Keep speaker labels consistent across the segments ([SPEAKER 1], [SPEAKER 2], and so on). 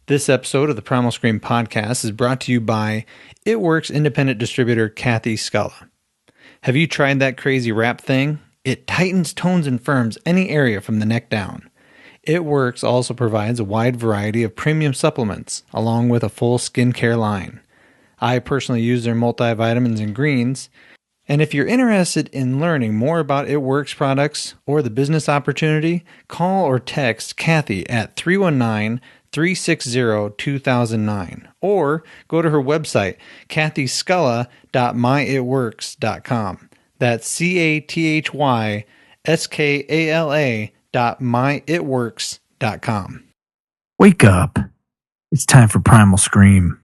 [SPEAKER 1] This episode of the Primal Scream podcast is brought to you by It Works independent distributor Kathy Sculla. Have you tried that crazy wrap thing? It tightens, tones, and firms any area from the neck down. It Works also provides a wide variety of premium supplements, along with a full skincare line. I personally use their multivitamins and greens, and if you're interested in learning more about It Works products or the business opportunity, call or text Kathy at 319-360-2009 or go to her website, kathysculla.myitworks.com. That's CATHYSKALA.myitworks.com.
[SPEAKER 2] Wake up. It's time for Primal Scream.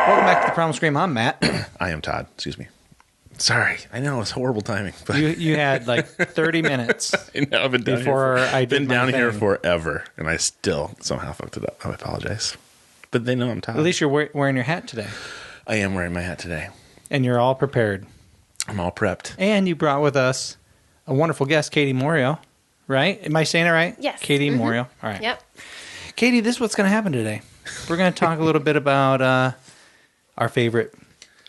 [SPEAKER 1] Welcome back to the Primal Scream. I'm Matt.
[SPEAKER 3] I am Todd. Excuse me. Sorry. I know it's horrible timing. But
[SPEAKER 1] You had like 30 minutes.
[SPEAKER 3] I know. I've been down
[SPEAKER 1] before
[SPEAKER 3] here.
[SPEAKER 1] I did
[SPEAKER 3] been
[SPEAKER 1] my
[SPEAKER 3] down here
[SPEAKER 1] thing.
[SPEAKER 3] forever, and I still somehow fucked it up. I apologize. But they know I'm Todd.
[SPEAKER 1] At least you're wearing your hat today,
[SPEAKER 3] I am wearing my hat today.
[SPEAKER 1] and you're all prepared.
[SPEAKER 3] I'm all prepped.
[SPEAKER 1] And you brought with us a wonderful guest, Katie Morio, right? Am I saying it right?
[SPEAKER 4] Yes.
[SPEAKER 1] Katie Morio. All right.
[SPEAKER 4] Yep.
[SPEAKER 1] Katie, this is what's going to happen today. We're going to talk a little bit about our favorite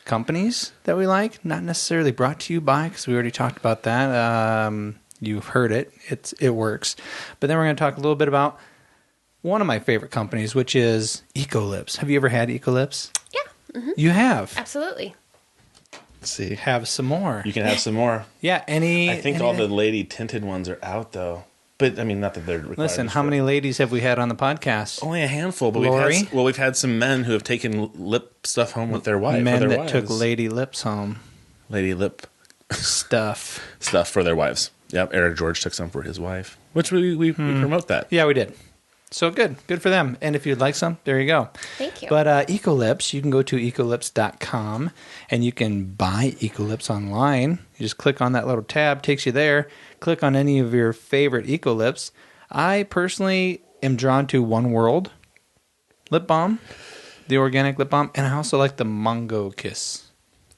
[SPEAKER 1] companies that we like. Not necessarily brought to you by, because we already talked about that. You've heard it. It works. But then we're going to talk a little bit about one of my favorite companies, which is Ecolips. Have you ever had Ecolips?
[SPEAKER 4] Yeah. Mm-hmm.
[SPEAKER 1] You have.
[SPEAKER 4] Absolutely.
[SPEAKER 3] Let's see.
[SPEAKER 1] Have some more.
[SPEAKER 3] You can have some more.
[SPEAKER 1] Yeah.
[SPEAKER 3] I think all the lady tinted ones are out, though. But, I mean, not that they're required.
[SPEAKER 1] Listen, how many ladies have we had on the podcast?
[SPEAKER 3] Only a handful, but
[SPEAKER 1] Lori?
[SPEAKER 3] we've had some men who have taken lip stuff home with their wife.
[SPEAKER 1] Men
[SPEAKER 3] for their
[SPEAKER 1] that
[SPEAKER 3] wives.
[SPEAKER 1] took lady lips home.
[SPEAKER 3] lady lip
[SPEAKER 1] Stuff.
[SPEAKER 3] stuff for their wives. Yep, Eric George took some for his wife, which we promote that.
[SPEAKER 1] Yeah, we did. So good for them. And if you'd like some, there you go.
[SPEAKER 4] Thank you.
[SPEAKER 1] But Ecolips, you can go to ecolips.com and you can buy Ecolips online. You just click on that little tab, takes you there. Click on any of your favorite Ecolips. I personally am drawn to One World lip balm, the organic lip balm, and I also like the Mango Kiss.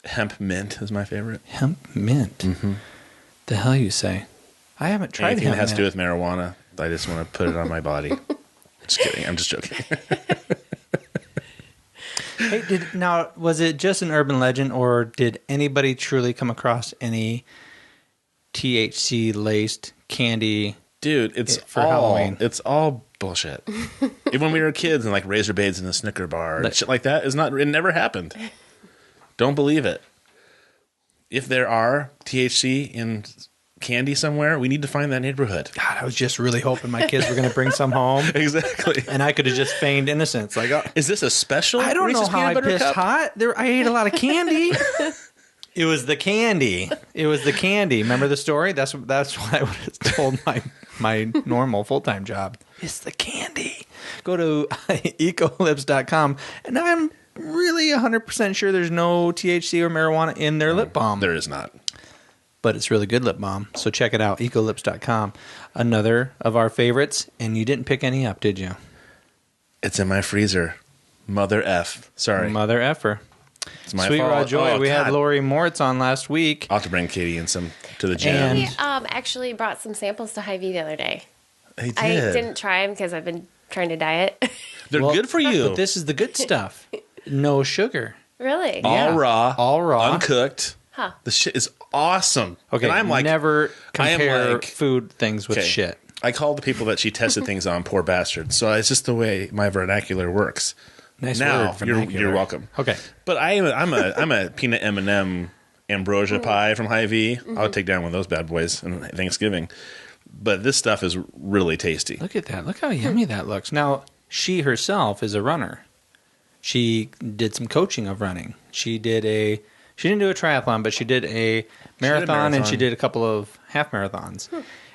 [SPEAKER 3] Hemp mint is my favorite.
[SPEAKER 1] Hemp mint.
[SPEAKER 3] Mm-hmm.
[SPEAKER 1] The hell you say? I haven't tried
[SPEAKER 3] Anything
[SPEAKER 1] hemp
[SPEAKER 3] that has to do
[SPEAKER 1] mint.
[SPEAKER 3] with marijuana, I just want to put it on my body. Just kidding. I'm just joking.
[SPEAKER 1] Hey, now, was it just an urban legend, or did anybody truly come across any THC-laced candy?
[SPEAKER 3] Dude, it's
[SPEAKER 1] For Halloween.
[SPEAKER 3] It's all bullshit. Even when we were kids and like Razor Blades in the Snicker bar and shit like that, it never happened. Don't believe it. If there are THC in candy somewhere, we need to find that neighborhood.
[SPEAKER 1] God, I was just really hoping my kids were going to bring some home,
[SPEAKER 3] Exactly.
[SPEAKER 1] and I could have just feigned innocence. Like, oh,
[SPEAKER 3] Is this a special?
[SPEAKER 1] I don't know
[SPEAKER 3] Reese's
[SPEAKER 1] how I
[SPEAKER 3] peanut butter
[SPEAKER 1] pissed
[SPEAKER 3] cup?
[SPEAKER 1] hot. I ate a lot of candy. It was the candy. Remember the story? That's what I would have told my normal full-time job. It's the candy. Go to ecolips.com, and I'm really 100% sure there's no THC or marijuana in their lip balm.
[SPEAKER 3] There is not.
[SPEAKER 1] But it's really good lip balm. So check it out, ecolips.com. Another of our favorites, and you didn't pick any up, did you?
[SPEAKER 3] It's in my freezer. Mother F. Sorry.
[SPEAKER 1] Mother effer.
[SPEAKER 3] It's my
[SPEAKER 1] Sweet
[SPEAKER 3] fault.
[SPEAKER 1] Raw Joy.
[SPEAKER 3] Oh,
[SPEAKER 1] We had
[SPEAKER 3] God.
[SPEAKER 1] Lori Moritz on last week.
[SPEAKER 3] I'll have to bring Katie and some to the gym.
[SPEAKER 1] And-
[SPEAKER 4] We actually brought some samples to Hy-Vee the other day.
[SPEAKER 3] They did.
[SPEAKER 4] I didn't try them because I've been trying to diet.
[SPEAKER 3] They're
[SPEAKER 1] Well,
[SPEAKER 3] good for you.
[SPEAKER 1] But this is the good stuff. No sugar.
[SPEAKER 4] Really?
[SPEAKER 3] all
[SPEAKER 1] Yeah.
[SPEAKER 3] raw.
[SPEAKER 1] All raw.
[SPEAKER 3] Uncooked.
[SPEAKER 4] Huh.
[SPEAKER 3] The shit is awesome.
[SPEAKER 1] Okay,
[SPEAKER 3] And I'm like,
[SPEAKER 1] never
[SPEAKER 3] I am
[SPEAKER 1] compare
[SPEAKER 3] like-
[SPEAKER 1] food things with
[SPEAKER 3] Okay.
[SPEAKER 1] shit.
[SPEAKER 3] I call the people that she tested things on poor bastards. So it's just the way my vernacular works.
[SPEAKER 1] Nice
[SPEAKER 3] now
[SPEAKER 1] word,
[SPEAKER 3] you're
[SPEAKER 1] vernacular.
[SPEAKER 3] welcome.
[SPEAKER 1] Okay.
[SPEAKER 3] But I'm a peanut M&M ambrosia pie from Hy-Vee. I'll take down one of those bad boys on Thanksgiving. But this stuff is really tasty.
[SPEAKER 1] Look at that. Look how yummy that looks. Now, she herself is a runner. She did some coaching of running. She didn't do a triathlon, but she did a marathon, and she did a couple of half marathons.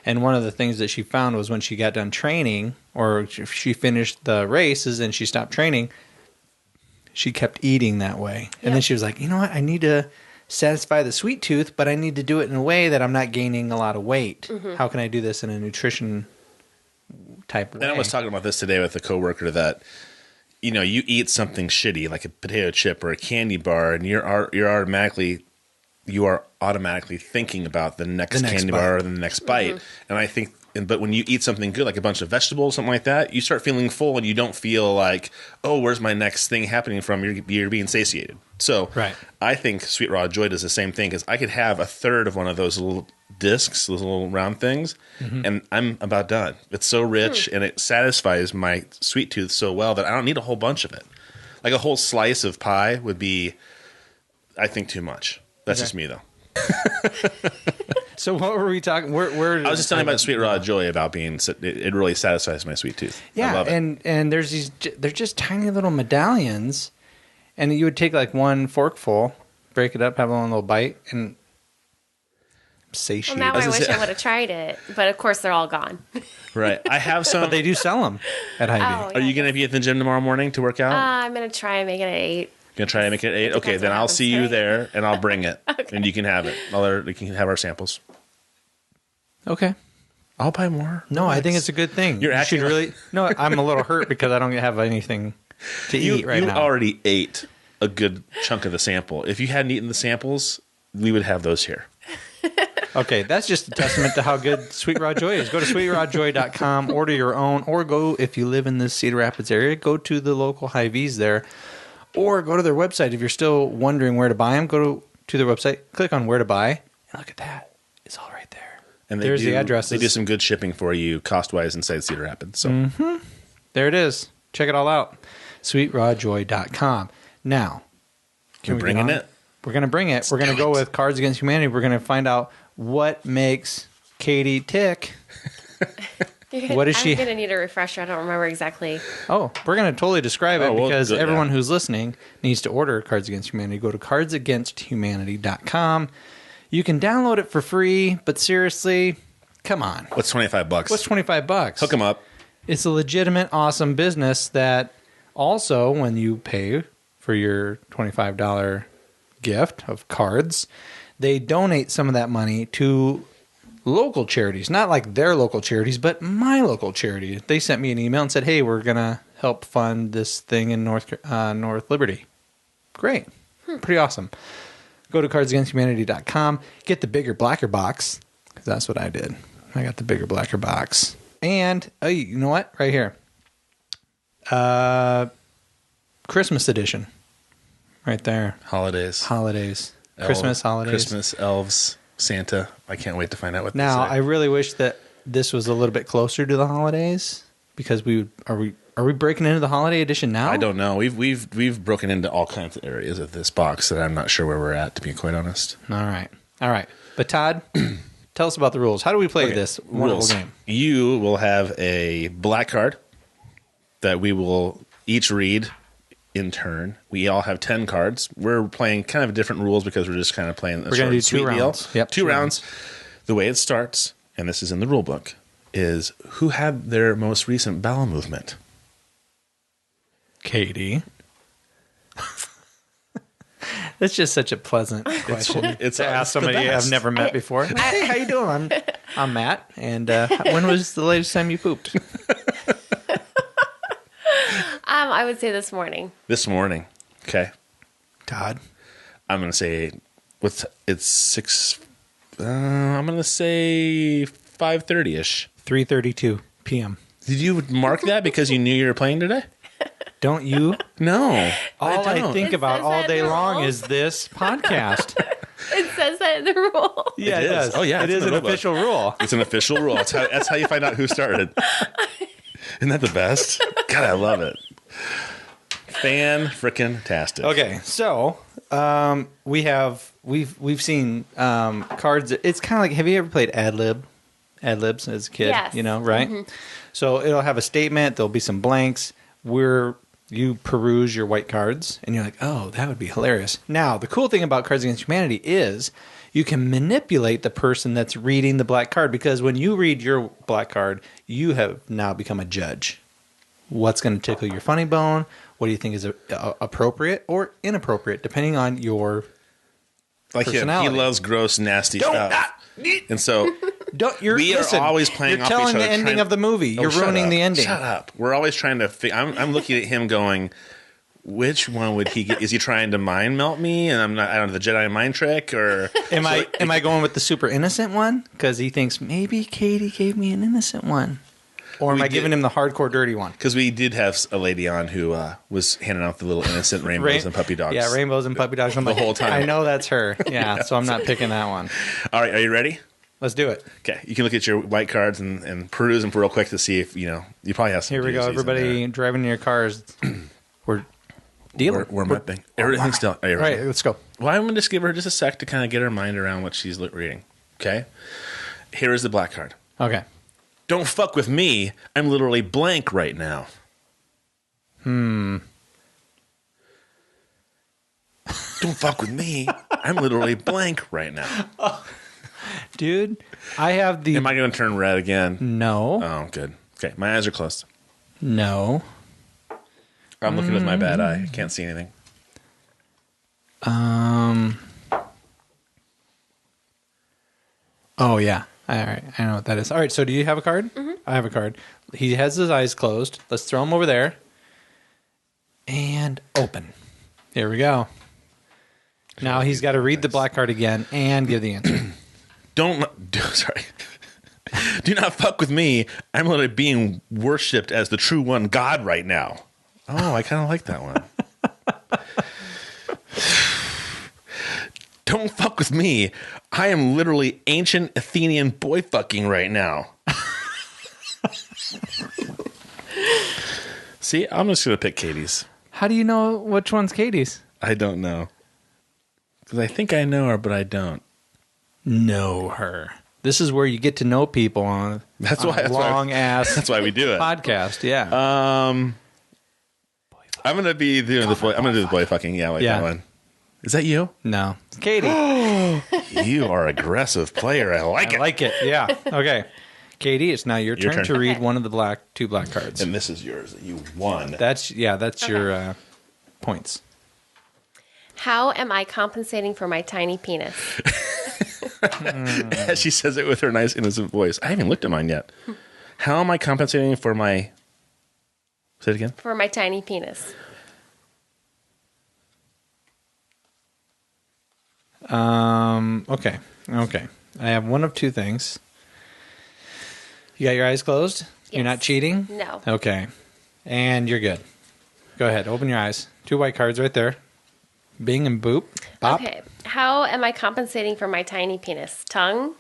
[SPEAKER 1] And one of the things that she found was when she got done training, or she finished the races and she stopped training, she kept eating that way. And then she was like, you know what? I need to satisfy the sweet tooth, but I need to do it in a way that I'm not gaining a lot of weight. How can I do this in a nutrition type way?
[SPEAKER 3] And I was talking about this today with a coworker that you eat something shitty like a potato chip or a candy bar, and you are automatically thinking about the next candy bar or the next bite. And I think, but when you eat something good, like a bunch of vegetables, something like that, you start feeling full, and you don't feel like, oh, where's my next thing happening from? You're being satiated. So I think Sweet Raw Joy does the same thing, because I could have a third of one of those little discs, those little round things, and I'm about done. It's so rich, and it satisfies my sweet tooth so well that I don't need a whole bunch of it. Like a whole slice of pie would be, I think, too much. That's just me, though.
[SPEAKER 1] So what were we talking? Where
[SPEAKER 3] I was just telling about Sweet Raw Joy, about being it really satisfies my sweet tooth.
[SPEAKER 1] Yeah,
[SPEAKER 3] I love it.
[SPEAKER 1] and there's they're just tiny little medallions, and you would take like one forkful, break it up, have one little bite, and satiate.
[SPEAKER 4] Well, now I wish I would have tried it, but of course they're all gone.
[SPEAKER 3] Right. I have some.
[SPEAKER 1] But they do sell them at Hy-Vee.
[SPEAKER 3] Are you going to be at the gym tomorrow morning to work out?
[SPEAKER 4] I'm going to try and make it at 8.
[SPEAKER 3] Going to try and make it 8? Okay, then I'll see you there, and I'll bring it, and you can have it. You can have our samples.
[SPEAKER 1] Okay.
[SPEAKER 3] I'll buy more.
[SPEAKER 1] No, I think it's a good thing.
[SPEAKER 3] You're actually
[SPEAKER 1] really. No, I'm a little hurt because I don't have anything to eat right now.
[SPEAKER 3] You already ate a good chunk of the sample. If you hadn't eaten the samples, we would have those here.
[SPEAKER 1] Okay, that's just a testament to how good Sweet Raw Joy is. Go to sweetrawjoy.com, order your own, or go, if you live in the Cedar Rapids area, go to the local Hy-Vees there, or go to their website. If you're still wondering where to buy them, go to their website, click on where to buy, and look at that. It's all right there.
[SPEAKER 3] And
[SPEAKER 1] there's the addresses.
[SPEAKER 3] They do some good shipping for you, cost-wise, inside Cedar Rapids. So
[SPEAKER 1] there it is. Check it all out. sweetrawjoy.com. Now,
[SPEAKER 3] you're bringing it?
[SPEAKER 1] We're going to bring it. We're going to go with Cards Against Humanity. We're going to find out what makes Katie tick. What is she?
[SPEAKER 4] I'm going to need a refresher. I don't remember exactly.
[SPEAKER 1] Oh, we're going to totally describe it because
[SPEAKER 3] good,
[SPEAKER 1] everyone who's listening needs to order Cards Against Humanity. Go to cardsagainsthumanity.com. You can download it for free, but seriously, come on.
[SPEAKER 3] What's $25?
[SPEAKER 1] What's $25?
[SPEAKER 3] Hook them up.
[SPEAKER 1] It's a legitimate, awesome business that also, when you pay for your $25 gift of cards, they donate some of that money to local charities. Not like their local charities, but my local charity. They sent me an email and said, hey, we're going to help fund this thing in North Liberty. Great. Pretty awesome. Go to cardsagainsthumanity.com. Get the bigger, blacker box, because that's what I did. I got the bigger, blacker box. And, oh, you know what? Right here. Christmas edition. Right there.
[SPEAKER 3] Holidays.
[SPEAKER 1] Christmas, holidays.
[SPEAKER 3] Christmas, elves, Santa. I can't wait to find out what
[SPEAKER 1] now,
[SPEAKER 3] they say.
[SPEAKER 1] I really wish that this was a little bit closer to the holidays, because are we breaking into the holiday edition now?
[SPEAKER 3] I don't know. We've broken into all kinds of areas of this box that I'm not sure where we're at, to be quite honest.
[SPEAKER 1] All right. But Todd, tell us about the rules. How do we play this wonderful game?
[SPEAKER 3] You will have a black card that we will each read in turn. We all have 10 cards. We're playing kind of different rules because we're just kind of playing.
[SPEAKER 1] We're going to do 2 rounds.
[SPEAKER 3] Yep, 2 rounds. The way it starts, and this is in the rule book, is who had their most recent bowel movement?
[SPEAKER 1] Katie. That's just such a pleasant question.
[SPEAKER 3] It's
[SPEAKER 1] to ask somebody I've never met before. Hey, how you doing? I'm Matt. And when was the latest time you pooped?
[SPEAKER 4] I would say this morning.
[SPEAKER 3] This morning. Okay.
[SPEAKER 1] Todd.
[SPEAKER 3] I'm going to say it's 6. I'm going to say 5:30ish.
[SPEAKER 1] 3:32 p.m.
[SPEAKER 3] Did you mark that because you knew you were playing today?
[SPEAKER 1] Don't you?
[SPEAKER 3] No.
[SPEAKER 1] All I think about all day long
[SPEAKER 4] rules.
[SPEAKER 1] is this podcast.
[SPEAKER 4] It says that in the rule.
[SPEAKER 1] Yeah, it does.
[SPEAKER 3] Oh, yeah.
[SPEAKER 1] It is an official rule.
[SPEAKER 3] It's an official rule. That's how you find out who started. Isn't that the best? God, I love it. Fan-frickin-tastic.
[SPEAKER 1] Okay, so we've seen cards. It's kind of like, have you ever played ad-libs as a kid?
[SPEAKER 4] Yes.
[SPEAKER 1] You know, right? Mm-hmm. So it'll have a statement. There'll be some blanks where you peruse your white cards, and you're like, oh, that would be hilarious. Now, the cool thing about Cards Against Humanity is you can manipulate the person that's reading the black card, because when you read your black card, you have now become a judge. What's going to tickle your funny bone? What do you think is appropriate or inappropriate, depending on your personality?
[SPEAKER 3] He loves gross, nasty stuff. And so
[SPEAKER 1] Listen,
[SPEAKER 3] are always playing
[SPEAKER 1] you're
[SPEAKER 3] off
[SPEAKER 1] telling
[SPEAKER 3] each other.
[SPEAKER 1] the ending of the movie. You're
[SPEAKER 3] shut
[SPEAKER 1] ruining
[SPEAKER 3] up.
[SPEAKER 1] the ending.
[SPEAKER 3] Shut up. We're always trying to I'm looking at him going, which one would he get? Is he trying to mind melt me? And I don't know, the Jedi mind trick? Or
[SPEAKER 1] Am I going with the super innocent one? Because he thinks maybe Katie gave me an innocent one. Or am I giving him the hardcore dirty one?
[SPEAKER 3] Because we did have a lady on who was handing out the little innocent rainbows and puppy dogs.
[SPEAKER 1] Yeah, rainbows and puppy dogs.
[SPEAKER 3] The whole time.
[SPEAKER 1] I know that's her. Yeah, so I'm not picking that one.
[SPEAKER 3] All right, are you ready?
[SPEAKER 1] Let's do it.
[SPEAKER 3] Okay, you can look at your white cards and peruse them real quick to see if, you probably have some.
[SPEAKER 1] Here we go.
[SPEAKER 3] doozies in
[SPEAKER 1] Everybody
[SPEAKER 3] there.
[SPEAKER 1] driving in your cars. We're dealing.
[SPEAKER 3] Where my thing? Everything's still. Are you
[SPEAKER 1] All right,
[SPEAKER 3] ready?
[SPEAKER 1] let's go.
[SPEAKER 3] Well, I'm going to just give her just a sec to kind of get her mind around what she's reading. Okay? Here is the black card.
[SPEAKER 1] Okay.
[SPEAKER 3] Don't fuck with me. I'm literally blank right now. Don't fuck with me. I'm literally blank right now.
[SPEAKER 1] Dude, I have the...
[SPEAKER 3] Am I going to turn red again?
[SPEAKER 1] No.
[SPEAKER 3] Oh, good. Okay, my eyes are closed.
[SPEAKER 1] No.
[SPEAKER 3] I'm looking with my bad eye. I can't see anything.
[SPEAKER 1] Oh, yeah. All right. I know what that is. All right. So do you have a card? Mm-hmm. I have a card. He has his eyes closed. Let's throw him over there. And open. Here we go. Now he's got to read the black card again and give the answer.
[SPEAKER 3] Sorry. Do not fuck with me. I'm literally being worshipped as the true one God right now. Oh, I kind of like that one. Don't fuck with me. I am literally ancient Athenian boy fucking right now. See, I'm just going to pick Katie's.
[SPEAKER 1] How do you know which one's Katie's?
[SPEAKER 3] I don't know. Because I think I know her, but I don't.
[SPEAKER 1] Know her. This is where you get to know people on
[SPEAKER 3] That's
[SPEAKER 1] a
[SPEAKER 3] why
[SPEAKER 1] long-ass
[SPEAKER 3] That's why we do it.
[SPEAKER 1] podcast. Yeah.
[SPEAKER 3] I'm going to be doing the boy. I'm going to do the boy fucking. Yeah, I like that one. Is that you?
[SPEAKER 1] No. It's Katie.
[SPEAKER 3] You are aggressive player. I like it.
[SPEAKER 1] I like it. Yeah. Okay. Katie, it's now your turn to read
[SPEAKER 4] Okay.
[SPEAKER 1] one of the two black cards.
[SPEAKER 3] And this is yours. You won.
[SPEAKER 1] That's your points.
[SPEAKER 4] How am I compensating for my tiny penis?
[SPEAKER 3] As she says it with her nice innocent voice. I haven't looked at mine yet. How am I compensating for my... Say it again.
[SPEAKER 4] For my tiny penis.
[SPEAKER 1] Okay. I have one of two things. You got your eyes closed? You're not cheating?
[SPEAKER 4] No.
[SPEAKER 1] Okay. And you're good. Go ahead. Open your eyes. 2 white cards right there. Bing and boop. Bop.
[SPEAKER 4] Okay. How am I compensating for my tiny penis? Tongue?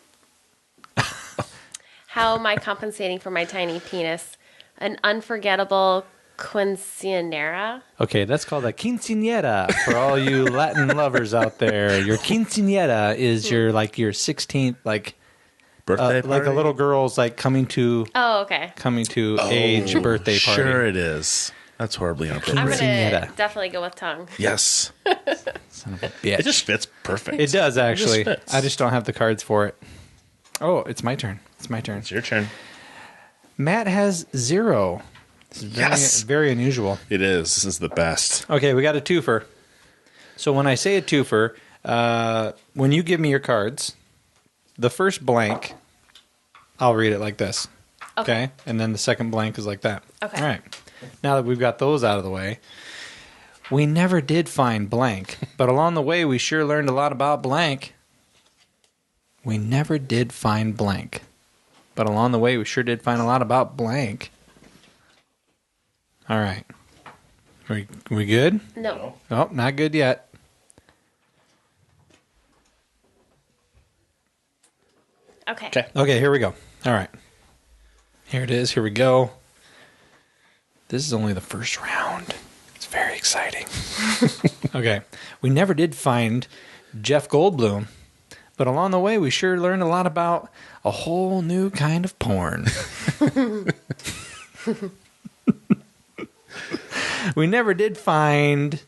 [SPEAKER 4] How am I compensating for my tiny penis? An unforgettable quinceanera?
[SPEAKER 1] Okay, that's called a quinceañera for all you Latin lovers out there. Your quinceañera is your 16th
[SPEAKER 3] Birthday party?
[SPEAKER 1] like a little girl's coming to
[SPEAKER 4] Oh, okay.
[SPEAKER 1] age birthday party.
[SPEAKER 3] Sure it is. That's horribly
[SPEAKER 4] I'm
[SPEAKER 3] inappropriate.
[SPEAKER 4] going
[SPEAKER 1] Quinceañera.
[SPEAKER 4] to definitely go with tongue.
[SPEAKER 3] Yes.
[SPEAKER 1] Son of a bitch.
[SPEAKER 3] It just fits perfect.
[SPEAKER 1] It does actually.
[SPEAKER 3] fits.
[SPEAKER 1] I just don't have the cards for it. Oh, it's my turn.
[SPEAKER 3] It's your turn.
[SPEAKER 1] Matt has 0. This is very,
[SPEAKER 3] Yes.
[SPEAKER 1] very unusual.
[SPEAKER 3] It is. This is the best.
[SPEAKER 1] Okay, we got a twofer. So when I say a twofer, when you give me your cards, the first blank, I'll read it like this. Okay? And then the second blank is like that.
[SPEAKER 4] Okay.
[SPEAKER 1] All right. Now that we've got those out of the way, we never did find blank, but along the way we sure learned a lot about blank. We never did find blank, but along the way we sure did find a lot about blank. All right. We good?
[SPEAKER 4] No.
[SPEAKER 1] Oh, not good yet.
[SPEAKER 4] Okay.
[SPEAKER 1] Okay, here we go. All right. Here it is. Here we go. This is only the first round. It's very exciting. Okay. We never did find Jeff Goldblum, but along the way we sure learned a lot about a whole new kind of porn. We never did find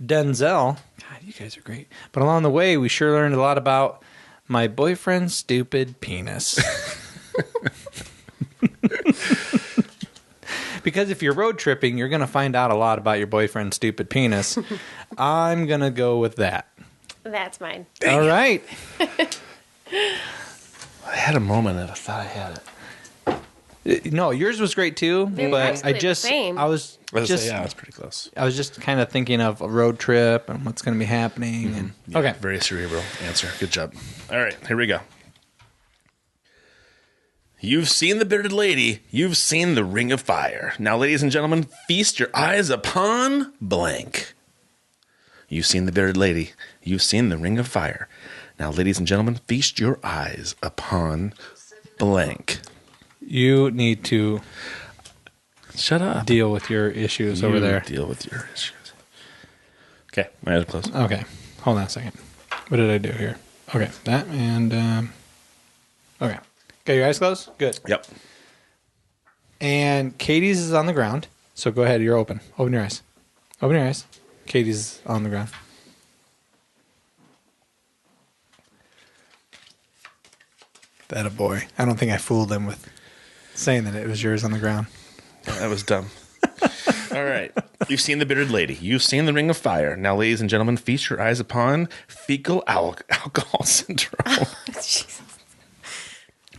[SPEAKER 1] Denzel. God, you guys are great. But along the way, we sure learned a lot about my boyfriend's stupid penis. Because if you're road tripping, you're going to find out a lot about your boyfriend's stupid penis. I'm going to go with that.
[SPEAKER 4] That's mine.
[SPEAKER 1] All right.
[SPEAKER 3] I had a moment that I thought I had it.
[SPEAKER 1] No, yours was great too,
[SPEAKER 4] They're
[SPEAKER 1] but
[SPEAKER 4] basically the same.
[SPEAKER 1] I was just
[SPEAKER 3] yeah, that's pretty close.
[SPEAKER 1] I was just kind of thinking of a road trip and what's going to be happening. And
[SPEAKER 3] Yeah,
[SPEAKER 1] okay,
[SPEAKER 3] very cerebral answer. Good job. All right, here we go. You've seen the bearded lady. You've seen the ring of fire. Now, ladies and gentlemen, feast your eyes upon blank. You've seen the bearded lady. You've seen the ring of fire. Now, ladies and gentlemen, feast your eyes upon blank.
[SPEAKER 1] you need to
[SPEAKER 3] Shut up.
[SPEAKER 1] deal with your issues over there.
[SPEAKER 3] Deal with your issues. Okay, my eyes are closed.
[SPEAKER 1] Okay, hold on a second. What did I do here? Okay, that and okay. Got your eyes closed? Good.
[SPEAKER 3] Yep.
[SPEAKER 1] And Katie's is on the ground. So go ahead. You're open. Open your eyes. Open your eyes. Katie's on the ground. That a boy. I don't think I fooled him with saying that it was yours on the ground.
[SPEAKER 3] Yeah, that was dumb. All right. You've seen the bearded lady. You've seen the ring of fire. Now, ladies and gentlemen, feast your eyes upon fecal alcohol syndrome.
[SPEAKER 4] Jesus.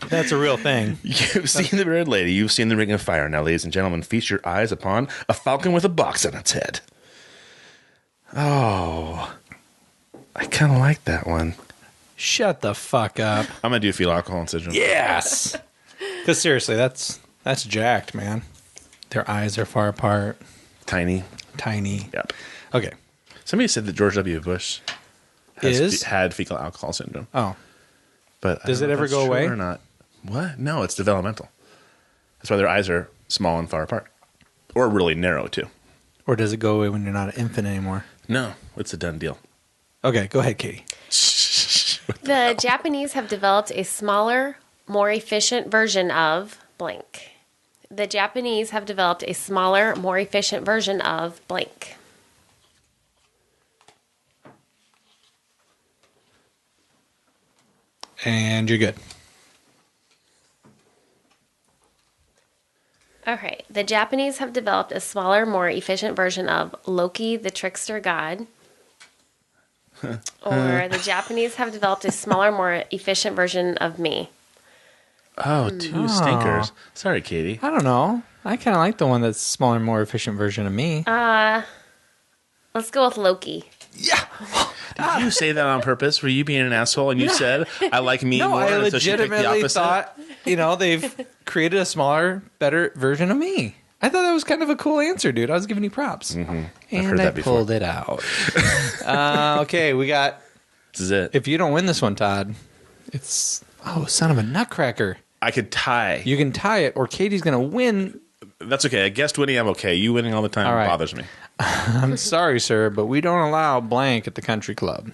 [SPEAKER 1] That's a real thing.
[SPEAKER 3] You've seen the bearded lady. You've seen the ring of fire. Now, ladies and gentlemen, feast your eyes upon a falcon with a box on its head. Oh, I kind of like that one.
[SPEAKER 1] Shut the fuck up.
[SPEAKER 3] I'm going to do fetal alcohol syndrome.
[SPEAKER 1] Yes. Because seriously, that's jacked, man. Their eyes are far apart,
[SPEAKER 3] Tiny.
[SPEAKER 1] tiny.
[SPEAKER 3] Yep.
[SPEAKER 1] Okay.
[SPEAKER 3] Somebody said that George W. Bush had fecal alcohol syndrome.
[SPEAKER 1] Oh,
[SPEAKER 3] But
[SPEAKER 1] Does
[SPEAKER 3] I don't
[SPEAKER 1] it
[SPEAKER 3] know
[SPEAKER 1] ever
[SPEAKER 3] if
[SPEAKER 1] go
[SPEAKER 3] that's true
[SPEAKER 1] away?
[SPEAKER 3] or not? What? No, it's developmental. That's why their eyes are small and far apart. Or really narrow, too.
[SPEAKER 1] or does it go away when you're not an infant anymore?
[SPEAKER 3] No, it's a done deal.
[SPEAKER 1] Okay, go ahead, Katie.
[SPEAKER 4] The Japanese have developed a smaller, more efficient version of blank. The Japanese have developed a smaller, more efficient version of blank.
[SPEAKER 1] And you're good.
[SPEAKER 4] All right. The Japanese have developed a smaller, more efficient version of Loki, the trickster god. Or the Japanese have developed a smaller, more efficient version of me.
[SPEAKER 3] Oh, two stinkers. Sorry, Katie.
[SPEAKER 1] I don't know. I kind of like the one that's smaller, more efficient version of me.
[SPEAKER 4] Let's go with Loki.
[SPEAKER 3] Yeah. Did you say that on purpose? Were you being an asshole and you said, I like me
[SPEAKER 1] No,
[SPEAKER 3] more?
[SPEAKER 1] I
[SPEAKER 3] and so she picked the
[SPEAKER 1] legitimately
[SPEAKER 3] opposite?
[SPEAKER 1] thought, they've created a smaller, better version of me. I thought that was kind of a cool answer, dude. I was giving you props. Mm-hmm. And
[SPEAKER 3] heard that
[SPEAKER 1] I
[SPEAKER 3] before.
[SPEAKER 1] pulled it out. Okay, we got...
[SPEAKER 3] This is it.
[SPEAKER 1] If you don't win this one, Todd, it's... Oh, son of a nutcracker.
[SPEAKER 3] I could tie.
[SPEAKER 1] You can tie it, or Katie's going to win.
[SPEAKER 3] That's okay. I guessed winning, I'm okay. You winning all the time
[SPEAKER 1] All right.
[SPEAKER 3] bothers me.
[SPEAKER 1] I'm sorry, sir, but we don't allow blank at the country club.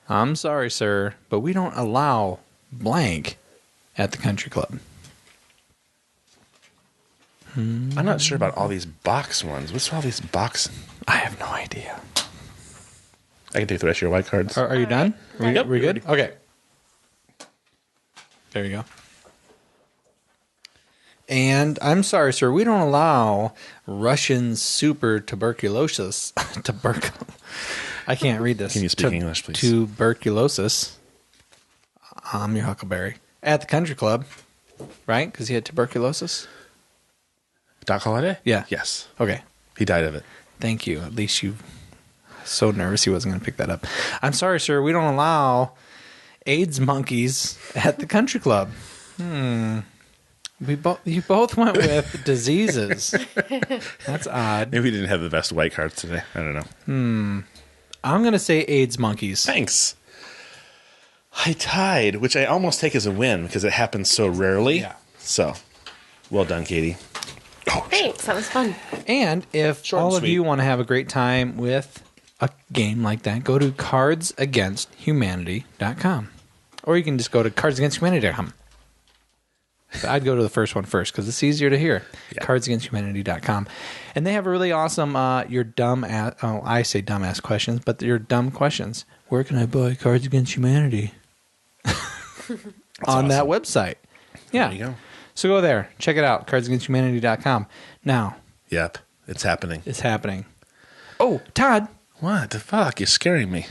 [SPEAKER 1] I'm sorry, sir, but we don't allow blank at the country club.
[SPEAKER 3] I'm not sure about all these box ones. What's all these box?
[SPEAKER 1] I have no idea.
[SPEAKER 3] I can take the rest of your white cards.
[SPEAKER 1] Are you done?
[SPEAKER 3] Yep,
[SPEAKER 1] We good?
[SPEAKER 3] ready.
[SPEAKER 1] Okay. There you go. And I'm sorry, sir, we don't allow Russian super tuberculosis. I can't read this.
[SPEAKER 3] Can you speak English, please?
[SPEAKER 1] Tuberculosis. I'm your Huckleberry. At the country club, right? Because he had tuberculosis?
[SPEAKER 3] Doc Holliday?
[SPEAKER 1] Yeah.
[SPEAKER 3] Yes.
[SPEAKER 1] Okay.
[SPEAKER 3] He died of it.
[SPEAKER 1] Thank you. At least you... So nervous he wasn't going to pick that up. I'm sorry, sir. We don't allow AIDS monkeys at the country club. You both went with diseases. That's odd.
[SPEAKER 3] Maybe we didn't have the best white cards today. I don't know.
[SPEAKER 1] I'm going to say AIDS monkeys.
[SPEAKER 3] Thanks. I tied, which I almost take as a win because it happens so rarely.
[SPEAKER 1] Yeah.
[SPEAKER 3] So, well done, Katie. Oh,
[SPEAKER 4] Thanks. That was fun.
[SPEAKER 1] And if
[SPEAKER 3] Short and
[SPEAKER 1] all of
[SPEAKER 3] sweet.
[SPEAKER 1] you want to have a great time with a game like that, go to cardsagainsthumanity.com. Or you can just go to cardsagainsthumanity.com. But I'd go to the first one first because it's easier to hear.
[SPEAKER 3] Yeah.
[SPEAKER 1] Cardsagainsthumanity.com. And they have a really awesome, your dumb ass, I say dumbass questions, but your dumb questions. Where can I buy Cards Against Humanity? On that website. Yeah.
[SPEAKER 3] There you go.
[SPEAKER 1] So go there. Check it out. Cardsagainsthumanity.com. Now,
[SPEAKER 3] Yep. It's happening.
[SPEAKER 1] it's happening. Oh, Todd.
[SPEAKER 3] What the fuck? You're scaring me.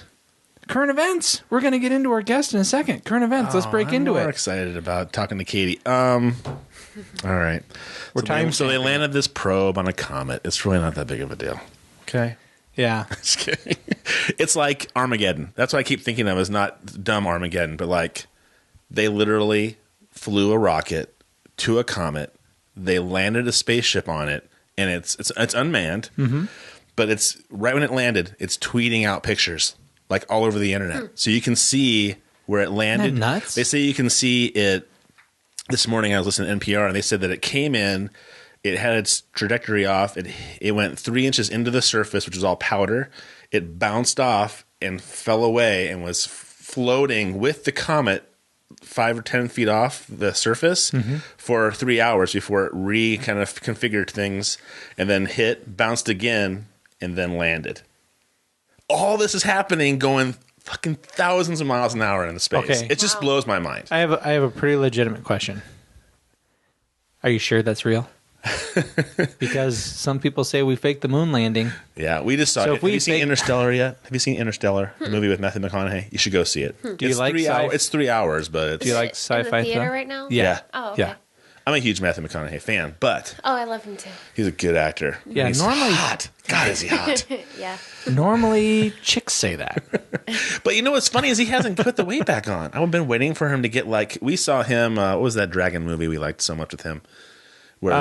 [SPEAKER 1] current events. We're going to get into our guest in a second. Current events. Let's break into
[SPEAKER 3] I'm
[SPEAKER 1] it.
[SPEAKER 3] more excited about talking to Katie. All right. So they landed this probe on a comet. It's really not that big of a deal. Okay.
[SPEAKER 1] Yeah.
[SPEAKER 3] Just kidding. It's like Armageddon. That's what I keep thinking of, is not dumb Armageddon, but like they literally flew a rocket to a comet. They landed a spaceship on it, and it's unmanned. Mm-hmm. But it's right when it landed, it's tweeting out pictures like all over the internet, so you can see where it landed.
[SPEAKER 1] Isn't that nuts?
[SPEAKER 3] They say you can see it. This morning I was listening to NPR, and they said that it came in. It had its trajectory off. It went 3 inches into the surface, which was all powder. It bounced off and fell away and was floating with the comet 5 or 10 feet off the surface for 3 hours before it kind of configured things, and then hit, bounced again, and then landed. All this is happening going fucking thousands of miles an hour in the space.
[SPEAKER 1] Okay.
[SPEAKER 3] It just blows my mind.
[SPEAKER 1] I have a pretty legitimate question. Are you sure that's real? Because some people say we faked the moon landing.
[SPEAKER 3] Yeah, we just saw
[SPEAKER 1] So
[SPEAKER 3] it.
[SPEAKER 1] if
[SPEAKER 3] Have
[SPEAKER 1] we
[SPEAKER 3] you seen
[SPEAKER 1] fake-
[SPEAKER 3] Interstellar yet? Have you seen Interstellar, the movie with Matthew McConaughey? You should go see it.
[SPEAKER 1] Do you like
[SPEAKER 3] It's 3 hours, but it's,
[SPEAKER 1] Do you like
[SPEAKER 4] in
[SPEAKER 1] sci-fi
[SPEAKER 4] the theater
[SPEAKER 1] stuff?
[SPEAKER 4] right now?
[SPEAKER 3] Yeah.
[SPEAKER 4] Oh, okay.
[SPEAKER 1] Yeah.
[SPEAKER 3] I'm a huge Matthew McConaughey fan, but
[SPEAKER 4] Oh, I love him too.
[SPEAKER 3] he's a good actor.
[SPEAKER 1] Yeah,
[SPEAKER 3] He's
[SPEAKER 1] normally-
[SPEAKER 3] hot. God, is he hot?
[SPEAKER 4] Yeah.
[SPEAKER 1] Normally, chicks say that.
[SPEAKER 3] But you know what's funny is he hasn't put the weight back on. I've been waiting for him to get like, we saw him. What was that dragon movie we liked so much with him? Where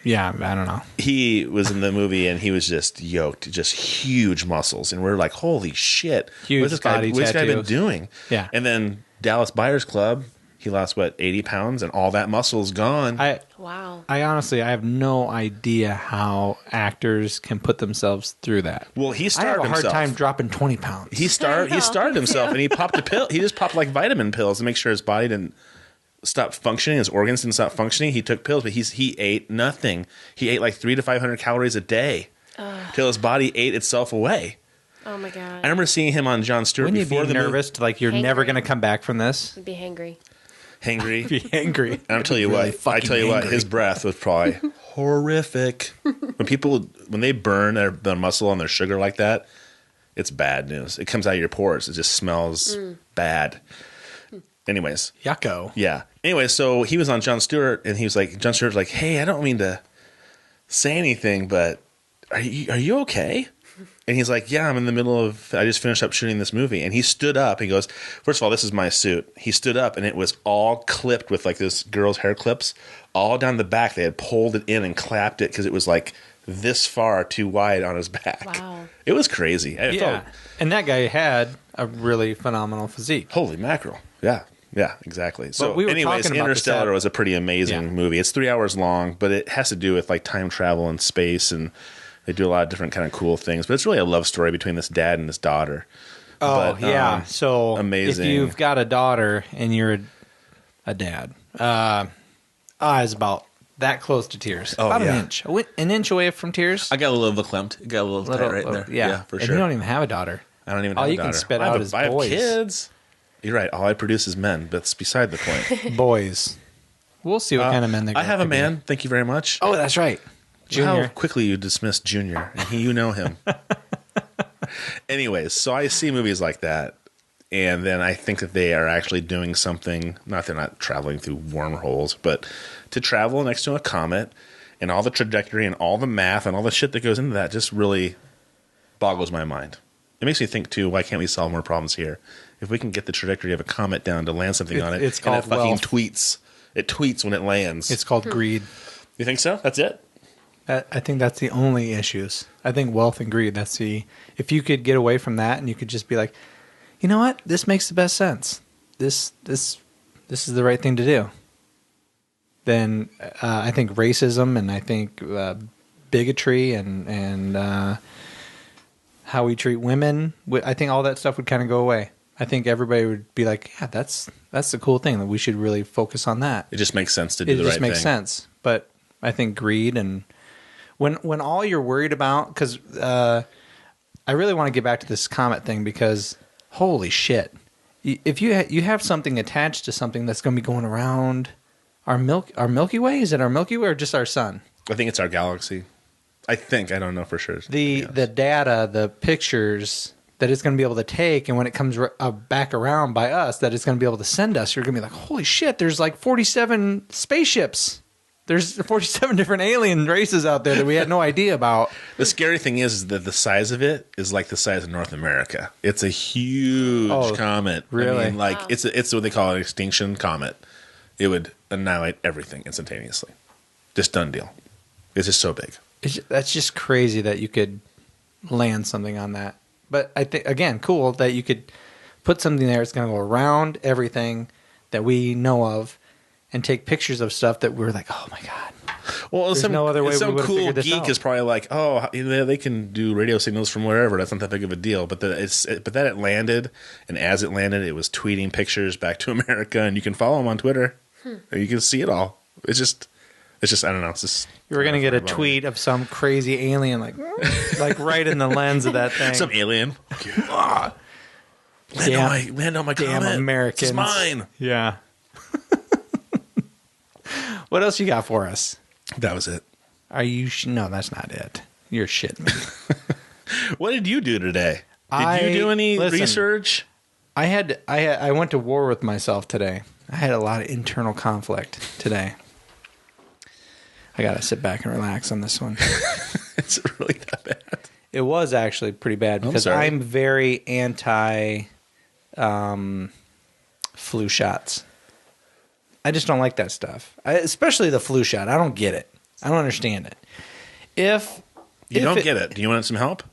[SPEAKER 1] Yeah, I don't know.
[SPEAKER 3] he was in the movie and he was just yoked, just huge muscles, and we're like, holy shit,
[SPEAKER 1] Huge
[SPEAKER 3] what's
[SPEAKER 1] body
[SPEAKER 3] this guy been
[SPEAKER 1] tattoos.
[SPEAKER 3] doing?
[SPEAKER 1] Yeah.
[SPEAKER 3] And then Dallas Buyers Club, he lost 80 pounds, and all that muscle's gone.
[SPEAKER 4] Wow.
[SPEAKER 1] I honestly, I have no idea how actors can put themselves through that.
[SPEAKER 3] Well, he
[SPEAKER 1] I have
[SPEAKER 3] starved
[SPEAKER 1] a hard
[SPEAKER 3] himself.
[SPEAKER 1] time dropping 20 pounds.
[SPEAKER 3] He starved
[SPEAKER 4] me
[SPEAKER 3] himself,
[SPEAKER 4] too.
[SPEAKER 3] and he popped a pill. He just popped like vitamin pills to make sure his body didn't stop functioning. His organs didn't stop functioning. He took pills, but he ate nothing. He ate like 300 to 500 calories a day till his body ate itself away.
[SPEAKER 4] Oh my god.
[SPEAKER 3] I remember seeing him on Jon Stewart
[SPEAKER 1] Wouldn't you
[SPEAKER 3] before
[SPEAKER 1] be
[SPEAKER 3] the
[SPEAKER 1] nervous to like you're
[SPEAKER 4] Hangry.
[SPEAKER 1] never going to come back from this?
[SPEAKER 4] I'd be hangry.
[SPEAKER 3] hangry.
[SPEAKER 1] Be angry.
[SPEAKER 3] And I'll tell you
[SPEAKER 1] Really
[SPEAKER 3] what. I
[SPEAKER 1] fucking
[SPEAKER 3] tell you what.
[SPEAKER 1] angry.
[SPEAKER 3] His breath was probably horrific. When they burn their muscle and their sugar like that, it's bad news. It comes out of your pores. It just smells bad. Anyways,
[SPEAKER 1] Yucko.
[SPEAKER 3] yeah. Anyway, so he was on Jon Stewart, and Jon Stewart's like, "Hey, I don't mean to say anything, but are you okay?" And he's like, "Yeah, I'm in the middle of. I just finished up shooting this movie." And he stood up. He goes, "First of all, this is my suit." He stood up, and it was all clipped with like this girl's hair clips all down the back. They had pulled it in and clapped it because it was like this far too wide on his back.
[SPEAKER 4] Wow.
[SPEAKER 3] It was crazy. I
[SPEAKER 1] Yeah.
[SPEAKER 3] felt,
[SPEAKER 1] And that guy had a really phenomenal physique.
[SPEAKER 3] holy mackerel. Yeah, exactly. So,
[SPEAKER 1] we were
[SPEAKER 3] anyways,
[SPEAKER 1] talking about
[SPEAKER 3] Interstellar
[SPEAKER 1] this
[SPEAKER 3] was a pretty amazing
[SPEAKER 1] Yeah.
[SPEAKER 3] movie. It's 3 hours long, but it has to do with like time travel and space, and they do a lot of different kind of cool things. But it's really a love story between this dad and this daughter.
[SPEAKER 1] Oh,
[SPEAKER 3] But,
[SPEAKER 1] yeah. So
[SPEAKER 3] amazing.
[SPEAKER 1] if you've got a daughter and you're a dad, is about that close to tears.
[SPEAKER 3] Oh,
[SPEAKER 1] about
[SPEAKER 3] yeah.
[SPEAKER 1] an inch. An inch away from tears.
[SPEAKER 3] I got a little verklempt. Got a little tight right there.
[SPEAKER 1] Yeah,
[SPEAKER 3] for
[SPEAKER 1] and
[SPEAKER 3] sure.
[SPEAKER 1] you don't even have a daughter.
[SPEAKER 3] I don't even
[SPEAKER 1] all
[SPEAKER 3] have a
[SPEAKER 1] you can
[SPEAKER 3] daughter.
[SPEAKER 1] spit
[SPEAKER 3] I have
[SPEAKER 1] out
[SPEAKER 3] a-
[SPEAKER 1] is
[SPEAKER 3] I have
[SPEAKER 1] boys.
[SPEAKER 3] kids. You're right. All I produce is men, but it's beside the point.
[SPEAKER 1] Boys. We'll see what kind of men they
[SPEAKER 3] I have a
[SPEAKER 1] grow up to be.
[SPEAKER 3] man. Thank you very much.
[SPEAKER 1] Oh, that's right. Junior.
[SPEAKER 3] How quickly you dismissed Junior. And you know him. Anyways, so I see movies like that, and then I think that they are actually doing something. They're not traveling through wormholes, but to travel next to a comet and all the trajectory and all the math and all the shit that goes into that just really boggles my mind. It makes me think, too, why can't we solve more problems here? If we can get the trajectory of a comet down to land something on it,
[SPEAKER 1] it's
[SPEAKER 3] and it
[SPEAKER 1] called
[SPEAKER 3] fucking
[SPEAKER 1] wealth.
[SPEAKER 3] tweets. It tweets when it lands.
[SPEAKER 1] It's called greed.
[SPEAKER 3] You think so? That's it?
[SPEAKER 1] I think that's the only issues. I think wealth and greed. That's the. If you could get away from that and you could just be like, you know what, this makes the best sense. This is the right thing to do. Then I think racism and I think bigotry and how we treat women. I think all that stuff would kind of go away. I think everybody would be like, yeah, that's the cool thing that we should really focus on that.
[SPEAKER 3] It just makes sense to do
[SPEAKER 1] It
[SPEAKER 3] the
[SPEAKER 1] just
[SPEAKER 3] right
[SPEAKER 1] makes
[SPEAKER 3] thing.
[SPEAKER 1] sense. But I think greed and when all you're worried about, because I really want to get back to this comet thing because holy shit, if you have something attached to something that's going to be going around our Milky Way, is it our Milky Way or just our sun?
[SPEAKER 3] I think it's our galaxy. I don't know for sure.
[SPEAKER 1] The data, the pictures that it's going to be able to take, and when it comes back around by us, that it's going to be able to send us. You're going to be like, holy shit, there's like 47 spaceships. There's 47 different alien races out there that we had no idea about.
[SPEAKER 3] The scary thing is that the size of it is like the size of North America. It's a huge comet.
[SPEAKER 1] Really?
[SPEAKER 3] I mean, like it's what they call an extinction comet. It would annihilate everything instantaneously. Just done deal. It's just so big.
[SPEAKER 1] That's just crazy that you could land something on that. But I think, again, cool that you could put something there. It's going to go around everything that we know of and take pictures of stuff that we're like, oh my God.
[SPEAKER 3] Well,
[SPEAKER 1] There's no other way
[SPEAKER 3] some
[SPEAKER 1] we would've
[SPEAKER 3] cool
[SPEAKER 1] figured this
[SPEAKER 3] geek
[SPEAKER 1] out.
[SPEAKER 3] is probably like, oh, they can do radio signals from wherever. That's not that big of a deal. But that it landed, and as it landed, it was tweeting pictures back to America, and you can follow him on Twitter. And you can see it all. It's just I don't know. It's just
[SPEAKER 1] You were going to get a tweet of some crazy alien like right in the lens of that thing.
[SPEAKER 3] some alien. Land on my
[SPEAKER 1] damn
[SPEAKER 3] comet.
[SPEAKER 1] Americans.
[SPEAKER 3] This is mine.
[SPEAKER 1] Yeah. What else you got for us?
[SPEAKER 3] That was it.
[SPEAKER 1] Are you? No, that's not it. You're shitting me.
[SPEAKER 3] What did you do today? Did you do any research?
[SPEAKER 1] I went to war with myself today. I had a lot of internal conflict today. I got to sit back and relax on this one.
[SPEAKER 3] It's really that bad.
[SPEAKER 1] It was actually pretty bad because I'm very anti flu shots. I just don't like that stuff, especially the flu shot. I don't get it. I don't understand it. If
[SPEAKER 3] you don't get it, do you want some help?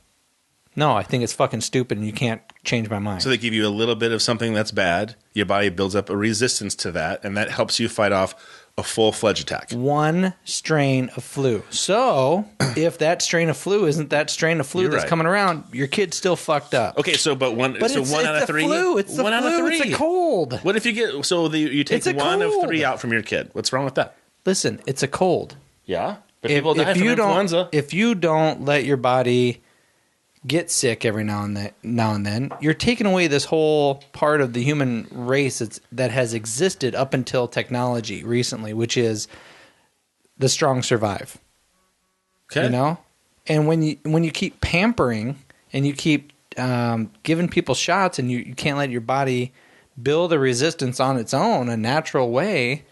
[SPEAKER 1] No, I think it's fucking stupid and you can't change my mind.
[SPEAKER 3] So they give you a little bit of something that's bad. Your body builds up a resistance to that, and that helps you fight off a full-fledged attack.
[SPEAKER 1] One strain of flu. So if that strain of flu isn't that strain of flu that's coming around, your kid's still fucked up.
[SPEAKER 3] Okay, so one out of three.
[SPEAKER 1] Flu. It's the
[SPEAKER 3] one
[SPEAKER 1] flu.
[SPEAKER 3] out of three.
[SPEAKER 1] It's a cold.
[SPEAKER 3] What if you get you take one of three out from your kid? What's wrong with that?
[SPEAKER 1] Listen, it's a cold.
[SPEAKER 3] Yeah, but people die from influenza.
[SPEAKER 1] If you don't let your body get sick every now and then, you're taking away this whole part of the human race that has existed up until technology recently, which is the strong survive.
[SPEAKER 3] Okay.
[SPEAKER 1] You know? And when you keep pampering and you keep giving people shots and you can't let your body build a resistance on its own, a natural way.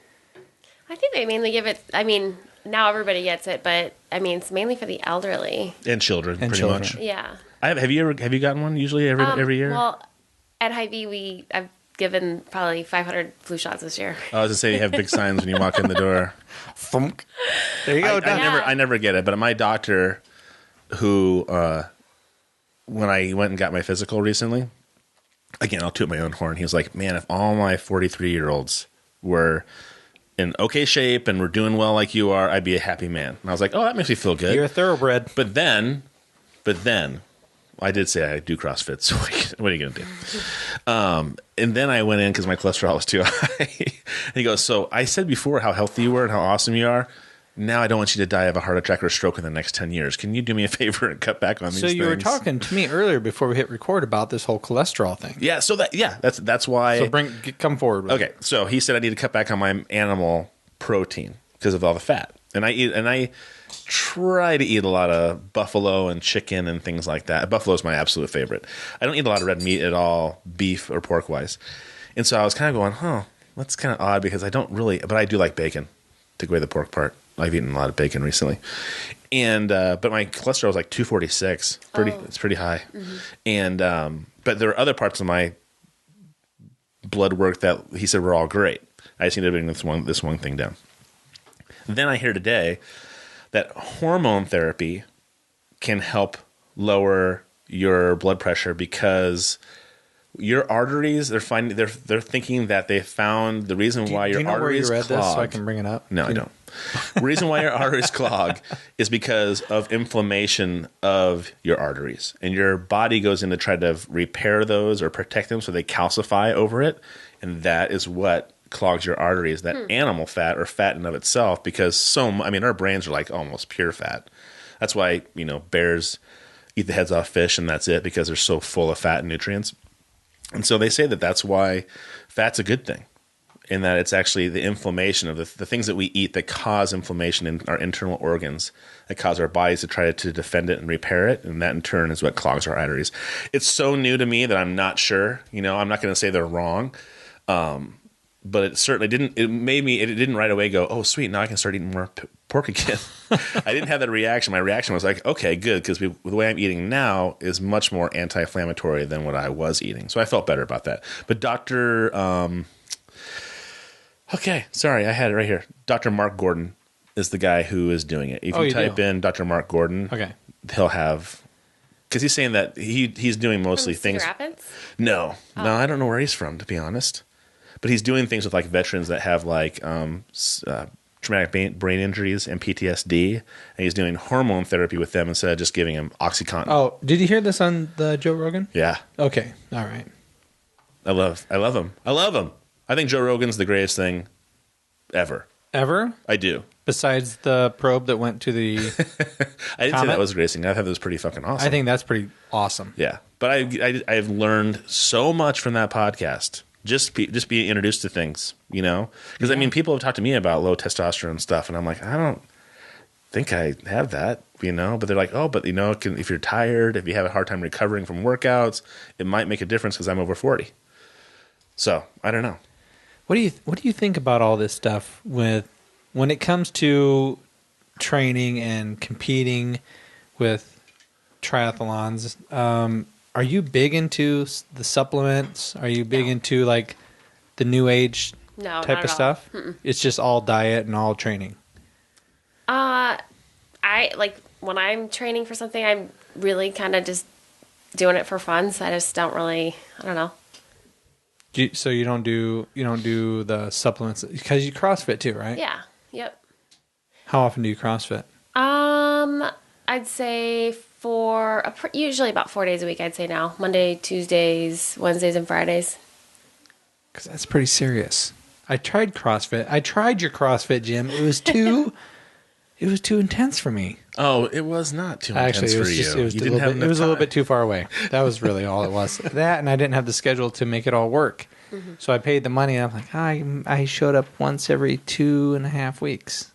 [SPEAKER 4] I think they mainly give it, now everybody gets it, but it's mainly for the elderly.
[SPEAKER 3] And children, pretty much.
[SPEAKER 4] Yeah.
[SPEAKER 3] Have you gotten one usually every year?
[SPEAKER 4] Well, at Hy-Vee, I've given probably 500 flu shots this year.
[SPEAKER 3] I was going to say you have big signs when you walk in the door.
[SPEAKER 1] Funk. There you go.
[SPEAKER 3] I never get it, but my doctor, who when I went and got my physical recently, again, I'll toot my own horn. He was like, man, if all my 43-year-olds were in okay shape and were doing well like you are, I'd be a happy man. And I was like, oh, that makes me feel good.
[SPEAKER 1] You're a thoroughbred.
[SPEAKER 3] But then, I did say I do CrossFit, so what are you going to do? And then I went in because my cholesterol was too high. And he goes, so I said before how healthy you were and how awesome you are. Now I don't want you to die of a heart attack or a stroke in the next 10 years. Can you do me a favor and cut back on these things?
[SPEAKER 1] So you were talking to me earlier before we hit record about this whole cholesterol thing.
[SPEAKER 3] Yeah, that's why.
[SPEAKER 1] So come forward with
[SPEAKER 3] it. So he said I need to cut back on my animal protein because of all the fat. And I try to eat a lot of buffalo and chicken and things like that. Buffalo is my absolute favorite. I don't eat a lot of red meat at all, beef or pork wise. And so I was kind of going, that's kind of odd because I don't really, but I do like bacon. Take away the pork part. I've eaten a lot of bacon recently, and but my cholesterol was like 246. It's pretty high, and but there are other parts of my blood work that he said were all great. I just need to bring this one thing down. Then I hear today that hormone therapy can help lower your blood pressure because your arteries, they're thinking that they found the reason why your arteries
[SPEAKER 1] where you read
[SPEAKER 3] clog.
[SPEAKER 1] this so I can bring it up?
[SPEAKER 3] No, I don't. The reason why your arteries clog is because of inflammation of your arteries. And your body goes in to try to repair those or protect them so they calcify over it. And that is what clogs your arteries, that animal fat or fat in of itself, because our brains are like almost pure fat. That's why, bears eat the heads off fish and that's it, because they're so full of fat and nutrients. And so they say that that's why fat's a good thing. in that it's actually the inflammation of the things that we eat that cause inflammation in our internal organs, that cause our bodies to try to defend it and repair it, and that in turn is what clogs our arteries. It's so new to me that I'm not sure. I'm not going to say they're wrong, but it certainly didn't. It didn't right away go, oh sweet, now I can start eating more pork again. I didn't have that reaction. My reaction was like, okay, good, because the way I'm eating now is much more anti-inflammatory than what I was eating, so I felt better about that. But okay, sorry, I had it right here. Dr. Mark Gordon is the guy who is doing it. If you type in Dr. Mark Gordon,
[SPEAKER 1] okay,
[SPEAKER 3] he'll have, because he's saying that he's doing mostly things.
[SPEAKER 4] Cedar Rapids?
[SPEAKER 3] No, I don't know where he's from, to be honest. But he's doing things with like veterans that have like traumatic brain injuries and PTSD, and he's doing hormone therapy with them instead of just giving them OxyContin.
[SPEAKER 1] Oh, did you hear this on the Joe Rogan?
[SPEAKER 3] Yeah.
[SPEAKER 1] Okay, all right.
[SPEAKER 3] I love him. I love him. I think Joe Rogan's the greatest thing ever.
[SPEAKER 1] Ever?
[SPEAKER 3] I do.
[SPEAKER 1] Besides the probe that went to the
[SPEAKER 3] I didn't say that was the greatest thing. I thought that was pretty fucking awesome.
[SPEAKER 1] I think that's pretty awesome.
[SPEAKER 3] Yeah. But I've learned so much from that podcast. Just being introduced to things, Because, I mean, people have talked to me about low testosterone stuff, and I'm like, I don't think I have that, But they're like, oh, but, if you're tired, if you have a hard time recovering from workouts, it might make a difference because I'm over 40. So, I don't know.
[SPEAKER 1] What do you think about all this stuff when it comes to training and competing with triathlons? Are you big into the supplements? Are you big into like the new age type of stuff? Mm-mm. It's just all diet and all training.
[SPEAKER 4] I like when I'm training for something, I'm really kind of just doing it for fun. So I just don't really, I don't know.
[SPEAKER 1] So you don't do the supplements because you CrossFit too, right?
[SPEAKER 4] Yeah. Yep.
[SPEAKER 1] How often do you CrossFit?
[SPEAKER 4] I'd say usually about 4 days a week. I'd say now Monday, Tuesdays, Wednesdays, and Fridays.
[SPEAKER 1] Because that's pretty serious. I tried CrossFit. I tried your CrossFit gym. It was too. It was too intense for me.
[SPEAKER 3] Oh, it was not too intense
[SPEAKER 1] Actually,
[SPEAKER 3] for you.
[SPEAKER 1] It was a little bit too far away. That was really all it was. That, and I didn't have the schedule to make it all work. Mm-hmm. So I paid the money, and I'm like, I showed up once every 2.5 weeks.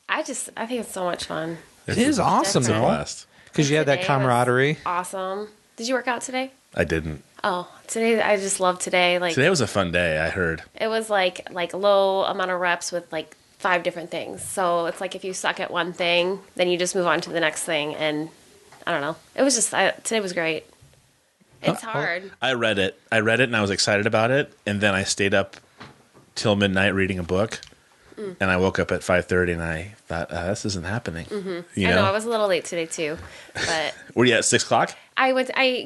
[SPEAKER 4] I think it's so much fun.
[SPEAKER 1] It is awesome, though. Because you had that camaraderie.
[SPEAKER 4] Awesome. Did you work out today?
[SPEAKER 3] I didn't.
[SPEAKER 4] Oh, today, I just love today. Like
[SPEAKER 3] today was a fun day, I heard.
[SPEAKER 4] It was like low amount of reps with like 5 different things. So it's like if you suck at one thing, then you just move on to the next thing. And I don't know. It was just, today was great. It's hard.
[SPEAKER 3] I read it and I was excited about it. And then I stayed up till midnight reading a book. And I woke up at 5:30 and I thought, this isn't happening.
[SPEAKER 4] Mm-hmm. I know, I was a little late today too. But
[SPEAKER 3] were you at 6 o'clock?
[SPEAKER 4] I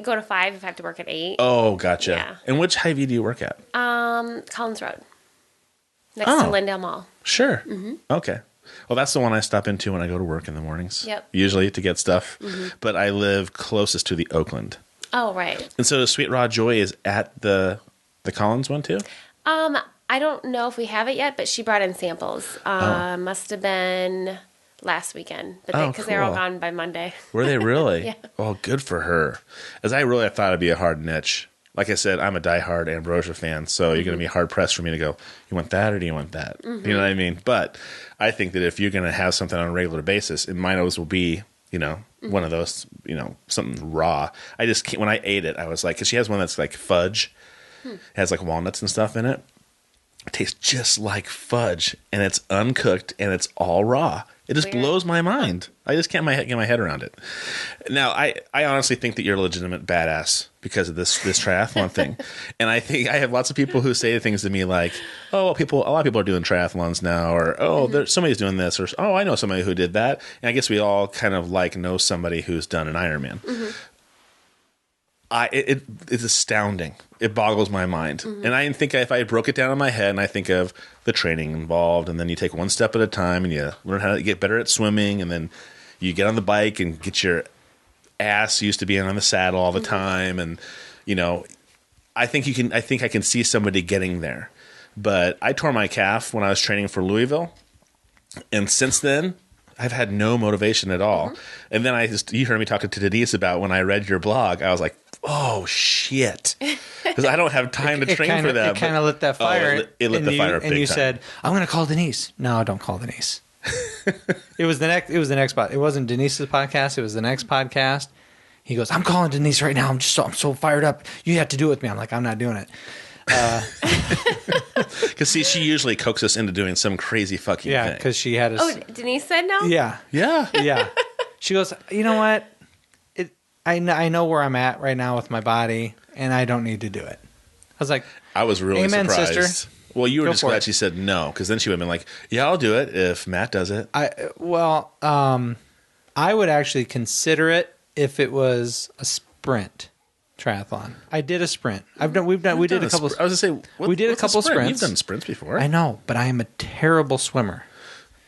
[SPEAKER 4] go to 5 if I have to work at 8.
[SPEAKER 3] Oh, gotcha.
[SPEAKER 4] Yeah.
[SPEAKER 3] And which Hy-Vee do you work at?
[SPEAKER 4] Collins Road. Next to Lindale Mall.
[SPEAKER 3] Sure. Mm-hmm. Okay. Well, that's the one I stop into when I go to work in the mornings.
[SPEAKER 4] Yep.
[SPEAKER 3] Usually to get stuff. Mm-hmm. But I live closest to the Oakland.
[SPEAKER 4] Oh, right.
[SPEAKER 3] And so Sweet Raw Joy is at the Collins one too?
[SPEAKER 4] I don't know if we have it yet, but she brought in samples. Must have been last weekend, but because they're all gone by Monday.
[SPEAKER 3] Were they really?
[SPEAKER 4] Yeah.
[SPEAKER 3] Oh, good for her. As I really thought it'd be a hard niche. Like I said, I'm a diehard Ambrosia fan, so you're going to be hard pressed for me to go, you want that or do you want that? Mm-hmm. You know what I mean? But I think that if you're going to have something on a regular basis, it might as well be, one of those, something raw. I just can't, when I ate it, I was like, because she has one that's like fudge. It has like walnuts and stuff in it. It tastes just like fudge, and it's uncooked, and it's all raw. It just blows my mind. I just can't get my head around it. Now, I honestly think that you're a legitimate badass because of this triathlon thing. And I think I have lots of people who say things to me like, oh, a lot of people are doing triathlons now, or, oh, somebody's doing this, or, oh, I know somebody who did that. And I guess we all kind of know somebody who's done an Ironman. Mm-hmm. It's astounding. It boggles my mind. Mm-hmm. And I think if I broke it down in my head and I think of the training involved, and then you take one step at a time and you learn how to get better at swimming, and then you get on the bike and get your ass used to being on the saddle all the time. And, I think I can see somebody getting there. But I tore my calf when I was training for Louisville. And since then, I've had no motivation at all. Mm-hmm. And then you heard me talking to Denise about when I read your blog, I was like, oh shit, because I don't have time to train for that.
[SPEAKER 1] It kind of lit that fire.
[SPEAKER 3] It lit the fire up
[SPEAKER 1] and you
[SPEAKER 3] big time.
[SPEAKER 1] said, "I'm going to call Denise." No, don't call Denise. It was the next pod. It wasn't Denise's podcast. It was the next podcast. He goes, "I'm calling Denise right now. I'm so fired up. You have to do it with me." I'm like, "I'm not doing it."
[SPEAKER 3] Because see, she usually coaxes us into doing some crazy fucking thing.
[SPEAKER 1] because she had a.
[SPEAKER 4] Oh, Denise said no?
[SPEAKER 3] Yeah.
[SPEAKER 1] Yeah. She goes, "You know what? I know where I'm at right now with my body, and I don't need to do it." I was like,
[SPEAKER 3] I was really
[SPEAKER 1] Amen,
[SPEAKER 3] surprised.
[SPEAKER 1] sister.
[SPEAKER 3] Well, you were
[SPEAKER 1] Go
[SPEAKER 3] just
[SPEAKER 1] for
[SPEAKER 3] glad
[SPEAKER 1] it.
[SPEAKER 3] she said no, because then she would have been like, "Yeah, I'll do it if Matt does it."
[SPEAKER 1] I would actually consider it if it was a sprint triathlon. I did a sprint. We did a couple.
[SPEAKER 3] I was gonna say,
[SPEAKER 1] we did a
[SPEAKER 3] what's
[SPEAKER 1] couple
[SPEAKER 3] sprint?
[SPEAKER 1] sprints.
[SPEAKER 3] You've done sprints before.
[SPEAKER 1] I know, but I am a terrible swimmer.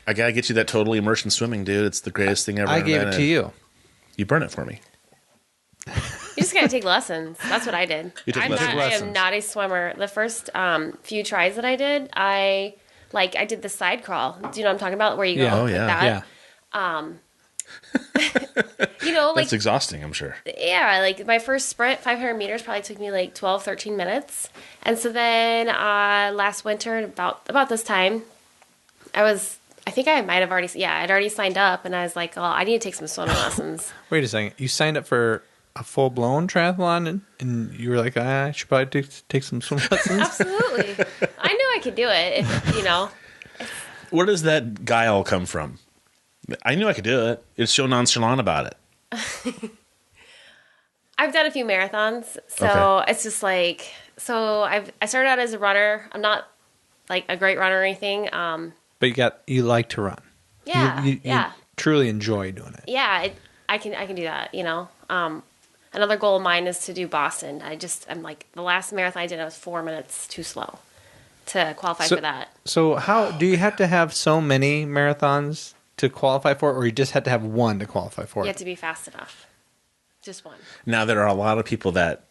[SPEAKER 3] I gotta get you that totally immersion swimming, dude. It's the greatest thing ever.
[SPEAKER 1] I gave it
[SPEAKER 3] invented.
[SPEAKER 1] to you.
[SPEAKER 3] You burn it for me.
[SPEAKER 4] You just gotta take lessons. That's what I did.
[SPEAKER 3] You took
[SPEAKER 4] I
[SPEAKER 3] lessons.
[SPEAKER 4] am not a swimmer. The first few tries that I did, I did the side crawl. Do you know what I'm talking about? Where you go
[SPEAKER 1] Yeah.
[SPEAKER 3] Oh,
[SPEAKER 4] like
[SPEAKER 3] yeah.
[SPEAKER 4] that?
[SPEAKER 1] Yeah.
[SPEAKER 4] You know, like
[SPEAKER 3] That's exhausting, I'm sure.
[SPEAKER 4] yeah, like my first sprint, 500 meters, probably took me like 12, 13 minutes. And so then last winter, about this time, I think I might have I'd already signed up, and I was like, oh, I need to take some swimming lessons.
[SPEAKER 1] Wait a second. You signed up for a full blown triathlon, and you were like, I should probably take some swim lessons.
[SPEAKER 4] Absolutely. I knew I could do it, if, you know.
[SPEAKER 3] Where does that guile come from? I knew I could do it. It's so nonchalant about it.
[SPEAKER 4] I've done a few marathons, so
[SPEAKER 3] Okay.
[SPEAKER 4] it's just like, I started out as a runner. I'm not like a great runner or anything.
[SPEAKER 1] But you like to run.
[SPEAKER 4] Yeah,
[SPEAKER 1] You
[SPEAKER 4] yeah.
[SPEAKER 1] truly enjoy doing it.
[SPEAKER 4] Yeah, I can do that, you know. Another goal of mine is to do Boston. I'm like, the last marathon I did, I was 4 minutes too slow to qualify for that.
[SPEAKER 1] So how do you have to have so many marathons to qualify for it, or you just have to have one to qualify for
[SPEAKER 4] You
[SPEAKER 1] it?
[SPEAKER 4] have to be fast enough. Just one.
[SPEAKER 3] Now, there are a lot of people that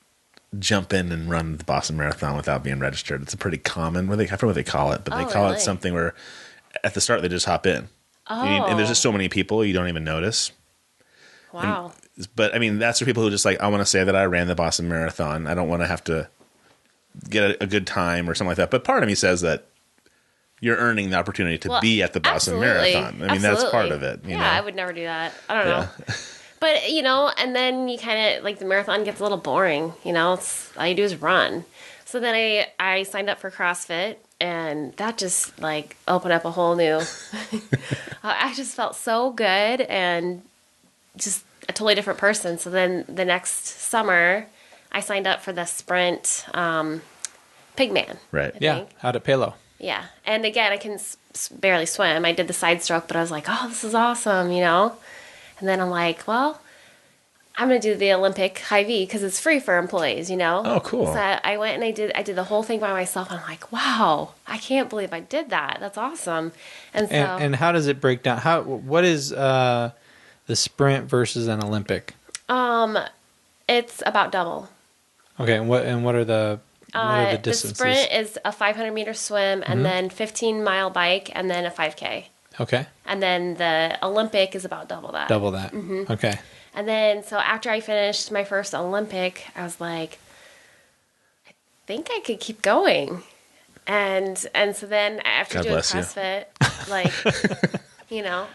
[SPEAKER 3] jump in and run the Boston Marathon without being registered. It's a pretty common, I forget what they call it, but they
[SPEAKER 4] Oh,
[SPEAKER 3] call
[SPEAKER 4] really?
[SPEAKER 3] it something where at the start they just hop in.
[SPEAKER 4] Oh.
[SPEAKER 3] And there's just so many people, you don't even notice.
[SPEAKER 4] Wow.
[SPEAKER 3] But I mean, that's for people who just like, I want to say that I ran the Boston Marathon. I don't want to have to get a good time or something like that. But part of me says that you're earning the opportunity to be at the Boston
[SPEAKER 4] absolutely.
[SPEAKER 3] Marathon. I mean, that's part of it. You know?
[SPEAKER 4] I would never do that. I don't know. But, you know, and then you kind of, like, the marathon gets a little boring, you know? All you do is run. So then I signed up for CrossFit, and that just, like, opened up a whole new... I just felt so good and just a totally different person. So then the next summer, I signed up for the sprint Pigman.
[SPEAKER 3] Right.
[SPEAKER 1] Yeah,
[SPEAKER 4] think.
[SPEAKER 1] out at Palo.
[SPEAKER 4] Yeah. And again, I can barely swim. I did the side stroke, but I was like, oh, this is awesome, you know? And then I'm like, well, I'm going to do the Olympic high V because it's free for employees, you know?
[SPEAKER 3] Oh, cool.
[SPEAKER 4] So I went and I did the whole thing by myself. And I'm like, wow, I can't believe I did that. That's awesome. And so,
[SPEAKER 1] And how does it break down? What is the sprint versus an Olympic?
[SPEAKER 4] it's about double.
[SPEAKER 1] Okay, and what are the
[SPEAKER 4] The
[SPEAKER 1] distances?
[SPEAKER 4] sprint is a 500-meter swim, and then 15-mile bike, and then a 5K.
[SPEAKER 1] Okay,
[SPEAKER 4] And then the Olympic is about double that.
[SPEAKER 1] double that. Okay,
[SPEAKER 4] And then, so after I finished my first Olympic, I was like, I think I could keep going. And so then after
[SPEAKER 3] God
[SPEAKER 4] doing
[SPEAKER 3] bless you.
[SPEAKER 4] CrossFit, like, you know,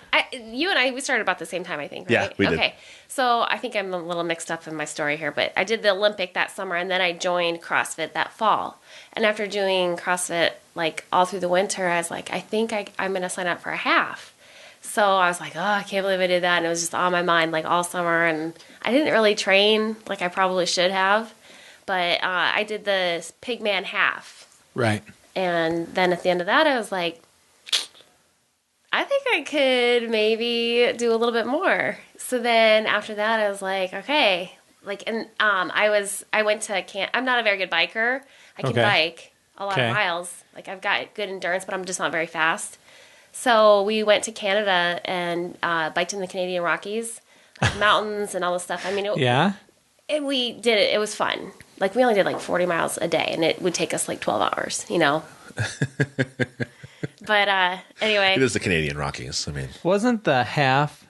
[SPEAKER 4] you and I, we started about the same time, I think, right?
[SPEAKER 3] Yeah, we did.
[SPEAKER 4] Okay. So I think I'm a little mixed up in my story here, but I did the Olympic that summer, and then I joined CrossFit that fall. And after doing CrossFit, like, all through the winter, I was like, I think I'm going to sign up for a half. So I was like, oh, I can't believe I did that. And it was just on my mind, like, all summer. And I didn't really train like I probably should have. But I did the Pigman half.
[SPEAKER 1] right.
[SPEAKER 4] And then at the end of that, I was like, I think I could maybe do a little bit more. So then after that, I was like, okay. Like, and I went to camp. I'm not a very good biker. I can
[SPEAKER 1] Okay.
[SPEAKER 4] bike a lot
[SPEAKER 1] Okay.
[SPEAKER 4] of miles. Like, I've got good endurance, but I'm just not very fast. So we went to Canada and biked in the Canadian Rockies, like mountains and all this stuff. I mean,
[SPEAKER 1] Yeah.
[SPEAKER 4] we did it. It was fun. Like, we only did like 40 miles a day, and it would take us like 12 hours, you know? But anyway.
[SPEAKER 3] It is the Canadian Rockies. I mean,
[SPEAKER 1] Wasn't the half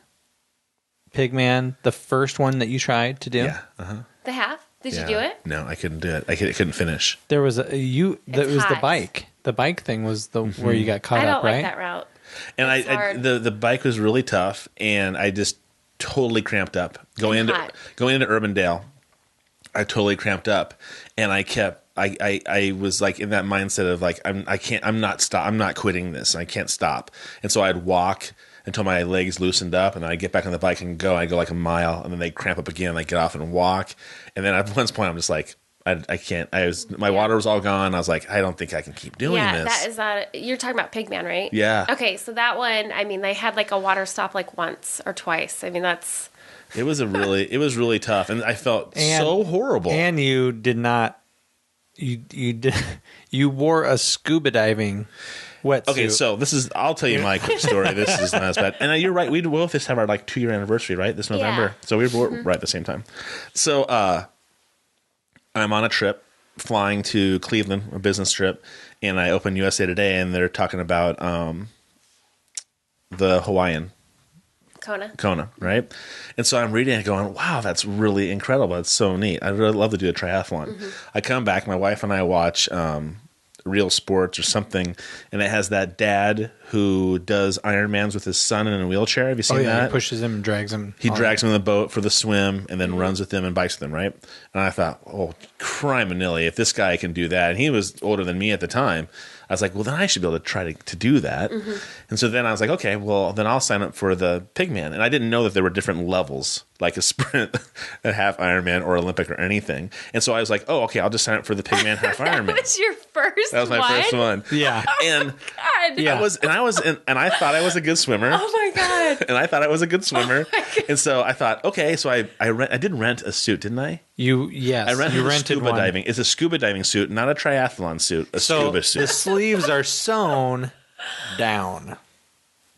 [SPEAKER 1] Pigman the first one that you tried to do?
[SPEAKER 3] yeah. Uh-huh.
[SPEAKER 4] The half? Did you do it?
[SPEAKER 3] No, I couldn't do it. I couldn't finish.
[SPEAKER 1] There was that was the
[SPEAKER 4] hot.
[SPEAKER 1] bike. The bike thing was the where you got caught
[SPEAKER 4] I don't
[SPEAKER 1] up, right?
[SPEAKER 4] like that route.
[SPEAKER 3] And
[SPEAKER 4] It's hard.
[SPEAKER 3] the bike was really tough, and I just totally cramped up going
[SPEAKER 4] And
[SPEAKER 3] into
[SPEAKER 4] hot.
[SPEAKER 3] Urbandale. I totally cramped up, and I was like in that mindset of like I'm not quitting this. I can't stop, and so I'd walk until my legs loosened up, and then I get back on the bike and go. I go like a mile, and then they cramp up again. And I get off and walk, and then at one point I'm just like, I can't. My water was all gone. I was like, I don't think I can keep doing this.
[SPEAKER 4] That is that. You're talking about Pigman, right?
[SPEAKER 3] Yeah.
[SPEAKER 4] Okay, so that one, I mean, they had like a water stop like once or twice. I mean, that's.
[SPEAKER 3] It was really tough, and I felt so horrible.
[SPEAKER 1] And you did not. You wore a scuba diving wetsuit.
[SPEAKER 3] Okay, so I'll tell you my quick story. This is not as bad. And you're right. We both just have our like 2-year anniversary, right? This November.
[SPEAKER 4] Yeah.
[SPEAKER 3] So we were right at the same time. So I'm on a trip flying to Cleveland, a business trip, and I open USA Today, and they're talking about the Hawaiian Kona, right? And so I'm reading it going, wow, that's really incredible. That's so neat. I'd really love to do a triathlon.
[SPEAKER 4] Mm-hmm.
[SPEAKER 3] I come back, my wife and I watch Real Sports or something, and it has that dad who does Ironmans with his son in a wheelchair. Have you seen that?
[SPEAKER 1] He pushes him and drags him.
[SPEAKER 3] He drags him in the boat for the swim and then runs with him and bikes with him, right? And I thought, oh, criminally, if this guy can do that, and he was older than me at the time, I was like, well, then I should be able to try to do that.
[SPEAKER 4] Mm-hmm.
[SPEAKER 3] And so then I was like, okay, well, then I'll sign up for the Pigman. And I didn't know that there were different levels, like a sprint, a half Ironman, or Olympic, or anything. And so I was like, oh, okay, I'll just sign up for the Pigman half Ironman.
[SPEAKER 4] That was your first
[SPEAKER 3] That was my first one.
[SPEAKER 1] Yeah.
[SPEAKER 3] And
[SPEAKER 4] God.
[SPEAKER 1] Yeah.
[SPEAKER 3] I thought I was a good swimmer.
[SPEAKER 4] Oh my God.
[SPEAKER 3] And I thought I was a good swimmer.
[SPEAKER 4] Oh my God.
[SPEAKER 3] And so I thought, okay, so I did rent a suit, didn't I?
[SPEAKER 1] Yes.
[SPEAKER 3] I rented
[SPEAKER 1] you
[SPEAKER 3] a
[SPEAKER 1] rented
[SPEAKER 3] scuba
[SPEAKER 1] one.
[SPEAKER 3] diving. It's a scuba diving suit, not a triathlon suit, a
[SPEAKER 1] So
[SPEAKER 3] scuba suit.
[SPEAKER 1] the sleeves are sewn down.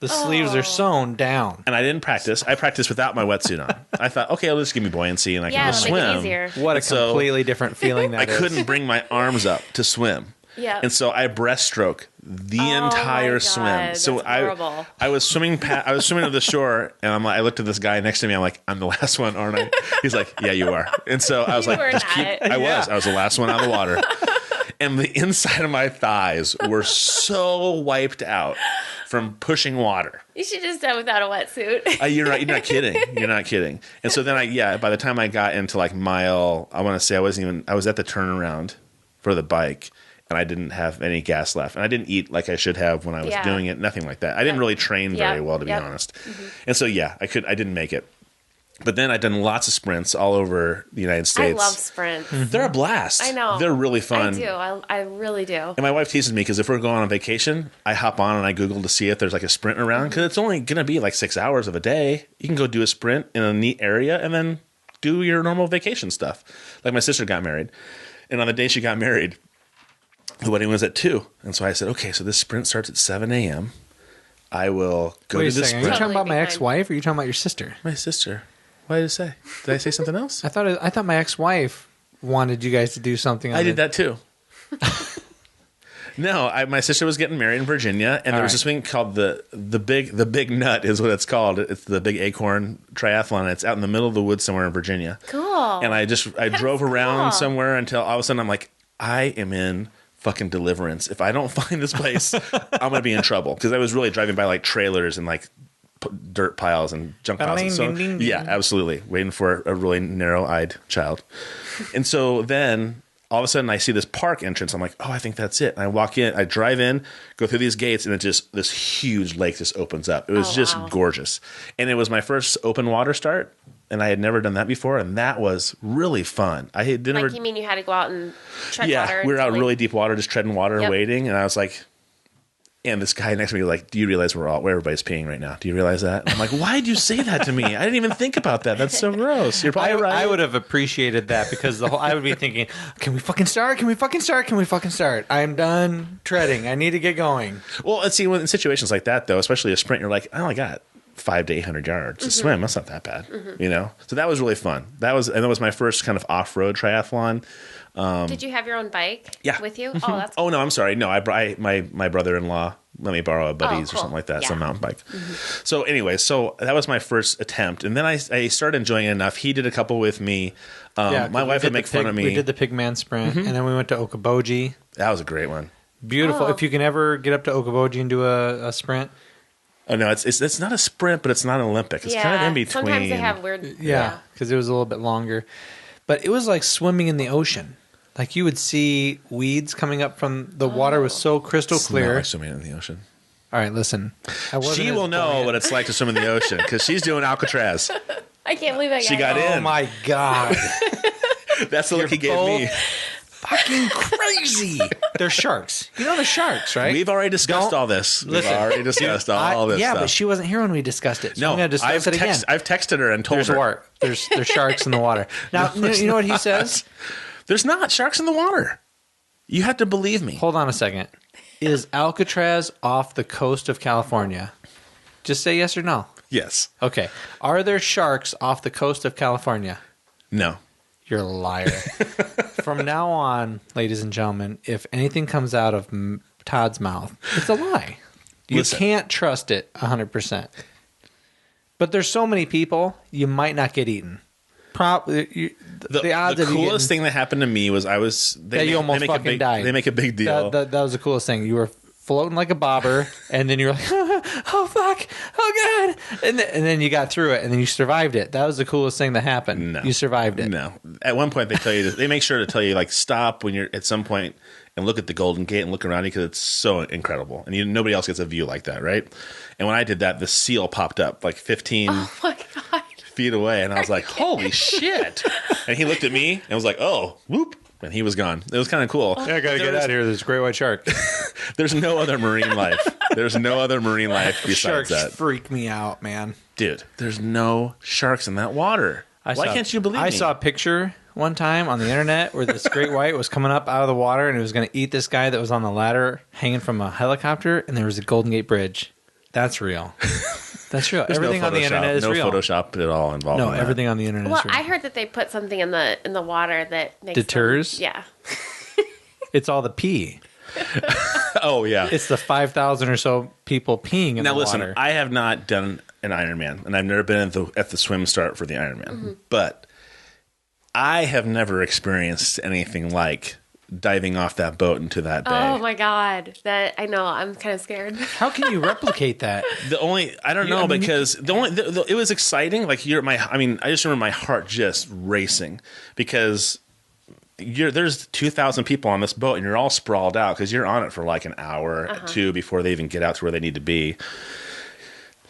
[SPEAKER 1] The sleeves are sewn down.
[SPEAKER 3] And I didn't practice. I practiced without my wetsuit on. I thought, okay, it'll just give me buoyancy and I can
[SPEAKER 4] Yeah,
[SPEAKER 3] go
[SPEAKER 4] it'll make it
[SPEAKER 3] swim.
[SPEAKER 4] easier.
[SPEAKER 1] What a
[SPEAKER 3] And so
[SPEAKER 1] completely different feeling that
[SPEAKER 3] I
[SPEAKER 1] is.
[SPEAKER 3] couldn't bring my arms up to swim.
[SPEAKER 4] Yeah.
[SPEAKER 3] And so I breaststroke the
[SPEAKER 4] Oh
[SPEAKER 3] entire
[SPEAKER 4] my
[SPEAKER 3] swim.
[SPEAKER 4] God,
[SPEAKER 3] So
[SPEAKER 4] that's horrible.
[SPEAKER 3] I was swimming to the shore, and I looked at this guy next to me. I'm like, I'm the last one, aren't I? He's like, yeah, you are. And so I was
[SPEAKER 4] You
[SPEAKER 3] like,
[SPEAKER 4] were
[SPEAKER 3] just keep.
[SPEAKER 4] not.
[SPEAKER 3] I was the last one out of the water, and the inside of my thighs were so wiped out from pushing water.
[SPEAKER 4] You should just done without a wetsuit.
[SPEAKER 3] You're right. You're not kidding. You're not kidding. And so then by the time I got into like mile, I want to say I was at the turnaround for the bike, and I didn't have any gas left. And I didn't eat like I should have when I was doing it. Nothing like that. I didn't really train very well, to be honest.
[SPEAKER 4] Mm-hmm.
[SPEAKER 3] And so, I didn't make it. But then I've done lots of sprints all over the United States.
[SPEAKER 4] I love sprints.
[SPEAKER 3] They're a blast.
[SPEAKER 4] I know.
[SPEAKER 3] They're really fun.
[SPEAKER 4] I do. I really do.
[SPEAKER 3] And my wife teases me because if we're going on vacation, I hop on and I Google to see if there's like a sprint around because it's only going to be like 6 hours of a day. You can go do a sprint in a neat area and then do your normal vacation stuff. Like my sister got married. And on the day she got married, the wedding was at 2. And so I said, okay, so this sprint starts at 7 a.m. I will go
[SPEAKER 1] Wait
[SPEAKER 3] to
[SPEAKER 1] a
[SPEAKER 3] this
[SPEAKER 1] second. Are you
[SPEAKER 3] sprint.
[SPEAKER 1] talking about my
[SPEAKER 4] Totally
[SPEAKER 1] ex-wife or are you talking about your sister?
[SPEAKER 3] My sister. What did I say? Did I say something else?
[SPEAKER 1] I thought my ex-wife wanted you guys to do something.
[SPEAKER 3] I did that too. No, my sister was getting married in Virginia, and there was this thing called the big nut is what it's called. It's the Big Acorn Triathlon. It's out in the middle of the woods somewhere in Virginia.
[SPEAKER 4] Cool.
[SPEAKER 3] And I drove around
[SPEAKER 4] cool.
[SPEAKER 3] somewhere until all of a sudden I'm like, I am in fucking deliverance. If I don't find this place, I'm gonna be in trouble because I was really driving by like trailers and like dirt piles and junk piles. And so, yeah, absolutely, waiting for a really narrow-eyed child. And so then all of a sudden I see this park entrance. I'm like, oh, I think that's it. And I walk in, I drive in, go through these gates, and it just this huge lake just opens up. It was just gorgeous. And it was my first open water start, and I had never done that before, and that was really fun. I had never.
[SPEAKER 4] Like you mean you had to go out and tread water?
[SPEAKER 3] Yeah, we were out really deep water, just treading water,
[SPEAKER 4] Yep.
[SPEAKER 3] waiting, and I was like. And this guy next to me was like, do you realize where everybody's peeing right now? Do you realize that? And I'm like, why did you say that to me? I didn't even think about that. That's so gross. You're probably right.
[SPEAKER 1] I would have appreciated that because I would be thinking, can we fucking start? Can we fucking start? Can we fucking start? I'm done treading. I need to get going.
[SPEAKER 3] Well, let's see, in situations like that, though, especially a sprint, you're like, I only got 500 to 800 yards to swim. That's not that bad, you know? So that was really fun. That was my first kind of off-road triathlon.
[SPEAKER 4] Did you have your own bike with you? Oh, that's
[SPEAKER 3] Oh, no, I'm sorry. No, I brought my brother-in-law let me borrow a buddy's or
[SPEAKER 4] cool.
[SPEAKER 3] something like that,
[SPEAKER 4] Yeah.
[SPEAKER 3] some mountain bike. So anyway, so that was my first attempt. And then I started enjoying it enough. He did a couple with me. My wife would make fun of me.
[SPEAKER 1] We did the Pigman Sprint, and then we went to Okoboji.
[SPEAKER 3] That was a great one.
[SPEAKER 1] Beautiful.
[SPEAKER 4] Oh.
[SPEAKER 1] If you can ever get up to Okoboji and do a sprint.
[SPEAKER 3] Oh, no, it's not a sprint, but it's not an Olympic. It's kind of in between.
[SPEAKER 4] Sometimes they have weird.
[SPEAKER 1] Yeah, because it was a little bit longer. But it was like swimming in the ocean. Like you would see weeds coming up from the water was so crystal
[SPEAKER 3] It's not
[SPEAKER 1] clear.
[SPEAKER 3] like swimming in the ocean.
[SPEAKER 1] All right, listen.
[SPEAKER 3] She will know what it's like to swim in the ocean because she's doing Alcatraz.
[SPEAKER 4] I can't believe I
[SPEAKER 3] She got
[SPEAKER 1] Oh
[SPEAKER 3] in.
[SPEAKER 1] my God.
[SPEAKER 3] That's the look he gave me.
[SPEAKER 1] Fucking crazy. They're sharks. You know the sharks, right?
[SPEAKER 3] We've already discussed all this.
[SPEAKER 1] Listen.
[SPEAKER 3] We've already discussed all this
[SPEAKER 1] yeah,
[SPEAKER 3] stuff.
[SPEAKER 1] but she wasn't here when we discussed it. So
[SPEAKER 3] No,
[SPEAKER 1] I'm going to discuss it again.
[SPEAKER 3] I've texted her and told her.
[SPEAKER 1] There's sharks in the water. Now, you know what he says?
[SPEAKER 3] There's not sharks in the water. You have to believe me.
[SPEAKER 1] Hold on a second. Is Alcatraz off the coast of California? Just say yes or no.
[SPEAKER 3] Yes.
[SPEAKER 1] Okay. Are there sharks off the coast of California?
[SPEAKER 3] No.
[SPEAKER 1] You're a liar. From now on, ladies and gentlemen, if anything comes out of Todd's mouth, it's a lie. You
[SPEAKER 3] Listen.
[SPEAKER 1] can't trust it 100%. But there's so many people, you might not get eaten. The odds
[SPEAKER 3] the
[SPEAKER 1] of you
[SPEAKER 3] coolest
[SPEAKER 1] getting,
[SPEAKER 3] thing that happened to me was
[SPEAKER 1] you almost fucking died.
[SPEAKER 3] They make a big deal.
[SPEAKER 1] That was the coolest thing. You were floating like a bobber, and then you're like, oh, fuck, oh, God. And then you got through it, and then you survived it. That was the coolest thing that happened.
[SPEAKER 3] No.
[SPEAKER 1] You survived it.
[SPEAKER 3] No. At one point, they make sure to tell you, like, stop when you're at some point and look at the Golden Gate and look around you because it's so incredible. And nobody else gets a view like that, right? And when I did that, the seal popped up like 15
[SPEAKER 4] Oh my God.
[SPEAKER 3] feet away. And I was like, holy shit. And he looked at me and was like, oh, whoop. And he was gone. It was kind of cool.
[SPEAKER 1] Yeah, I got to get out of here. There's a great white shark.
[SPEAKER 3] There's no other marine life. There's no other marine life besides
[SPEAKER 1] Sharks
[SPEAKER 3] that.
[SPEAKER 1] freak me out, man.
[SPEAKER 3] Dude, there's no sharks in that water. Why can't you believe me?
[SPEAKER 1] I saw a picture one time on the internet where this great white was coming up out of the water and it was going to eat this guy that was on the ladder hanging from a helicopter, and there was a Golden Gate Bridge. That's real. That's real.
[SPEAKER 3] There's
[SPEAKER 1] Everything
[SPEAKER 3] no
[SPEAKER 1] on the internet is
[SPEAKER 3] no
[SPEAKER 1] real.
[SPEAKER 3] Photoshop at all involved.
[SPEAKER 1] No,
[SPEAKER 3] in that.
[SPEAKER 1] everything on the internet
[SPEAKER 4] Well,
[SPEAKER 1] is real.
[SPEAKER 4] I heard that they put something in the water that makes
[SPEAKER 1] Deters?
[SPEAKER 4] them- yeah.
[SPEAKER 1] It's all the pee.
[SPEAKER 3] Oh yeah.
[SPEAKER 1] It's the 5,000 or so people peeing in
[SPEAKER 3] Now
[SPEAKER 1] the
[SPEAKER 3] listen,
[SPEAKER 1] water.
[SPEAKER 3] I have not done an Ironman, and I've never been at the swim start for the Ironman, but I have never experienced anything like diving off that boat into that bay.
[SPEAKER 4] Oh my God. That I know. I'm kind of scared.
[SPEAKER 1] How can you replicate that?
[SPEAKER 3] I don't know, because it was exciting. Like I just remember my heart just racing because there's 2,000 people on this boat and you're all sprawled out because you're on it for like an hour, two before they even get out to where they need to be.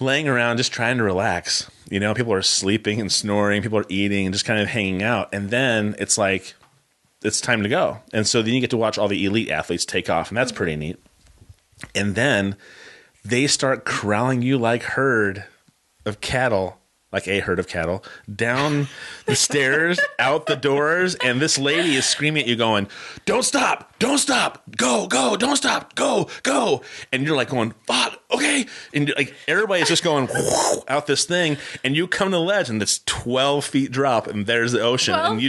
[SPEAKER 3] Laying around just trying to relax. You know, people are sleeping and snoring, people are eating and just kind of hanging out. And then it's like, it's time to go. And so then you get to watch all the elite athletes take off, and that's pretty neat. And then they start corralling you like a herd of cattle, down the stairs, out the doors, and this lady is screaming at you going, don't stop, go, don't stop, go. And you're like going, fuck, okay. And like everybody's just going out this thing, and you come to the ledge, and it's 12 feet drop, and there's the ocean.
[SPEAKER 4] 12
[SPEAKER 3] And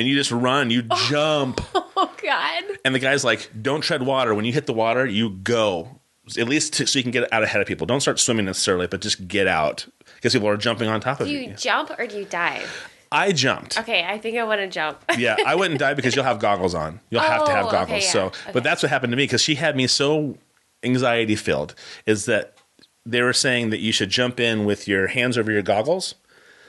[SPEAKER 3] you just run, you jump.
[SPEAKER 4] Oh God.
[SPEAKER 3] And the guy's like, don't tread water. When you hit the water, you go. At least so you can get out ahead of people. Don't start swimming necessarily, but just get out. Because people are jumping on top of
[SPEAKER 4] Do
[SPEAKER 3] you.
[SPEAKER 4] you jump or do you dive?
[SPEAKER 3] I jumped.
[SPEAKER 4] Okay, I think I want to jump.
[SPEAKER 3] Yeah, I wouldn't dive because you'll have goggles on. You'll have to have
[SPEAKER 4] Oh,
[SPEAKER 3] goggles.
[SPEAKER 4] okay, yeah.
[SPEAKER 3] So,
[SPEAKER 4] Okay.
[SPEAKER 3] but that's what happened to me because she had me so anxiety filled. Is that they were saying that you should jump in with your hands over your goggles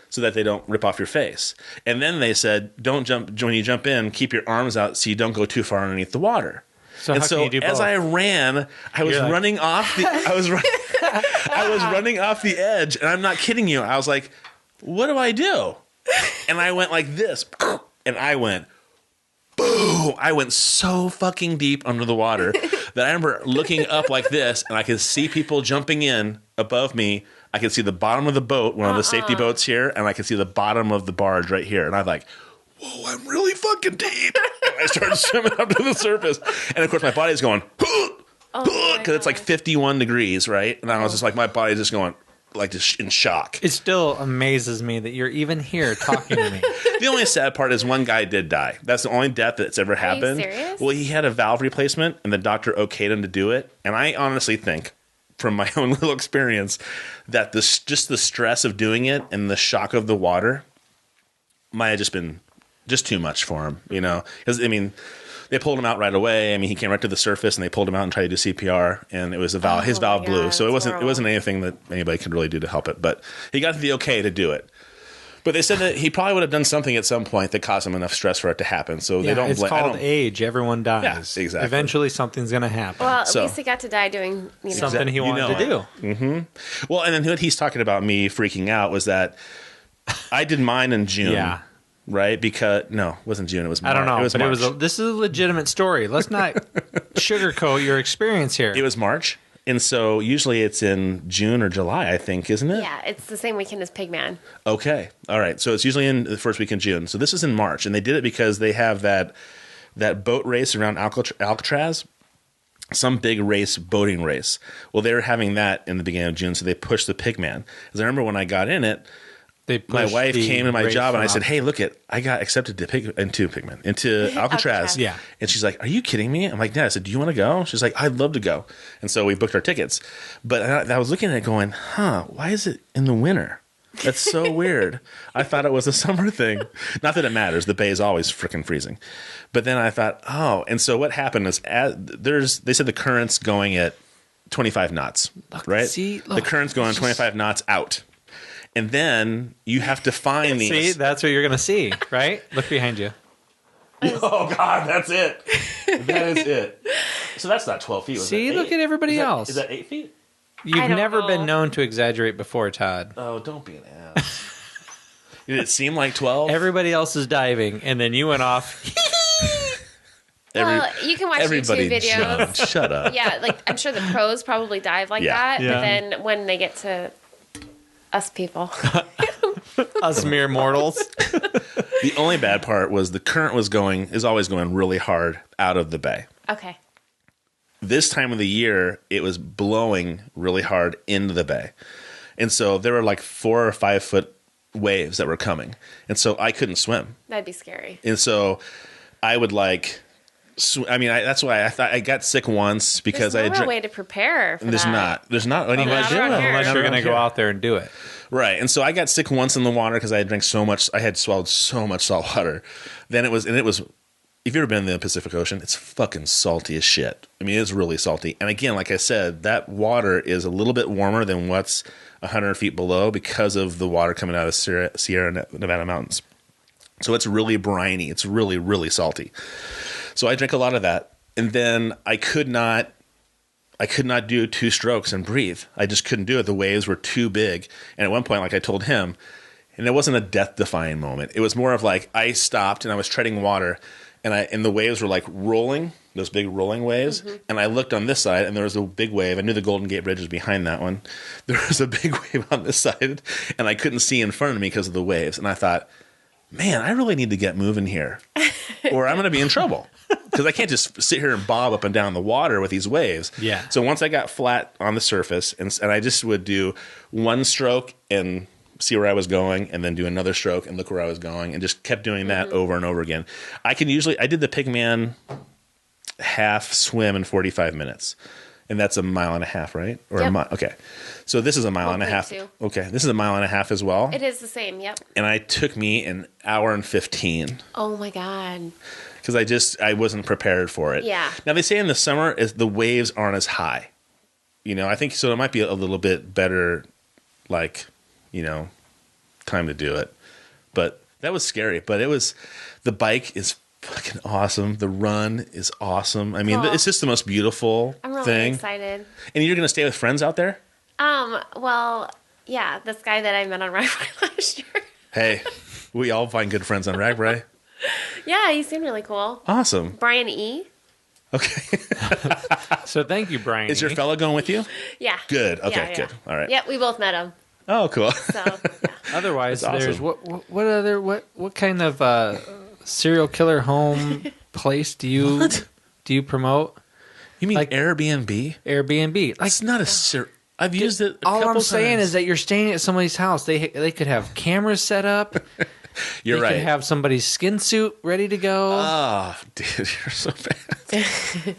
[SPEAKER 3] so that they don't rip off your face. And then they said, don't jump when you jump in. Keep your arms out so you don't go too far underneath the water.
[SPEAKER 1] So
[SPEAKER 3] And
[SPEAKER 1] how
[SPEAKER 3] so
[SPEAKER 1] can you do
[SPEAKER 3] as
[SPEAKER 1] both?
[SPEAKER 3] I ran, I was
[SPEAKER 1] You're like-
[SPEAKER 3] running off the. I was running off the edge, and I'm not kidding you. I was like, "What do I do?" And I went like this, and I went, boom! I went so fucking deep under the water that I remember looking up like this, and I could see people jumping in above me. I could see the bottom of the boat, one of the safety boats here, and I could see the bottom of the barge right here. And I'm like, whoa, I'm really fucking deep. And I started swimming up to the surface. And of course, my body's going, because it's like 51 degrees, right? And I was just like, my body's just going, like just in shock.
[SPEAKER 1] It still amazes me that you're even here talking to me.
[SPEAKER 3] The only sad part is one guy did die. That's the only death that's ever happened.
[SPEAKER 4] Are you serious?
[SPEAKER 3] Well, he had a valve replacement, and the doctor okayed him to do it. And I honestly think, from my own little experience, that just the stress of doing it and the shock of the water might have just been just too much for him, you know? Because, I mean, they pulled him out right away. I mean, he came right to the surface, and they pulled him out and tried to do CPR, and it was a valve. His valve blew, so it wasn't anything that anybody could really do to help it. But he got the okay to do it. But they said that he probably would have done something at some point that caused him enough stress for it to happen. So they don't.
[SPEAKER 1] It's called age. Everyone dies.
[SPEAKER 3] Yeah, exactly.
[SPEAKER 1] Eventually, something's going to happen.
[SPEAKER 4] Well, at least he got to die doing
[SPEAKER 1] something he wanted to do.
[SPEAKER 3] Mm-hmm. Well, and then what he's talking about me freaking out was that I did mine in June.
[SPEAKER 1] Yeah.
[SPEAKER 3] Right? Because no, it wasn't June. It was March.
[SPEAKER 1] I don't know.
[SPEAKER 3] It was
[SPEAKER 1] but
[SPEAKER 3] March.
[SPEAKER 1] This is a legitimate story. Let's not sugarcoat your experience here.
[SPEAKER 3] It was March. And so usually it's in June or July, I think, isn't it?
[SPEAKER 4] Yeah, it's the same weekend as Pigman.
[SPEAKER 3] Okay. All right. So it's usually in the first week in June. So this is in March. And they did it because they have that boat race around Alcatraz, some big race, boating race. Well, they were having that in the beginning of June, so they pushed the Pigman. Because I remember when I got in it, my wife came to my job and I said, "Hey, look I got accepted into Alcatraz."
[SPEAKER 1] Yeah.
[SPEAKER 3] And she's like, "Are you kidding me?" I'm like, "Yeah." I said, "Do you want to go?" She's like, "I'd love to go." And so we booked our tickets. But I was looking at it going, why is it in the winter? That's so weird. I thought it was a summer thing. Not that it matters. The bay is always freaking freezing. But then I thought, and so what happened is they said the current's going at 25 knots, right? The current's going 25 knots out. And then you have to find these.
[SPEAKER 1] See, that's what you're going to see, right? Look behind you.
[SPEAKER 3] Oh, God, that's it. That is it. So that's not 12 feet.
[SPEAKER 1] See, look at everybody else.
[SPEAKER 3] Is that 8 feet?
[SPEAKER 1] You've never been known to exaggerate before, Todd.
[SPEAKER 3] Oh, don't be an ass. Did it seem like 12?
[SPEAKER 1] Everybody else is diving, and then you went off.
[SPEAKER 4] Well, you can watch YouTube videos.
[SPEAKER 3] Jumped. Shut up.
[SPEAKER 4] Yeah, like I'm sure the pros probably dive like that,
[SPEAKER 1] Yeah.
[SPEAKER 4] but then when they get to us people,
[SPEAKER 1] Us mere mortals.
[SPEAKER 3] The only bad part was the current is always going really hard out of the bay.
[SPEAKER 4] okay.
[SPEAKER 3] This time of the year, it was blowing really hard into the bay. And so there were like 4 or 5 foot waves that were coming. And so I couldn't swim.
[SPEAKER 4] That'd be scary.
[SPEAKER 3] And so I would that's why I thought I got sick once because
[SPEAKER 4] There's
[SPEAKER 3] I
[SPEAKER 4] no
[SPEAKER 3] had
[SPEAKER 4] real way to prepare for
[SPEAKER 3] There's
[SPEAKER 4] that.
[SPEAKER 3] not. There's not any way to do it.
[SPEAKER 1] Unless you're going to go out there and do it.
[SPEAKER 3] Right. And so I got sick once in the water because I had drank so much. I had swallowed so much salt water. Then it was, if you've ever been in the Pacific Ocean, it's fucking salty as shit. I mean, it's really salty. And again, like I said, that water is a little bit warmer than what's 100 feet below because of the water coming out of the Sierra Nevada mountains. So it's really briny. It's really, really salty. So I drank a lot of that. And then I could not do 2 strokes and breathe. I just couldn't do it. The waves were too big. And at one point, like I told him, and it wasn't a death-defying moment. It was more of like I stopped and I was treading water, and the waves were like rolling, those big rolling waves. Mm-hmm. And I looked on this side, and there was a big wave. I knew the Golden Gate Bridge was behind that one. There was a big wave on this side, and I couldn't see in front of me because of the waves. And I thought, man, I really need to get moving here, or I'm going to be in trouble. Because I can't just sit here and bob up and down the water with these waves.
[SPEAKER 1] Yeah.
[SPEAKER 3] So once I got flat on the surface, and I just would do 1 stroke and see where I was going, and then do another stroke and look where I was going, and just kept doing that over and over again. I did the Pigman half swim in 45 minutes. And that's 1.5 miles, right? Or
[SPEAKER 4] Yep.
[SPEAKER 3] Okay. So this is 1.5 miles. Okay. This is 1.5 miles as well.
[SPEAKER 4] It is the same. Yep.
[SPEAKER 3] And it took me an hour and 15.
[SPEAKER 4] Oh my God.
[SPEAKER 3] Because I wasn't prepared for it.
[SPEAKER 4] Yeah.
[SPEAKER 3] Now they say in the summer the waves aren't as high. I think so. It might be a little bit better, time to do it. But that was scary. But the bike is fucking awesome. The run is awesome. I mean, it's just the most beautiful
[SPEAKER 4] I'm really
[SPEAKER 3] thing.
[SPEAKER 4] excited.
[SPEAKER 3] And you're gonna stay with friends out there?
[SPEAKER 4] Well, yeah, this guy that I met on Ragbri last year.
[SPEAKER 3] Hey, we all find good friends on Ragbri.
[SPEAKER 4] Yeah, he seemed really cool.
[SPEAKER 3] Awesome.
[SPEAKER 4] Brian E.
[SPEAKER 3] Okay.
[SPEAKER 1] So thank you, Brian.
[SPEAKER 3] Is your fella going with you?
[SPEAKER 4] Yeah.
[SPEAKER 3] Good. Okay,
[SPEAKER 4] Yeah.
[SPEAKER 3] good. All right.
[SPEAKER 4] Yeah, we both met him.
[SPEAKER 3] Oh, cool.
[SPEAKER 4] So, yeah.
[SPEAKER 1] Otherwise,
[SPEAKER 3] That's
[SPEAKER 1] there's
[SPEAKER 3] awesome.
[SPEAKER 1] what kind of serial killer home place do you promote?
[SPEAKER 3] You mean
[SPEAKER 1] Like-
[SPEAKER 3] Airbnb?
[SPEAKER 1] Airbnb. Like
[SPEAKER 3] It's not a I've used it.
[SPEAKER 1] All I'm saying is that you're staying at somebody's house. They could have cameras set up.
[SPEAKER 3] You're right.
[SPEAKER 1] They could have somebody's skin suit ready to go.
[SPEAKER 3] Oh, dude, you're so bad.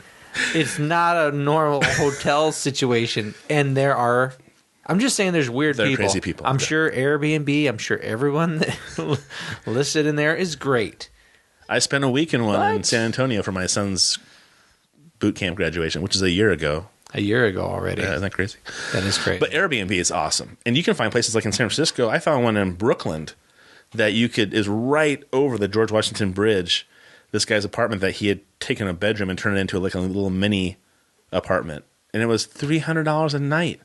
[SPEAKER 1] It's not a normal hotel situation, and I'm just saying there's weird people.
[SPEAKER 3] Crazy people.
[SPEAKER 1] I'm sure Airbnb, I'm sure everyone that listed in there is great.
[SPEAKER 3] I spent a week in one in San Antonio for my son's boot camp graduation, which is a year ago.
[SPEAKER 1] A year ago already.
[SPEAKER 3] Isn't that crazy?
[SPEAKER 1] That is crazy.
[SPEAKER 3] But Airbnb is awesome. And you can find places like in San Francisco. I found one in Brooklyn that is right over the George Washington Bridge. This guy's apartment that he had taken a bedroom and turned it into like a little mini apartment. And it was $300 a night.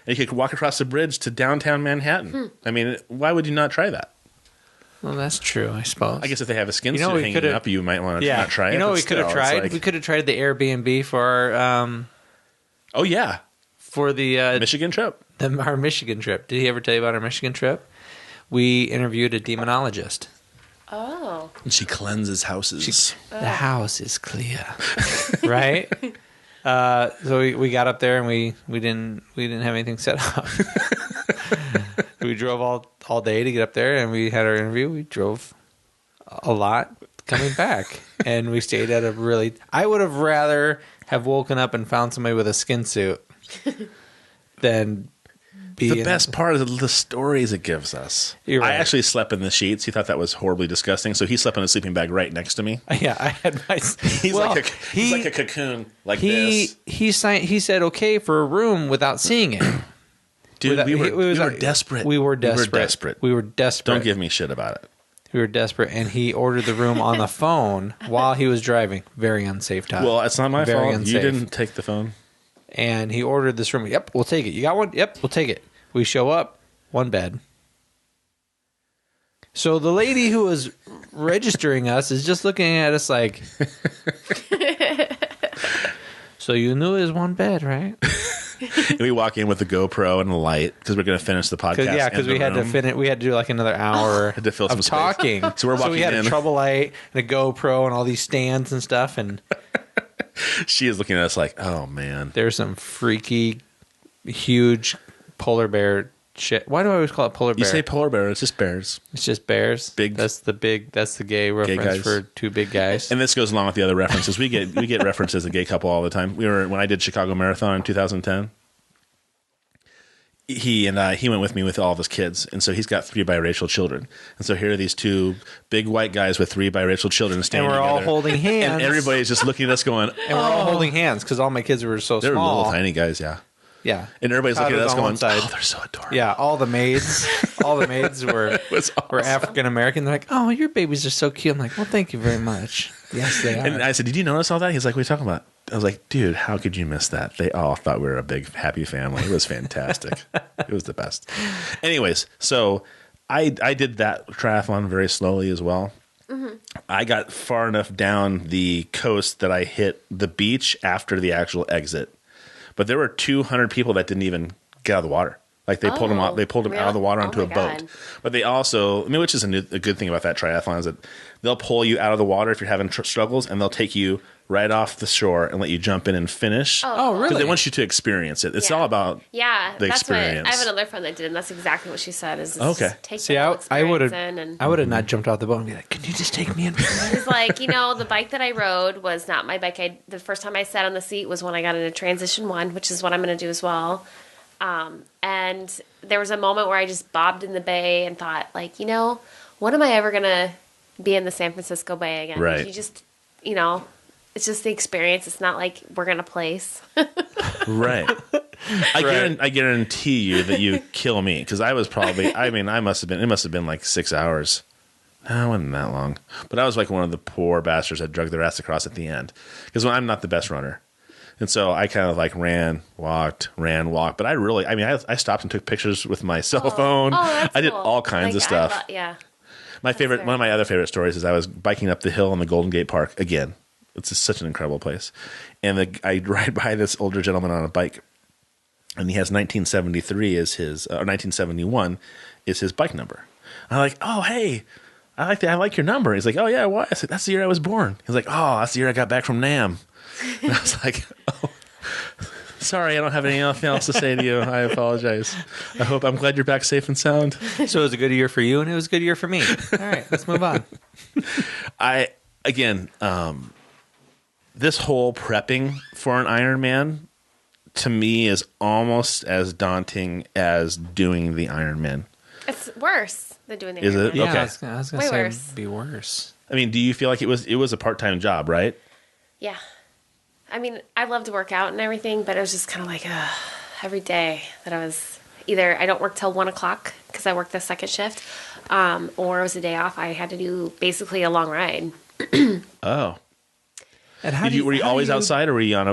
[SPEAKER 3] And you could walk across the bridge to downtown Manhattan. I mean, why would you not try that?
[SPEAKER 1] Well, that's true, I suppose.
[SPEAKER 3] I guess if they have a skin suit hanging up, you might want to not try it.
[SPEAKER 1] You know what we could have tried? We could have tried the Airbnb for our...
[SPEAKER 3] oh, yeah.
[SPEAKER 1] For the...
[SPEAKER 3] Michigan trip.
[SPEAKER 1] Our Michigan trip. Did he ever tell you about our Michigan trip? We interviewed a demonologist.
[SPEAKER 4] Oh.
[SPEAKER 3] And she cleanses houses.
[SPEAKER 1] The house is clear. Right? So we got up there and we didn't have anything set up. We drove all day to get up there, and we had our interview. We drove a lot coming back, and we stayed at I would have rather have woken up and found somebody with a skin suit than be
[SPEAKER 3] the best part is the stories it gives us.
[SPEAKER 1] Right.
[SPEAKER 3] I actually slept in the sheets. He thought that was horribly disgusting, so he slept in a sleeping bag right next to me.
[SPEAKER 1] Yeah, I had my.
[SPEAKER 3] He's like a cocoon, like this.
[SPEAKER 1] He said okay for a room without seeing it.
[SPEAKER 3] Dude, we were desperate.
[SPEAKER 1] We were desperate.
[SPEAKER 3] Don't give me shit about it.
[SPEAKER 1] We were desperate, and he ordered the room on the phone while he was driving. Very unsafe time.
[SPEAKER 3] Well, it's not my fault.
[SPEAKER 1] Unsafe.
[SPEAKER 3] You didn't take the phone.
[SPEAKER 1] And he ordered this room. Yep, we'll take it. You got one? Yep, we'll take it. We show up, one bed. So the lady who was registering us is just looking at us like, so you knew it was one bed, right?
[SPEAKER 3] And we walk in with the GoPro and the light because we're going to finish the podcast.
[SPEAKER 1] Yeah, because we had to finish. We had to do like another hour
[SPEAKER 3] to fill some
[SPEAKER 1] of talking.
[SPEAKER 3] So we're walking in. So we had
[SPEAKER 1] a trouble light and a GoPro and all these stands and stuff. And
[SPEAKER 3] she is looking at us like, oh man,
[SPEAKER 1] there's some freaky, huge polar bear shit. Why do I always call it polar bear?
[SPEAKER 3] You say polar bear, it's just bears.
[SPEAKER 1] It's just bears.
[SPEAKER 3] Big.
[SPEAKER 1] That's the gay reference for two big guys.
[SPEAKER 3] And this goes along with the other references. We get references a gay couple all the time. When I did Chicago Marathon in 2010. He went with me with all of his kids, and so he's got 3 biracial children. And so here are these 2 big white guys with 3 biracial children standing together.
[SPEAKER 1] And we're all holding hands.
[SPEAKER 3] And everybody's just looking at us going,
[SPEAKER 1] and we're all holding hands because all my kids were so
[SPEAKER 3] they're
[SPEAKER 1] small.
[SPEAKER 3] Little tiny guys, yeah.
[SPEAKER 1] Yeah.
[SPEAKER 3] And everybody's looking at us going, oh, they're so adorable.
[SPEAKER 1] Yeah, all the maids were
[SPEAKER 3] awesome.
[SPEAKER 1] African American. They're like, oh, your babies are so cute. I'm like, well, thank you very much. Yes, they are.
[SPEAKER 3] And I said, did you notice all that? He's like, what are you talking about? I was like, dude, how could you miss that? They all thought we were a big, happy family. It was fantastic. It was the best. Anyways, so I did that triathlon very slowly as well. Mm-hmm. I got far enough down the coast that I hit the beach after the actual exit. But there were 200 people that didn't even get out of the water. Like they pulled them out. They pulled them out of the water onto a boat. But they also, which is a good thing about that triathlon is that they'll pull you out of the water if you're having struggles, and they'll take you right off the shore and let you jump in and finish.
[SPEAKER 1] Oh, really?
[SPEAKER 3] Because they want you to experience it. It's all about the experience.
[SPEAKER 4] I have another friend that did, and that's exactly what she said.
[SPEAKER 3] Okay.
[SPEAKER 4] Take
[SPEAKER 1] See,
[SPEAKER 4] the
[SPEAKER 1] I would have
[SPEAKER 4] and
[SPEAKER 1] not jumped off the boat and be like, can you just take me in?
[SPEAKER 4] It's like, the bike that I rode was not my bike. The first time I sat on the seat was when I got into Transition 1, which is what I'm going to do as well. And there was a moment where I just bobbed in the bay and thought, like, when am I ever going to be in the San Francisco Bay again?
[SPEAKER 3] Right.
[SPEAKER 4] You just, it's just the experience. It's not like we're going to place.
[SPEAKER 3] Right. I guarantee you that you kill me because I was probably, it must have been like 6 hours. No, it wasn't that long. But I was like one of the poor bastards that drug their ass across at the end because I'm not the best runner. And so I kind of like ran, walked. But I stopped and took pictures with my cell phone.
[SPEAKER 4] Oh,
[SPEAKER 3] I did all kinds of stuff.
[SPEAKER 4] Yeah.
[SPEAKER 3] One of my other favorite stories is I was biking up the hill in the Golden Gate Park again. It's just such an incredible place. And I ride by this older gentleman on a bike, and he has 1973 as his, or 1971 is his bike number. I'm like, oh, hey, I like your number. He's like, oh, yeah, why? I said, that's the year I was born. He's like, oh, that's the year I got back from NAM. And I was like, oh, Sorry, I don't have anything else to say to you. I apologize. I'm glad you're back safe and sound.
[SPEAKER 1] So it was a good year for you, and it was a good year for me. All right, let's move on.
[SPEAKER 3] This whole prepping for an Ironman to me is almost as daunting as doing the Ironman.
[SPEAKER 4] It's worse than doing the
[SPEAKER 3] Is
[SPEAKER 4] Ironman.
[SPEAKER 3] it?
[SPEAKER 1] Yeah,
[SPEAKER 3] Okay.
[SPEAKER 1] I was going to
[SPEAKER 4] Way
[SPEAKER 1] say
[SPEAKER 4] worse.
[SPEAKER 1] it'd be worse.
[SPEAKER 3] I mean, do you feel like it was a part-time job, right?
[SPEAKER 4] Yeah. I mean, I love to work out and everything, but it was just kind of like every day that I was either I don't work till 1 o'clock because I work the second shift, or it was a day off. I had to do basically a long ride.
[SPEAKER 3] Oh.
[SPEAKER 1] And
[SPEAKER 3] Were you always outside, or were you on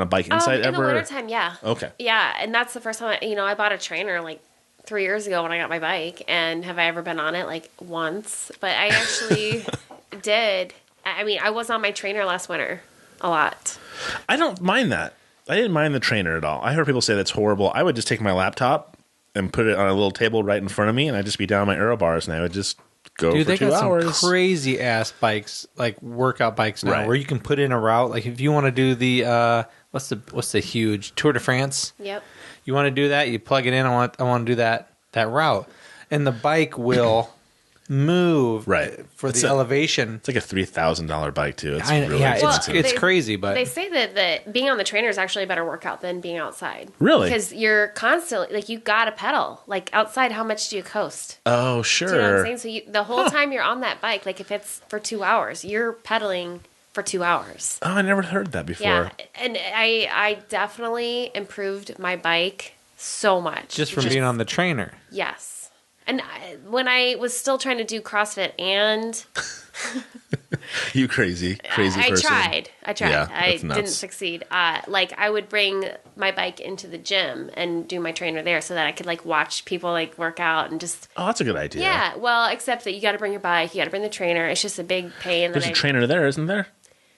[SPEAKER 3] a bike inside
[SPEAKER 4] in
[SPEAKER 3] ever?
[SPEAKER 4] the wintertime, yeah.
[SPEAKER 3] Okay.
[SPEAKER 4] Yeah, and that's the first time I bought a trainer like 3 years ago when I got my bike, and have I ever been on it like once? But I actually did. I mean, I was on my trainer last winter a lot.
[SPEAKER 3] I don't mind that. I didn't mind the trainer at all. I heard people say that's horrible. I would just take my laptop and put it on a little table right in front of me, and I'd just be down my aero bars, and I would just go
[SPEAKER 1] Dude,
[SPEAKER 3] for
[SPEAKER 1] they
[SPEAKER 3] 2
[SPEAKER 1] got
[SPEAKER 3] hours.
[SPEAKER 1] some crazy ass bikes, like workout bikes now,
[SPEAKER 3] Right.
[SPEAKER 1] where you can put in a route. Like if you want to do the what's the huge Tour de France?
[SPEAKER 4] Yep.
[SPEAKER 1] You want to do that? You plug it in. I want to do that route, and the bike will move
[SPEAKER 3] Right.
[SPEAKER 1] for
[SPEAKER 3] It's
[SPEAKER 1] the
[SPEAKER 3] a-
[SPEAKER 1] elevation.
[SPEAKER 3] It's like a $3,000 bike too. It's
[SPEAKER 1] I-
[SPEAKER 3] really
[SPEAKER 1] yeah,
[SPEAKER 3] expensive.
[SPEAKER 1] it's crazy, but
[SPEAKER 4] They say that being on the trainer is actually a better workout than being outside.
[SPEAKER 3] Really?
[SPEAKER 4] Because you're constantly, like, you got to pedal. Like, outside, how much do you coast?
[SPEAKER 3] Oh, sure.
[SPEAKER 4] Do you know what I'm saying? So the whole time you're on that bike, like, if it's for 2 hours, you're pedaling for 2 hours.
[SPEAKER 3] Oh, I never heard that before.
[SPEAKER 4] Yeah. And I definitely improved my bike so much.
[SPEAKER 1] just from being on the trainer.
[SPEAKER 4] Yes. And when I was still trying to do CrossFit and
[SPEAKER 3] You crazy
[SPEAKER 4] I
[SPEAKER 3] person.
[SPEAKER 4] tried.
[SPEAKER 3] Yeah,
[SPEAKER 4] I
[SPEAKER 3] that's nuts.
[SPEAKER 4] didn't succeed. Like I would bring my bike into the gym and do my trainer there so that I could like watch people like work out and just
[SPEAKER 3] Oh, that's a good idea.
[SPEAKER 4] yeah. Well, except that you got to bring your bike, you got to bring the trainer. It's just a big pain.
[SPEAKER 3] There's a trainer there, isn't there?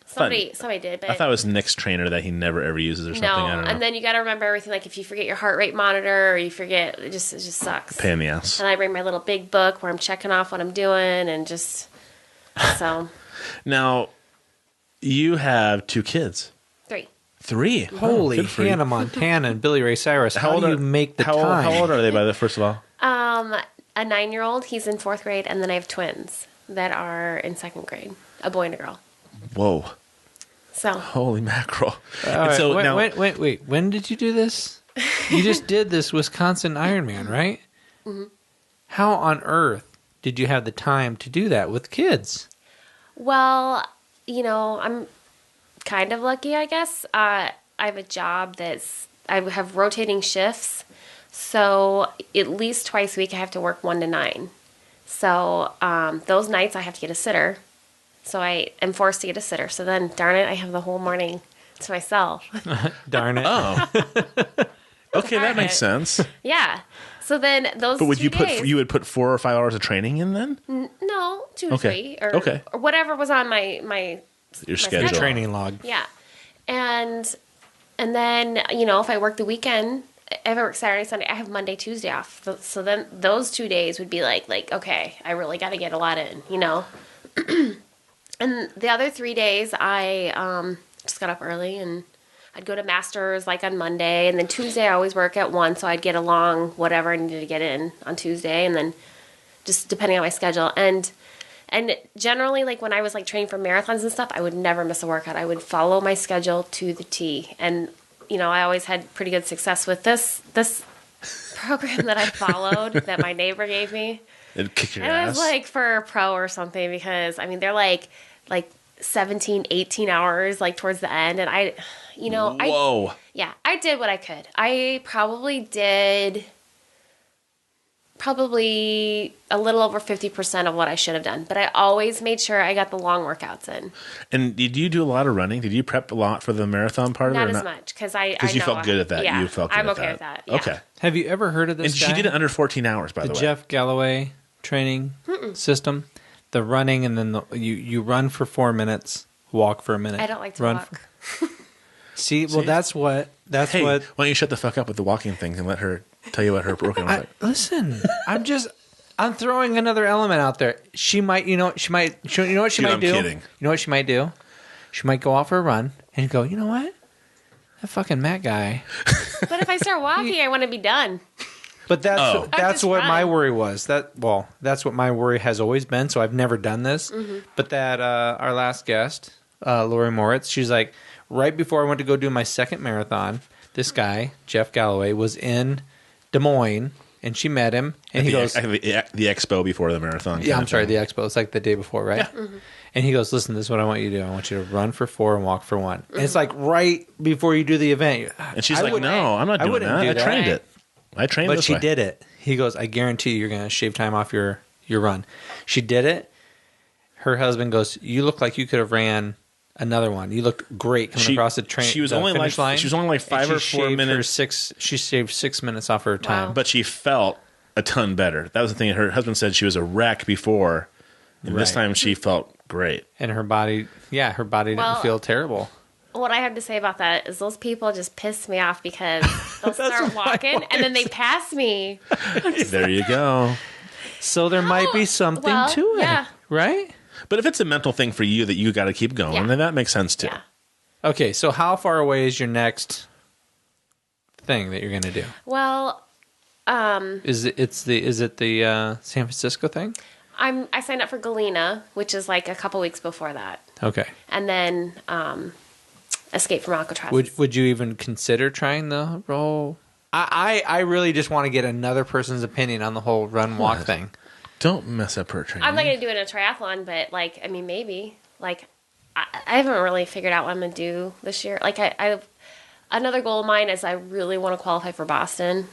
[SPEAKER 4] Somebody did, but
[SPEAKER 3] I thought it was Nick's trainer that he never ever uses or something.
[SPEAKER 4] no.
[SPEAKER 3] I don't know.
[SPEAKER 4] And then you got to remember everything. Like if you forget your heart rate monitor or you forget, it just sucks.
[SPEAKER 3] Pain in the ass.
[SPEAKER 4] And I bring my little big book where I'm checking off what I'm doing and just so
[SPEAKER 3] Now, you have 2 kids.
[SPEAKER 4] 3.
[SPEAKER 3] 3.
[SPEAKER 1] Holy
[SPEAKER 3] Good for you.
[SPEAKER 1] Hannah Montana and Billy Ray Cyrus! How do you make the
[SPEAKER 3] how,
[SPEAKER 1] time?
[SPEAKER 3] How old are they, by the first of all?
[SPEAKER 4] A 9-year-old, he's in 4th grade, and then I have twins that are in 2nd grade, a boy and a girl.
[SPEAKER 3] Whoa.
[SPEAKER 4] So
[SPEAKER 3] Holy mackerel.
[SPEAKER 1] All
[SPEAKER 3] And
[SPEAKER 1] right,
[SPEAKER 3] so
[SPEAKER 1] wait,
[SPEAKER 3] now,
[SPEAKER 1] wait. When did you do this? You just did this Wisconsin Ironman, right? Mm-hmm. How on earth did you have the time to do that with kids?
[SPEAKER 4] well, I'm kind of lucky, I guess. I have a job I have rotating shifts, so at least twice a week I have to work 1 to 9. So those nights I have to get a sitter. So I am forced to get a sitter. So then, darn it, I have the whole morning to myself.
[SPEAKER 1] Darn it!
[SPEAKER 3] oh. Okay, that makes sense.
[SPEAKER 4] Yeah. So then those
[SPEAKER 3] But would
[SPEAKER 4] 2
[SPEAKER 3] you
[SPEAKER 4] days,
[SPEAKER 3] you would put 4 or 5 hours of training in then?
[SPEAKER 4] no, 2 to
[SPEAKER 3] Okay.
[SPEAKER 4] 3 or,
[SPEAKER 3] Okay.
[SPEAKER 4] or whatever was on my
[SPEAKER 3] Your
[SPEAKER 4] schedule.
[SPEAKER 3] schedule.
[SPEAKER 1] Your training log.
[SPEAKER 4] Yeah. And then, if I work the weekend, if I work Saturday, Sunday, I have Monday, Tuesday off. So then those 2 days would be like, okay, I really got to get a lot in, And the other 3 days, I just got up early and I'd go to Masters like on Monday. And then Tuesday, I always work at 1, so I'd get along whatever I needed to get in on Tuesday. And then just depending on my schedule. And generally, like when I was like training for marathons and stuff, I would never miss a workout. I would follow my schedule to the T. And, I always had pretty good success with this program that I followed that my neighbor gave me.
[SPEAKER 3] It'd kick your
[SPEAKER 4] It
[SPEAKER 3] ass.
[SPEAKER 4] was like for a pro or something because, they're like 17, 18 hours like towards the end. And
[SPEAKER 3] Whoa.
[SPEAKER 4] I did what I could. I probably did a little over 50% of what I should have done. But I always made sure I got the long workouts in.
[SPEAKER 3] And did you do a lot of running? Did you prep a lot for the marathon part of it?
[SPEAKER 4] Not
[SPEAKER 3] or
[SPEAKER 4] as much because I
[SPEAKER 3] Because you
[SPEAKER 4] know
[SPEAKER 3] felt good at that.
[SPEAKER 4] Yeah,
[SPEAKER 3] You felt good
[SPEAKER 4] I'm
[SPEAKER 3] at
[SPEAKER 4] okay
[SPEAKER 3] that.
[SPEAKER 4] with that. Yeah.
[SPEAKER 3] Okay.
[SPEAKER 1] Have you ever heard of this
[SPEAKER 3] And
[SPEAKER 1] guy?
[SPEAKER 3] she did it under 14 hours, by the way.
[SPEAKER 1] Jeff Galloway training system. The running and then you run for 4 minutes, walk for a minute.
[SPEAKER 4] I don't like to
[SPEAKER 1] run
[SPEAKER 4] walk.
[SPEAKER 1] See, well, that's what.
[SPEAKER 3] Hey,
[SPEAKER 1] what.
[SPEAKER 3] why don't you shut the fuck up with the walking thing and let her tell you what her program was like?
[SPEAKER 1] Listen, I'm throwing another element out there. She might, you know what she might do?
[SPEAKER 3] I'm kidding.
[SPEAKER 1] You know what she might do? She might go out for a run and go, you know what? that fucking Matt guy.
[SPEAKER 4] But if I start walking, I want to be done.
[SPEAKER 1] But that's what my worry was. That's what my worry has always been. So I've never done this. Mm-hmm. But that our last guest, Lori Moritz, she's like, right before I went to go do my second marathon, this guy, Jeff Galloway, was in Des Moines, and she met him, and he goes,
[SPEAKER 3] the expo before the marathon.
[SPEAKER 1] Yeah, I'm sorry, the expo. It's like the day before, right?
[SPEAKER 3] Yeah.
[SPEAKER 4] Mm-hmm.
[SPEAKER 1] And he goes, listen, this is what I want you to do. I want you to run for 4 and walk for 1. Mm-hmm. And it's like right before you do the event.
[SPEAKER 3] And she's like, no, I'm not doing that. I trained it. I trained
[SPEAKER 1] but
[SPEAKER 3] this
[SPEAKER 1] she
[SPEAKER 3] way.
[SPEAKER 1] did it. He goes, I guarantee you're going to shave time off your run. She did it. Her husband goes, you look like you could have ran another one. You looked great coming across the train.
[SPEAKER 3] She was only like
[SPEAKER 1] line,
[SPEAKER 3] 5 or 4 minutes.
[SPEAKER 1] She shaved 6 minutes off her time.
[SPEAKER 4] Wow.
[SPEAKER 3] But she felt a ton better. That was the thing. Her husband said she was a wreck before, and this time she felt great.
[SPEAKER 1] And her body didn't feel terrible.
[SPEAKER 4] What I have to say about that is those people just piss me off because they'll start walking and then they pass me.
[SPEAKER 3] There you go.
[SPEAKER 1] So there might be something to it,
[SPEAKER 4] yeah.
[SPEAKER 1] right?
[SPEAKER 3] But if it's a mental thing for you that you got to keep going, then that makes sense too.
[SPEAKER 4] Yeah.
[SPEAKER 1] Okay, so how far away is your next thing that you're going to do?
[SPEAKER 4] Well,
[SPEAKER 1] Is it the San Francisco thing?
[SPEAKER 4] I signed up for Galena, which is like a couple weeks before that,
[SPEAKER 1] Okay.
[SPEAKER 4] and then Escape from Alcatraz.
[SPEAKER 1] Would you even consider trying the roll? I really just want to get another person's opinion on the whole run walk thing.
[SPEAKER 3] Don't mess up her training.
[SPEAKER 4] I'm not going to do it in a triathlon, but maybe. Like, I haven't really figured out what I'm going to do this year. Like, I another goal of mine is I really want to qualify for Boston.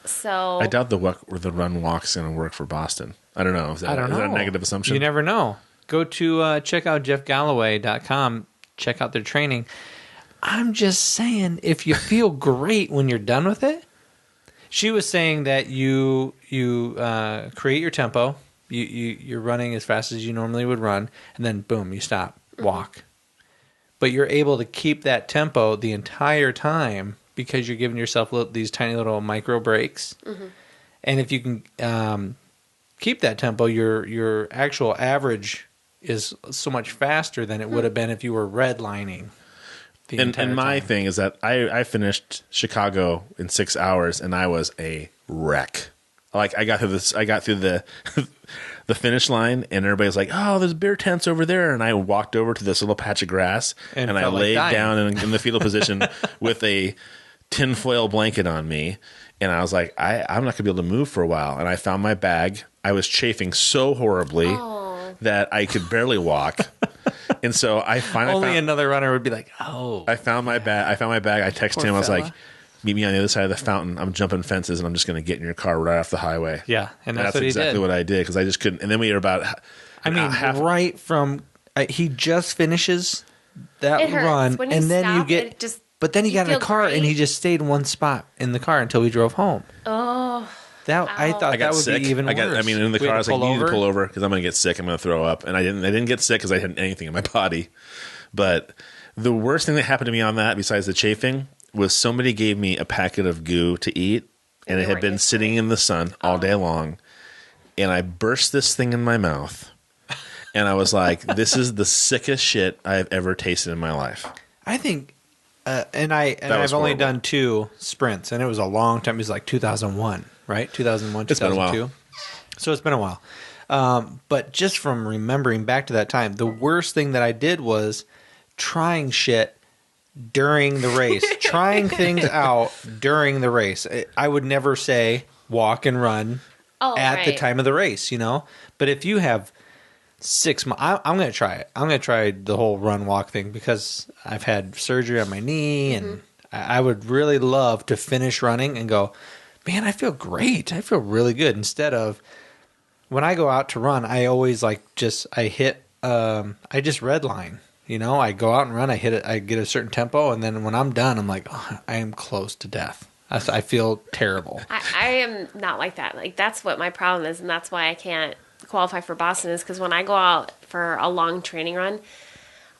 [SPEAKER 4] So
[SPEAKER 3] I doubt the run walk's going to work for Boston. I don't know. Is that a negative assumption?
[SPEAKER 1] You never know. Go to check out jeffgalloway.com. Check out their training. I'm just saying, if you feel great when you're done with it. She was saying that you create your tempo. You're running as fast as you normally would run, and then boom, you stop, walk. But you're able to keep that tempo the entire time because you're giving yourself these tiny little micro breaks. Mm-hmm. And if you can keep that tempo, your actual average is so much faster than it would have been if you were redlining.
[SPEAKER 3] And my thing is that I finished Chicago in 6 hours, and I was a wreck. Like I got through the the finish line, and everybody's like, "Oh, there's beer tents over there," and I walked over to this little patch of grass, and I laid down in the fetal position with a tinfoil blanket on me, and I was like, I'm not gonna be able to move for a while. And I found my bag. I was chafing so horribly that I could barely walk. And so I finally
[SPEAKER 1] another runner would be like, "Oh,
[SPEAKER 3] I found my bag. I texted him. I was like, meet me on the other side of the fountain. I'm jumping fences, and I'm just going to get in your car right off the highway."
[SPEAKER 1] Yeah, and that's what
[SPEAKER 3] exactly what I did because I just couldn't. And then we were about.
[SPEAKER 1] Right from he just finishes that run, and then you get. But then he got in a car, and he just stayed in one spot in the car until we drove home.
[SPEAKER 4] Oh.
[SPEAKER 1] I thought that would be even worse.
[SPEAKER 3] In the car, I was like, you need to pull over because I'm going to get sick. I'm going to throw up. And I didn't get sick because I hadn't anything in my body. But the worst thing that happened to me on that, besides the chafing, was somebody gave me a packet of goo to eat, and it had been sitting in the sun all day long. And I burst this thing in my mouth. And I was like, this is the sickest shit I've ever tasted in my life.
[SPEAKER 1] I think... I've only done 2 sprints, and it was a long time. It was like 2001, right? 2001, 2002. It's been a while. So it's been a while. But just from remembering back to that time, the worst thing that I did was trying shit during the race, trying things out during the race. I would never say walk and run at the time of the race, But if you have 6 months, I'm going to try it. I'm going to try the whole run walk thing because I've had surgery on my knee, and I would really love to finish running and go, man, I feel great. I feel really good. Instead of when I go out to run, I always I just redline. I go out and run. I hit it. I get a certain tempo, and then when I'm done, I'm like, I am close to death. I feel terrible.
[SPEAKER 4] I am not like that. Like that's what my problem is, and that's why I can't qualify for Boston is because when I go out for a long training run,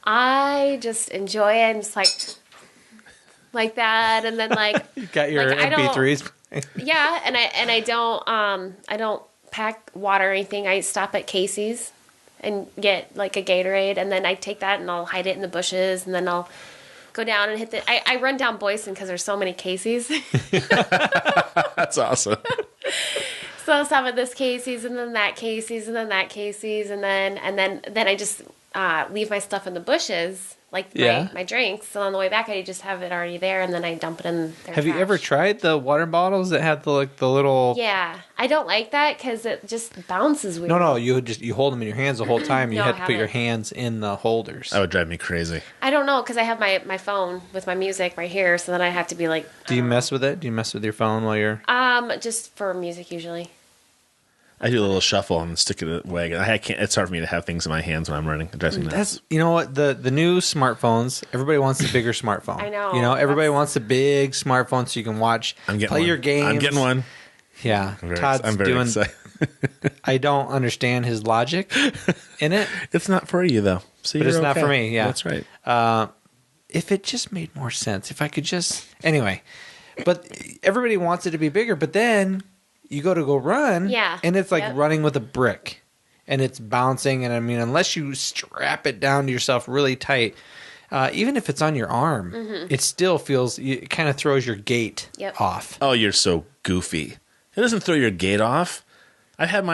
[SPEAKER 4] I just enjoy it and just like that, and then
[SPEAKER 1] you got your MP3s.
[SPEAKER 4] Yeah, and I don't pack water or anything. I stop at Casey's and get like a Gatorade, and then I take that and I'll hide it in the bushes, and then I'll go down and hit I run down Boyson because there's so many Casey's.
[SPEAKER 3] That's awesome.
[SPEAKER 4] So I'll stop at this Casey's and then that Casey's and then that Casey's and then I just leave my stuff in the bushes, like my drinks. So on the way back, I just have it already there, and then I dump it in their
[SPEAKER 1] Have you
[SPEAKER 4] trash.
[SPEAKER 1] ever tried the water bottles that have the little?
[SPEAKER 4] Yeah, I don't like that because it just bounces weird.
[SPEAKER 1] No, you hold them in your hands the whole time. You
[SPEAKER 4] No,
[SPEAKER 1] have
[SPEAKER 4] I
[SPEAKER 1] to put your
[SPEAKER 4] haven't.
[SPEAKER 1] hands in the holders.
[SPEAKER 3] That would drive me crazy.
[SPEAKER 4] I don't know because I have my phone with my music right here, so then I have to be like.
[SPEAKER 1] Do you mess with it? Do you mess with your phone while you're?
[SPEAKER 4] Just for music usually.
[SPEAKER 3] I do a little shuffle and stick it away. I can't. It's hard for me to have things in my hands when I'm running. It drives me nuts.
[SPEAKER 1] That's you know what the new smartphones. Everybody wants the bigger smartphone.
[SPEAKER 4] I know.
[SPEAKER 1] You know, everybody wants the big smartphone so you can watch, play your games.
[SPEAKER 3] I'm getting one.
[SPEAKER 1] Yeah,
[SPEAKER 3] I'm very excited.
[SPEAKER 1] I don't understand his logic in it.
[SPEAKER 3] It's not for you though. So
[SPEAKER 1] But it's not for me, yeah.
[SPEAKER 3] That's right.
[SPEAKER 1] If it just made more sense, if I could just anyway. But everybody wants it to be bigger. But then you go run, and it's like running with a brick, and it's bouncing. And I mean, unless you strap it down to yourself really tight, even if it's on your arm, it still feels. It kind of throws your gait off.
[SPEAKER 3] Oh, you're so goofy. It doesn't throw your gait off. I've had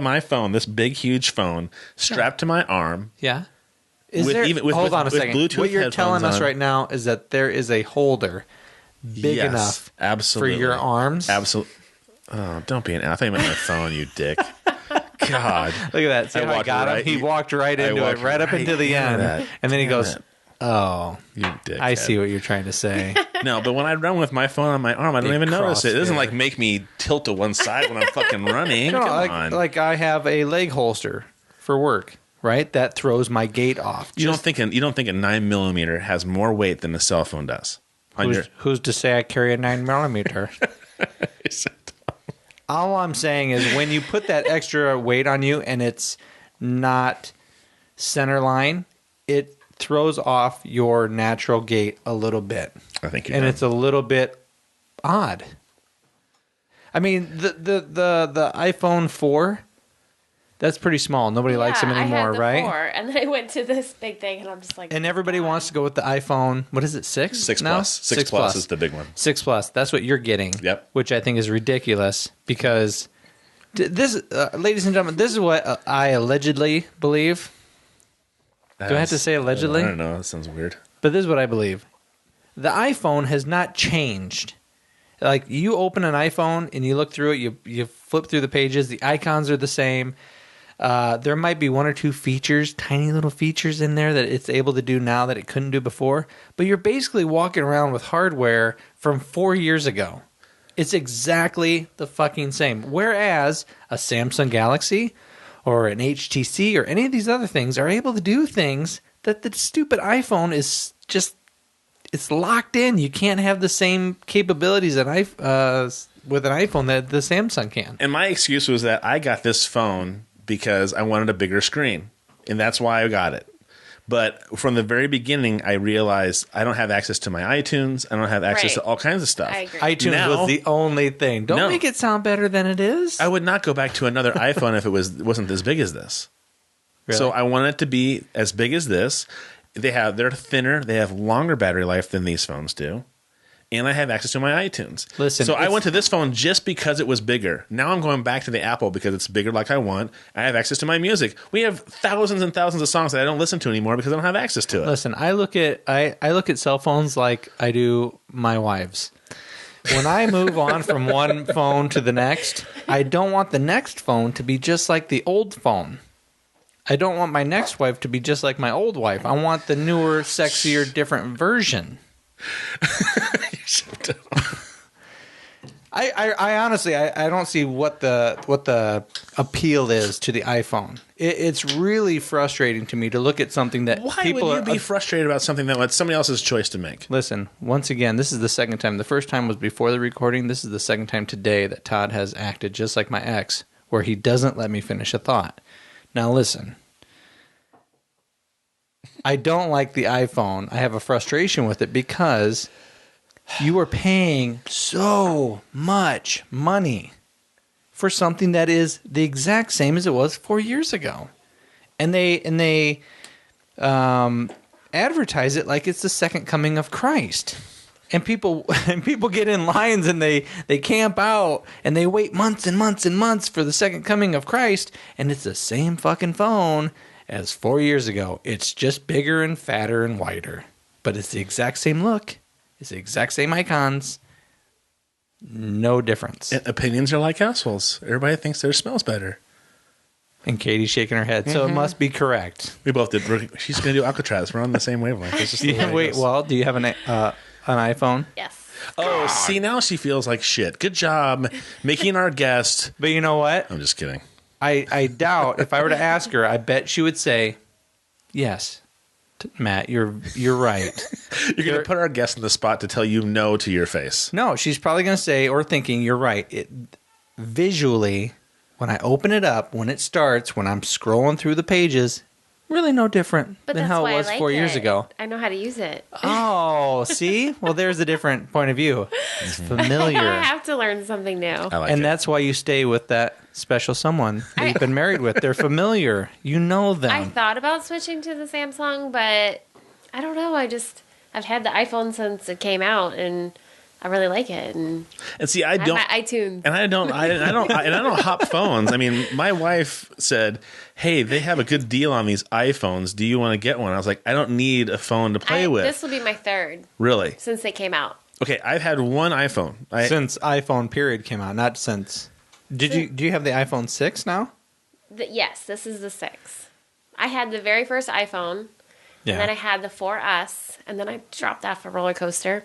[SPEAKER 3] my phone, this big, huge phone, strapped to my arm.
[SPEAKER 1] Yeah.
[SPEAKER 3] Hold
[SPEAKER 1] on a second.
[SPEAKER 3] Bluetooth
[SPEAKER 1] what you're telling us
[SPEAKER 3] on.
[SPEAKER 1] right now is that there is a holder big enough
[SPEAKER 3] absolutely.
[SPEAKER 1] for your arms.
[SPEAKER 3] Absolutely. Oh, don't be an ass. I thought you meant my phone, you dick. God.
[SPEAKER 1] Look at that. See how I got him? He walked right into it, right up into the end. And then he goes, oh,
[SPEAKER 3] you dick.
[SPEAKER 1] I see what you're trying to say.
[SPEAKER 3] No, but when I run with my phone on my arm, I don't even notice it. It doesn't like make me tilt to one side when I'm fucking running.
[SPEAKER 1] No,
[SPEAKER 3] Come on.
[SPEAKER 1] like I have a leg holster for work, right? That throws my gait off.
[SPEAKER 3] You don't think a 9mm has more weight than a cell phone does?
[SPEAKER 1] Who's to say I carry a 9mm? All I'm saying is when you put that extra weight on you and it's not center line, it throws off your natural gait a little bit.
[SPEAKER 3] I think
[SPEAKER 1] and it's a little bit odd. I mean, the iPhone 4, that's pretty small. Nobody likes them anymore,
[SPEAKER 4] I had the
[SPEAKER 1] right?
[SPEAKER 4] 4, and then I went to this big thing, and I'm just like...
[SPEAKER 1] And everybody wants to go with the iPhone. What is it, 6?
[SPEAKER 3] 6
[SPEAKER 1] now?
[SPEAKER 3] Plus. 6 Plus is the big one.
[SPEAKER 1] 6 Plus. That's what you're getting.
[SPEAKER 3] Yep.
[SPEAKER 1] Which I think is ridiculous because this, ladies and gentlemen, this is what I allegedly believe. Do I have to say allegedly?
[SPEAKER 3] I don't know. That sounds weird.
[SPEAKER 1] But this is what I believe. The iPhone has not changed. Like, you open an iPhone and you look through it, you flip through the pages, the icons are the same. There might be one or two features, tiny little features in there that it's able to do now that it couldn't do before. But you're basically walking around with hardware from 4 years ago. It's exactly the fucking same. Whereas a Samsung Galaxy or an HTC or any of these other things are able to do things that the stupid iPhone is just, it's locked in. You can't have the same capabilities that with an iPhone that the Samsung can.
[SPEAKER 3] And my excuse was that I got this phone because I wanted a bigger screen, and that's why I got it. But from the very beginning, I realized I don't have access to my iTunes. I don't have access to all kinds of stuff.
[SPEAKER 4] I agree.
[SPEAKER 1] iTunes was the only thing. Don't make it sound better than it is.
[SPEAKER 3] I would not go back to another iPhone if it wasn't as big as this.
[SPEAKER 1] Really?
[SPEAKER 3] So I want it to be as big as this. They're thinner. They have longer battery life than these phones do. And I have access to my iTunes.
[SPEAKER 1] Listen,
[SPEAKER 3] so I went to this phone just because it was bigger. Now I'm going back to the Apple because it's bigger like I want. I have access to my music. We have thousands and thousands of songs that I don't listen to anymore because I don't have access to it.
[SPEAKER 1] Listen, I look at cell phones like I do my wives. When I move on from one phone to the next, I don't want the next phone to be just like the old phone. I don't want my next wife to be just like my old wife. I want the newer, sexier, different version. I honestly I don't see what the appeal is to the iPhone. It's really frustrating to me to look at something that people
[SPEAKER 3] would you be frustrated about something that was somebody else's choice to make?
[SPEAKER 1] Listen, once again, this is the second time. The first time was before the recording. This is the second time today that Todd has acted just like my ex, where he doesn't let me finish a thought. Now listen. I don't like the iPhone. I have a frustration with it because you are paying so much money for something that is the exact same as it was 4 years ago. And they advertise it like it's the second coming of Christ. And people get in lines and they camp out and they wait months and months and months for the second coming of Christ, and it's the same fucking phone as 4 years ago. It's just bigger and fatter and whiter. But it's the exact same look. It's the exact same icons. No difference.
[SPEAKER 3] And opinions are like assholes. Everybody thinks theirs smells better.
[SPEAKER 1] And Katie's shaking her head, so it must be correct.
[SPEAKER 3] We both did. She's going to do Alcatraz. We're on the same wavelength. It's just the way it
[SPEAKER 1] Wait,
[SPEAKER 3] goes.
[SPEAKER 1] well, do you have an iPhone?
[SPEAKER 4] Yes.
[SPEAKER 3] Oh, see, now she feels like shit. Good job making our guest.
[SPEAKER 1] But you know what?
[SPEAKER 3] I'm just kidding.
[SPEAKER 1] I doubt if I were to ask her, I bet she would say, yes, Matt, you're right.
[SPEAKER 3] You're going to put our guest in the spot to tell you no to your face.
[SPEAKER 1] No, she's probably going to say or thinking, you're right. Visually, when I open it up, when it starts, when I'm scrolling through the pages, really no different
[SPEAKER 4] But
[SPEAKER 1] than
[SPEAKER 4] that's
[SPEAKER 1] how
[SPEAKER 4] why
[SPEAKER 1] it was
[SPEAKER 4] I like
[SPEAKER 1] 4 years
[SPEAKER 4] it.
[SPEAKER 1] ago.
[SPEAKER 4] I know how to use it.
[SPEAKER 1] Oh, see? Well, there's a different point of view. It's
[SPEAKER 4] I
[SPEAKER 1] familiar.
[SPEAKER 4] have to learn something new.
[SPEAKER 3] I like
[SPEAKER 1] And
[SPEAKER 3] it.
[SPEAKER 1] that's why you stay with that special someone that you've been married with. They're familiar. You know them.
[SPEAKER 4] I thought about switching to the Samsung, but I don't know. I've had the iPhone since it came out, and I really like it. And
[SPEAKER 3] And see, I
[SPEAKER 4] I have
[SPEAKER 3] don't.
[SPEAKER 4] my iTunes.
[SPEAKER 3] And I don't hop phones. I mean, my wife said, "Hey, they have a good deal on these iPhones. Do you want to get one?" I was like, "I don't need a phone to play with."
[SPEAKER 4] This will be my third
[SPEAKER 3] Really?
[SPEAKER 4] since they came out.
[SPEAKER 3] Okay, I've had one iPhone.
[SPEAKER 1] Since iPhone period came out, not since. Do you have the iPhone 6 now?
[SPEAKER 4] Yes, this is the 6. I had the very first iPhone,
[SPEAKER 1] Yeah.
[SPEAKER 4] and then I had the 4S, and then I dropped off a roller coaster.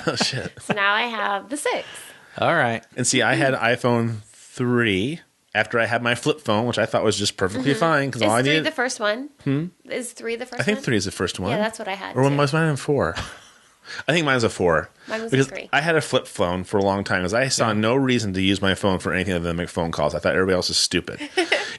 [SPEAKER 3] Oh shit!
[SPEAKER 4] So now I have the 6.
[SPEAKER 1] All right.
[SPEAKER 3] And see, I had iPhone 3 after I had my flip phone, which I thought was just perfectly fine because
[SPEAKER 4] Is
[SPEAKER 3] all I
[SPEAKER 4] 3
[SPEAKER 3] needed.
[SPEAKER 4] the first one? Is 3 the first one?
[SPEAKER 3] I think 3 is the first one.
[SPEAKER 4] Yeah, that's what I had.
[SPEAKER 3] Or when
[SPEAKER 4] too.
[SPEAKER 3] was mine in 4? I think mine was a 4.
[SPEAKER 4] Mine was a
[SPEAKER 3] because
[SPEAKER 4] 3.
[SPEAKER 3] I had a flip phone for a long time because I saw no reason to use my phone for anything other than make phone calls. I thought everybody else is stupid.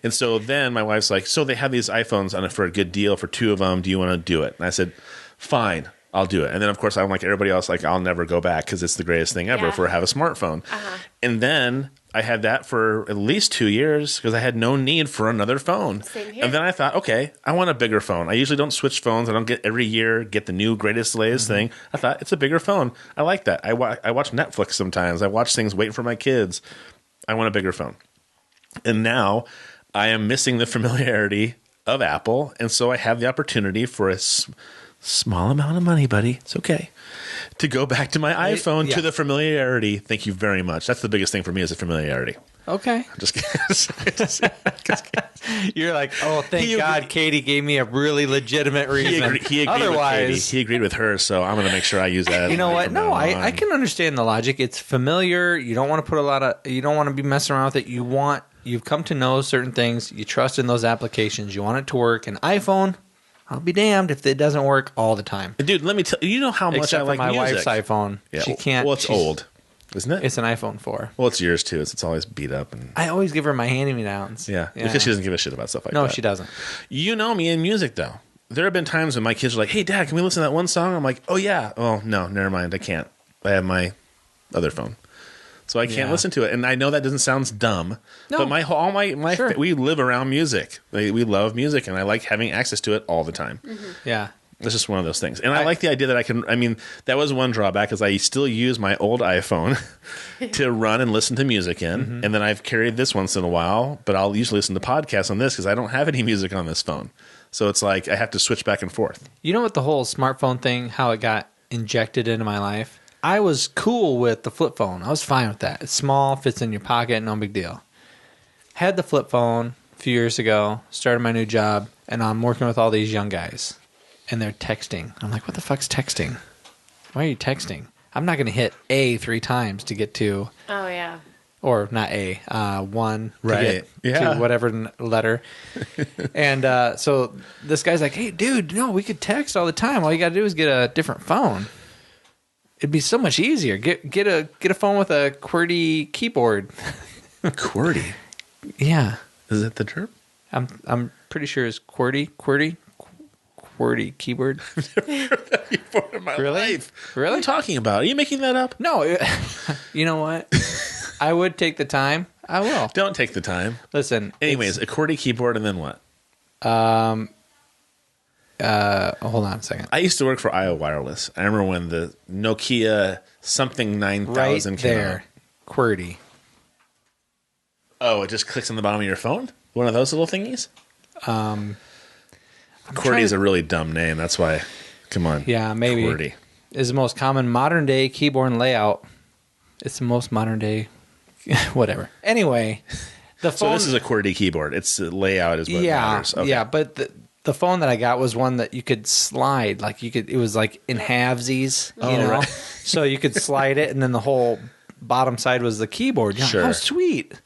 [SPEAKER 3] And so then my wife's like, so they have these iPhones on it for a good deal for 2 of them. Do you want to do it? And I said, fine, I'll do it. And then, of course, I'm like everybody else, like, I'll never go back because it's the greatest thing ever
[SPEAKER 4] Yeah.
[SPEAKER 3] for have a smartphone.
[SPEAKER 4] Uh-huh.
[SPEAKER 3] And then I had that for at least 2 years because I had no need for another phone.
[SPEAKER 4] Same here.
[SPEAKER 3] And then I thought, okay, I want a bigger phone. I usually don't switch phones. I don't get every year get the new greatest latest thing. I thought it's a bigger phone. I like that. I watch Netflix sometimes. I watch things waiting for my kids. I want a bigger phone. And now I am missing the familiarity of Apple, and so I have the opportunity for a small amount of money, buddy. It's okay. To go back to my iPhone
[SPEAKER 1] yeah.
[SPEAKER 3] to the familiarity. Thank you very much. That's the biggest thing for me is the familiarity.
[SPEAKER 1] Okay.
[SPEAKER 3] Just kidding.
[SPEAKER 1] You're like, oh, thank
[SPEAKER 3] He
[SPEAKER 1] God
[SPEAKER 3] agreed-
[SPEAKER 1] Katie gave me a really legitimate reason.
[SPEAKER 3] He agreed
[SPEAKER 1] Otherwise,
[SPEAKER 3] with Katie. He agreed with her, so I'm going to make sure I use that.
[SPEAKER 1] you know what?
[SPEAKER 3] from
[SPEAKER 1] No,
[SPEAKER 3] now
[SPEAKER 1] I
[SPEAKER 3] on.
[SPEAKER 1] can understand the logic. It's familiar. You don't want to put you don't want to be messing around with it. You've come to know certain things. You trust in those applications. You want it to work. An iPhone, I'll be damned if it doesn't work all the time.
[SPEAKER 3] Dude, let me tell you, know how much
[SPEAKER 1] Except
[SPEAKER 3] I
[SPEAKER 1] for
[SPEAKER 3] like
[SPEAKER 1] my
[SPEAKER 3] music.
[SPEAKER 1] wife's iPhone.
[SPEAKER 3] Yeah,
[SPEAKER 1] She can't.
[SPEAKER 3] Well, it's old, isn't it?
[SPEAKER 1] It's an iPhone 4.
[SPEAKER 3] Well, it's yours too. It's always beat up and
[SPEAKER 1] I always give her my hand-me-downs.
[SPEAKER 3] yeah, because she doesn't give a shit about stuff like that.
[SPEAKER 1] No, she doesn't.
[SPEAKER 3] You know me in music though. There have been times when my kids are like, "Hey, Dad, can we listen to that one song?" I'm like, "Oh yeah." Oh no, never mind. I can't. I have my other phone, so I can't
[SPEAKER 1] Yeah.
[SPEAKER 3] listen to it. And I know that doesn't sound dumb,
[SPEAKER 1] No.
[SPEAKER 3] but my
[SPEAKER 1] Sure.
[SPEAKER 3] we live around music. We love music, and I like having access to it all the time.
[SPEAKER 1] Yeah.
[SPEAKER 3] It's just one of those things. And I like the idea that I can, I mean, that was one drawback is I still use my old iPhone to run and listen to music in. And then I've carried this once in a while, but I'll usually listen to podcasts on this because I don't have any music on this phone. So it's like I have to switch back and forth.
[SPEAKER 1] You know what the whole smartphone thing, how it got injected into my life? I was cool with the flip phone. I was fine with that. It's small, fits in your pocket, no big deal. Had the flip phone a few years ago, started my new job, and I'm working with all these young guys. And they're texting. I'm like, what the fuck's texting? Why are you texting? I'm not going to hit A 3 times to get to,
[SPEAKER 4] Oh, yeah.
[SPEAKER 1] or not A, 1 to
[SPEAKER 3] Right.
[SPEAKER 1] get
[SPEAKER 3] Yeah.
[SPEAKER 1] to whatever letter. And so this guy's like, hey, dude, no, we could text all the time. All you got to do is get a different phone. It'd be so much easier. Get a phone with a QWERTY keyboard.
[SPEAKER 3] QWERTY.
[SPEAKER 1] Yeah.
[SPEAKER 3] Is it the term?
[SPEAKER 1] I'm pretty sure it's QWERTY keyboard.
[SPEAKER 3] Before in my
[SPEAKER 1] Really?
[SPEAKER 3] life. What are
[SPEAKER 1] Really?
[SPEAKER 3] you talking about? Are you making that up?
[SPEAKER 1] No, you know what? I would take the time. I will.
[SPEAKER 3] Don't take the time.
[SPEAKER 1] Listen.
[SPEAKER 3] Anyways, a QWERTY keyboard and then what?
[SPEAKER 1] Hold on a second.
[SPEAKER 3] I used to work for Iowa Wireless. I remember when the Nokia something 9000
[SPEAKER 1] Right
[SPEAKER 3] came
[SPEAKER 1] there.
[SPEAKER 3] out.
[SPEAKER 1] QWERTY.
[SPEAKER 3] Oh, it just clicks on the bottom of your phone? One of those little thingies? QWERTY is a really dumb name. That's why. Come on.
[SPEAKER 1] Yeah, maybe.
[SPEAKER 3] QWERTY
[SPEAKER 1] Is the most common modern day keyboard layout. It's the most modern day. Whatever. Anyway, the phone.
[SPEAKER 3] So this is a QWERTY keyboard. Its layout is what matters. Okay.
[SPEAKER 1] Yeah, but the phone that I got was one that you could slide. Like it was like in halvesies, you know?
[SPEAKER 3] Right.
[SPEAKER 1] So you could slide it, and then the whole bottom side was the keyboard. You're
[SPEAKER 3] Sure.
[SPEAKER 1] like, oh, sweet.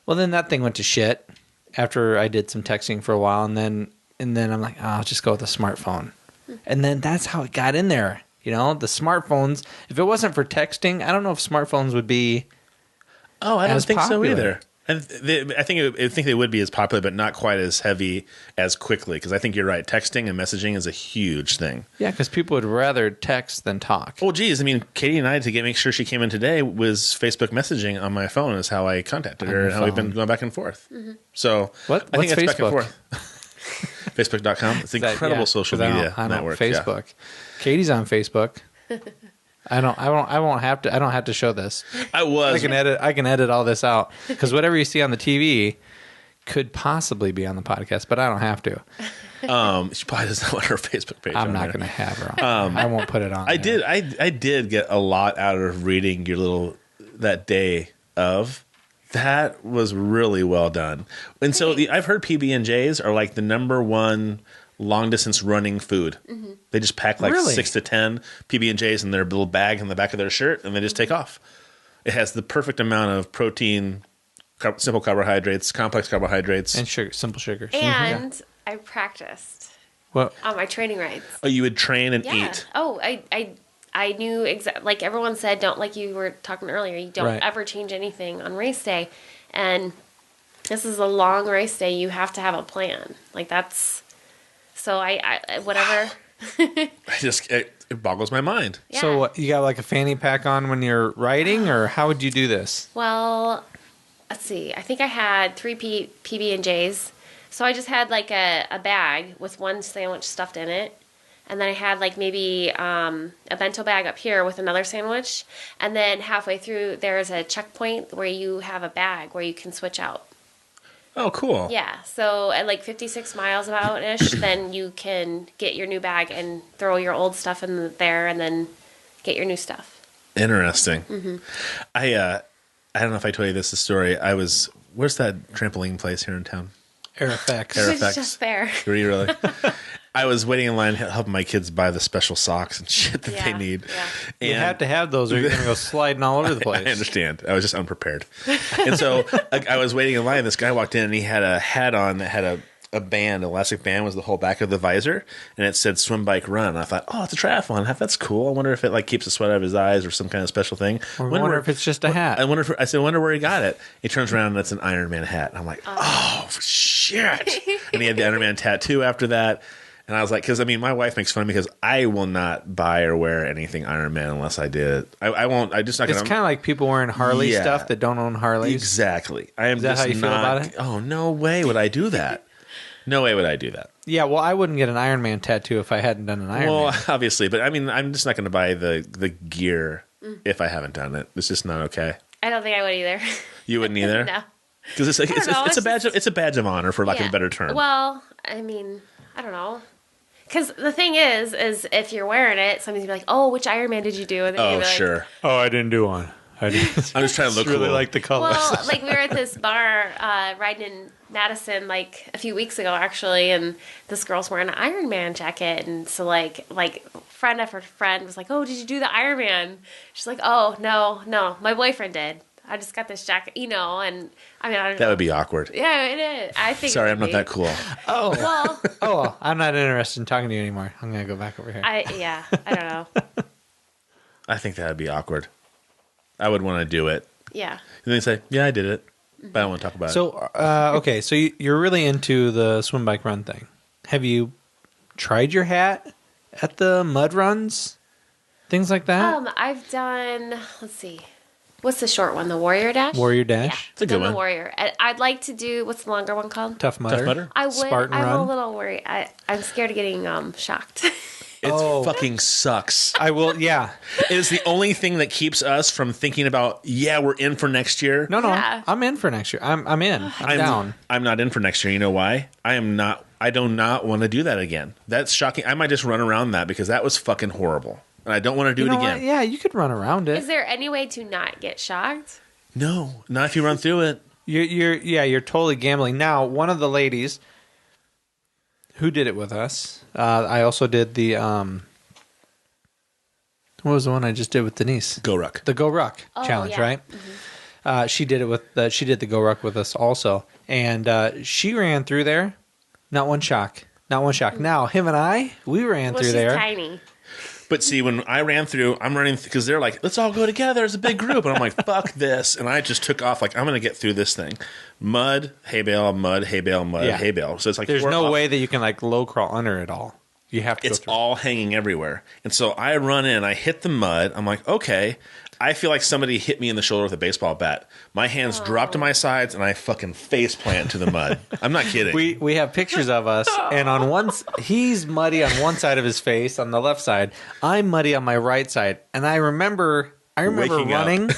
[SPEAKER 1] Well, then that thing went to shit after I did some texting for a while, and then I'm like, oh, I'll just go with a smartphone. And then that's how it got in there. You know, the smartphones. If it wasn't for texting, I don't know if smartphones would be.
[SPEAKER 3] Oh, I don't
[SPEAKER 1] as
[SPEAKER 3] think so
[SPEAKER 1] popular.
[SPEAKER 3] either. And I think they would be as popular, but not quite as heavy as quickly. Because I think you're right. Texting and messaging is a huge thing.
[SPEAKER 1] Yeah, because people would rather text than talk.
[SPEAKER 3] Well, geez, I mean, Katie and I to make sure she came in today was Facebook messaging on my phone is how I contacted her and how we've been going back and forth.
[SPEAKER 4] Mm-hmm.
[SPEAKER 3] So
[SPEAKER 1] What?
[SPEAKER 3] I think
[SPEAKER 1] What's
[SPEAKER 3] it's back and
[SPEAKER 1] Facebook?
[SPEAKER 3] forth. Facebook.com. It's an
[SPEAKER 1] That-
[SPEAKER 3] incredible
[SPEAKER 1] yeah,
[SPEAKER 3] social
[SPEAKER 1] 'cause
[SPEAKER 3] media
[SPEAKER 1] I don't
[SPEAKER 3] network. Yeah.
[SPEAKER 1] Facebook. Katie's on Facebook. I won't have to. I don't have to show this.
[SPEAKER 3] I was.
[SPEAKER 1] I can edit all this out because whatever you see on the TV could possibly be on the podcast, but I don't have to.
[SPEAKER 3] She probably doesn't want her Facebook page.
[SPEAKER 1] I'm not
[SPEAKER 3] going
[SPEAKER 1] to have her on. I won't put it on.
[SPEAKER 3] I
[SPEAKER 1] there.
[SPEAKER 3] did. I did get a lot out of reading your little that day of. That was really well done. And so I've heard PB&Js are like the number one long distance running food. Mm-hmm. They just pack like
[SPEAKER 1] Really?
[SPEAKER 3] 6 to 10 PB&Js in their little bag in the back of their shirt, and they just take off. It has the perfect amount of protein, simple carbohydrates, complex carbohydrates,
[SPEAKER 1] and sugar, simple sugars.
[SPEAKER 4] And I practiced
[SPEAKER 1] Well,
[SPEAKER 4] on my training rides.
[SPEAKER 3] Oh, you would train and
[SPEAKER 4] Yeah.
[SPEAKER 3] eat.
[SPEAKER 4] Oh, I knew exactly. Like everyone said, don't, like you were talking earlier, you don't
[SPEAKER 1] Right.
[SPEAKER 4] ever change anything on race day. And this is a long race day. You have to have a plan. Like that's, so I whatever.
[SPEAKER 3] It boggles my mind.
[SPEAKER 4] Yeah.
[SPEAKER 1] so what, you got like a fanny pack on when you're riding, or how would you do this?
[SPEAKER 4] Well, let's see. I think I had 3 PB&Js. So I just had like a bag with one sandwich stuffed in it. And then I had like maybe a bento bag up here with another sandwich. And then halfway through, there's a checkpoint where you have a bag where you can switch out.
[SPEAKER 3] Oh, cool.
[SPEAKER 4] Yeah. So at like 56 miles about-ish, then you can get your new bag and throw your old stuff in there and then get your new stuff.
[SPEAKER 3] Interesting.
[SPEAKER 4] Mm-hmm.
[SPEAKER 3] I don't know if I told you this story. Where's that trampoline place here in town?
[SPEAKER 1] Airfx.
[SPEAKER 4] It's just there.
[SPEAKER 3] Were you really? I was waiting in line helping my kids buy the special socks and shit that they
[SPEAKER 4] Yeah,
[SPEAKER 3] need.
[SPEAKER 4] yeah.
[SPEAKER 1] You have to have those, or you're gonna go sliding all over the place.
[SPEAKER 3] I understand. I was just unprepared. And so I was waiting in line. This guy walked in and he had a hat on that had a band, elastic band was the whole back of the visor, and it said swim, bike, run. And I thought, oh, it's a triathlon hat. That's cool. I wonder if it like keeps the sweat out of his eyes or some kind of special thing.
[SPEAKER 1] I wonder if it's just a hat.
[SPEAKER 3] I wonder where he got it. He turns around and it's an Iron Man hat. And I'm like, oh shit. And he had the Iron Man tattoo after that. And I was like, because I mean, my wife makes fun of me because I will not buy or wear anything Iron Man unless I did it. I won't. I just not
[SPEAKER 1] It's
[SPEAKER 3] gonna.
[SPEAKER 1] kind of like people wearing Harley
[SPEAKER 3] Yeah.
[SPEAKER 1] stuff that don't own Harleys.
[SPEAKER 3] Exactly. I am.
[SPEAKER 1] Is that
[SPEAKER 3] just
[SPEAKER 1] how you feel
[SPEAKER 3] not,
[SPEAKER 1] about it?
[SPEAKER 3] Oh, no way would I do that. No way would I do that.
[SPEAKER 1] Yeah, well, I wouldn't get an Iron Man tattoo if I hadn't done an Iron
[SPEAKER 3] Well,
[SPEAKER 1] Man.
[SPEAKER 3] obviously, but I mean, I'm just not going to buy the gear if I haven't done it. It's just not okay.
[SPEAKER 4] I don't think I would either.
[SPEAKER 3] You wouldn't either,
[SPEAKER 4] No.
[SPEAKER 3] because it's like
[SPEAKER 4] I don't know,
[SPEAKER 3] it's a badge of honor for lack of
[SPEAKER 4] Yeah.
[SPEAKER 3] a better term.
[SPEAKER 4] Well, I mean, I don't know. Because the thing is if you're wearing it, somebody's gonna be like, "Oh, which Iron Man did you do?" And then you'd
[SPEAKER 3] oh
[SPEAKER 4] be like,
[SPEAKER 3] sure.
[SPEAKER 1] Oh, I didn't do one. I didn't.
[SPEAKER 3] I'm just trying to look
[SPEAKER 1] really
[SPEAKER 3] cool.
[SPEAKER 1] like the colors.
[SPEAKER 4] Well, like we were at this bar riding in Madison like a few weeks ago, actually, and this girl's wearing an Iron Man jacket, and so like friend after friend was like, "Oh, did you do the Iron Man?" She's like, "Oh, no, my boyfriend did. I just got this jacket, and I mean, I don't
[SPEAKER 3] That
[SPEAKER 4] know.
[SPEAKER 3] would be awkward.
[SPEAKER 4] Yeah, it is. I think.
[SPEAKER 3] Sorry,
[SPEAKER 4] it
[SPEAKER 3] I'm
[SPEAKER 4] would
[SPEAKER 3] not
[SPEAKER 4] be.
[SPEAKER 3] that cool.
[SPEAKER 1] Oh,
[SPEAKER 4] Well,
[SPEAKER 1] oh, I'm not interested in talking to you anymore. I'm gonna go back over here.
[SPEAKER 4] I don't know.
[SPEAKER 3] I think that would be awkward. I would want to do it.
[SPEAKER 4] Yeah.
[SPEAKER 3] And they say, "Yeah, I did it," but I don't want to talk about it.
[SPEAKER 1] So, okay, so you're really into the swim, bike, run thing. Have you tried your hat at the mud runs, things like that?
[SPEAKER 4] I've done. Let's see. What's the short one? The Warrior Dash?
[SPEAKER 1] Warrior Dash.
[SPEAKER 4] Yeah,
[SPEAKER 3] It's a good
[SPEAKER 4] done
[SPEAKER 3] one.
[SPEAKER 4] The Warrior. I'd like to do, what's the longer one called?
[SPEAKER 1] Tough Mudder.
[SPEAKER 3] Tough Mudder?
[SPEAKER 4] I would.
[SPEAKER 1] Spartan
[SPEAKER 4] I'm
[SPEAKER 1] Run.
[SPEAKER 4] a little worried. I'm scared of getting shocked.
[SPEAKER 3] It fucking sucks.
[SPEAKER 1] I will, yeah.
[SPEAKER 3] It is the only thing that keeps us from thinking about, we're in for next year.
[SPEAKER 1] No,
[SPEAKER 4] Yeah.
[SPEAKER 1] I'm in for next year. I'm in. I'm down.
[SPEAKER 3] I'm not in for next year. You know why? I do not want to do that again. That's shocking. I might just run around that because that was fucking horrible. And I don't want to do
[SPEAKER 1] You
[SPEAKER 3] it
[SPEAKER 1] know what?
[SPEAKER 3] again.
[SPEAKER 1] Yeah, you could run around it.
[SPEAKER 4] Is there any way to not get shocked?
[SPEAKER 3] No, not if you run through it.
[SPEAKER 1] You're totally gambling. Now, one of the ladies who did it with us, I also did the what was the one I just did with Denise?
[SPEAKER 3] Go Ruck.
[SPEAKER 1] The Go Ruck challenge,
[SPEAKER 4] yeah.
[SPEAKER 1] right? Mm-hmm. She did the Go Ruck with us also, and she ran through there, not one shock. Now him and I, we ran through
[SPEAKER 4] She's
[SPEAKER 1] there.
[SPEAKER 4] tiny.
[SPEAKER 3] But see, when I ran through, I'm running because they're like, let's all go together as a big group. And I'm like, fuck this. And I just took off like, I'm going to get through this thing. Mud, hay bale, mud, hay bale, mud,
[SPEAKER 1] Yeah.
[SPEAKER 3] hay bale. So it's like,
[SPEAKER 1] There's no way that you can like low crawl under it all. You have to
[SPEAKER 3] it's
[SPEAKER 1] go through.
[SPEAKER 3] all hanging everywhere. And so I run in, I hit the mud. I'm like, okay. I feel like somebody hit me in the shoulder with a baseball bat. My hands drop to my sides and I fucking face plant to the mud. I'm not kidding.
[SPEAKER 1] We have pictures of us, and on he's muddy on one side of his face. On the left side, I'm muddy on my right side. And I remember
[SPEAKER 3] Waking up.
[SPEAKER 1] running,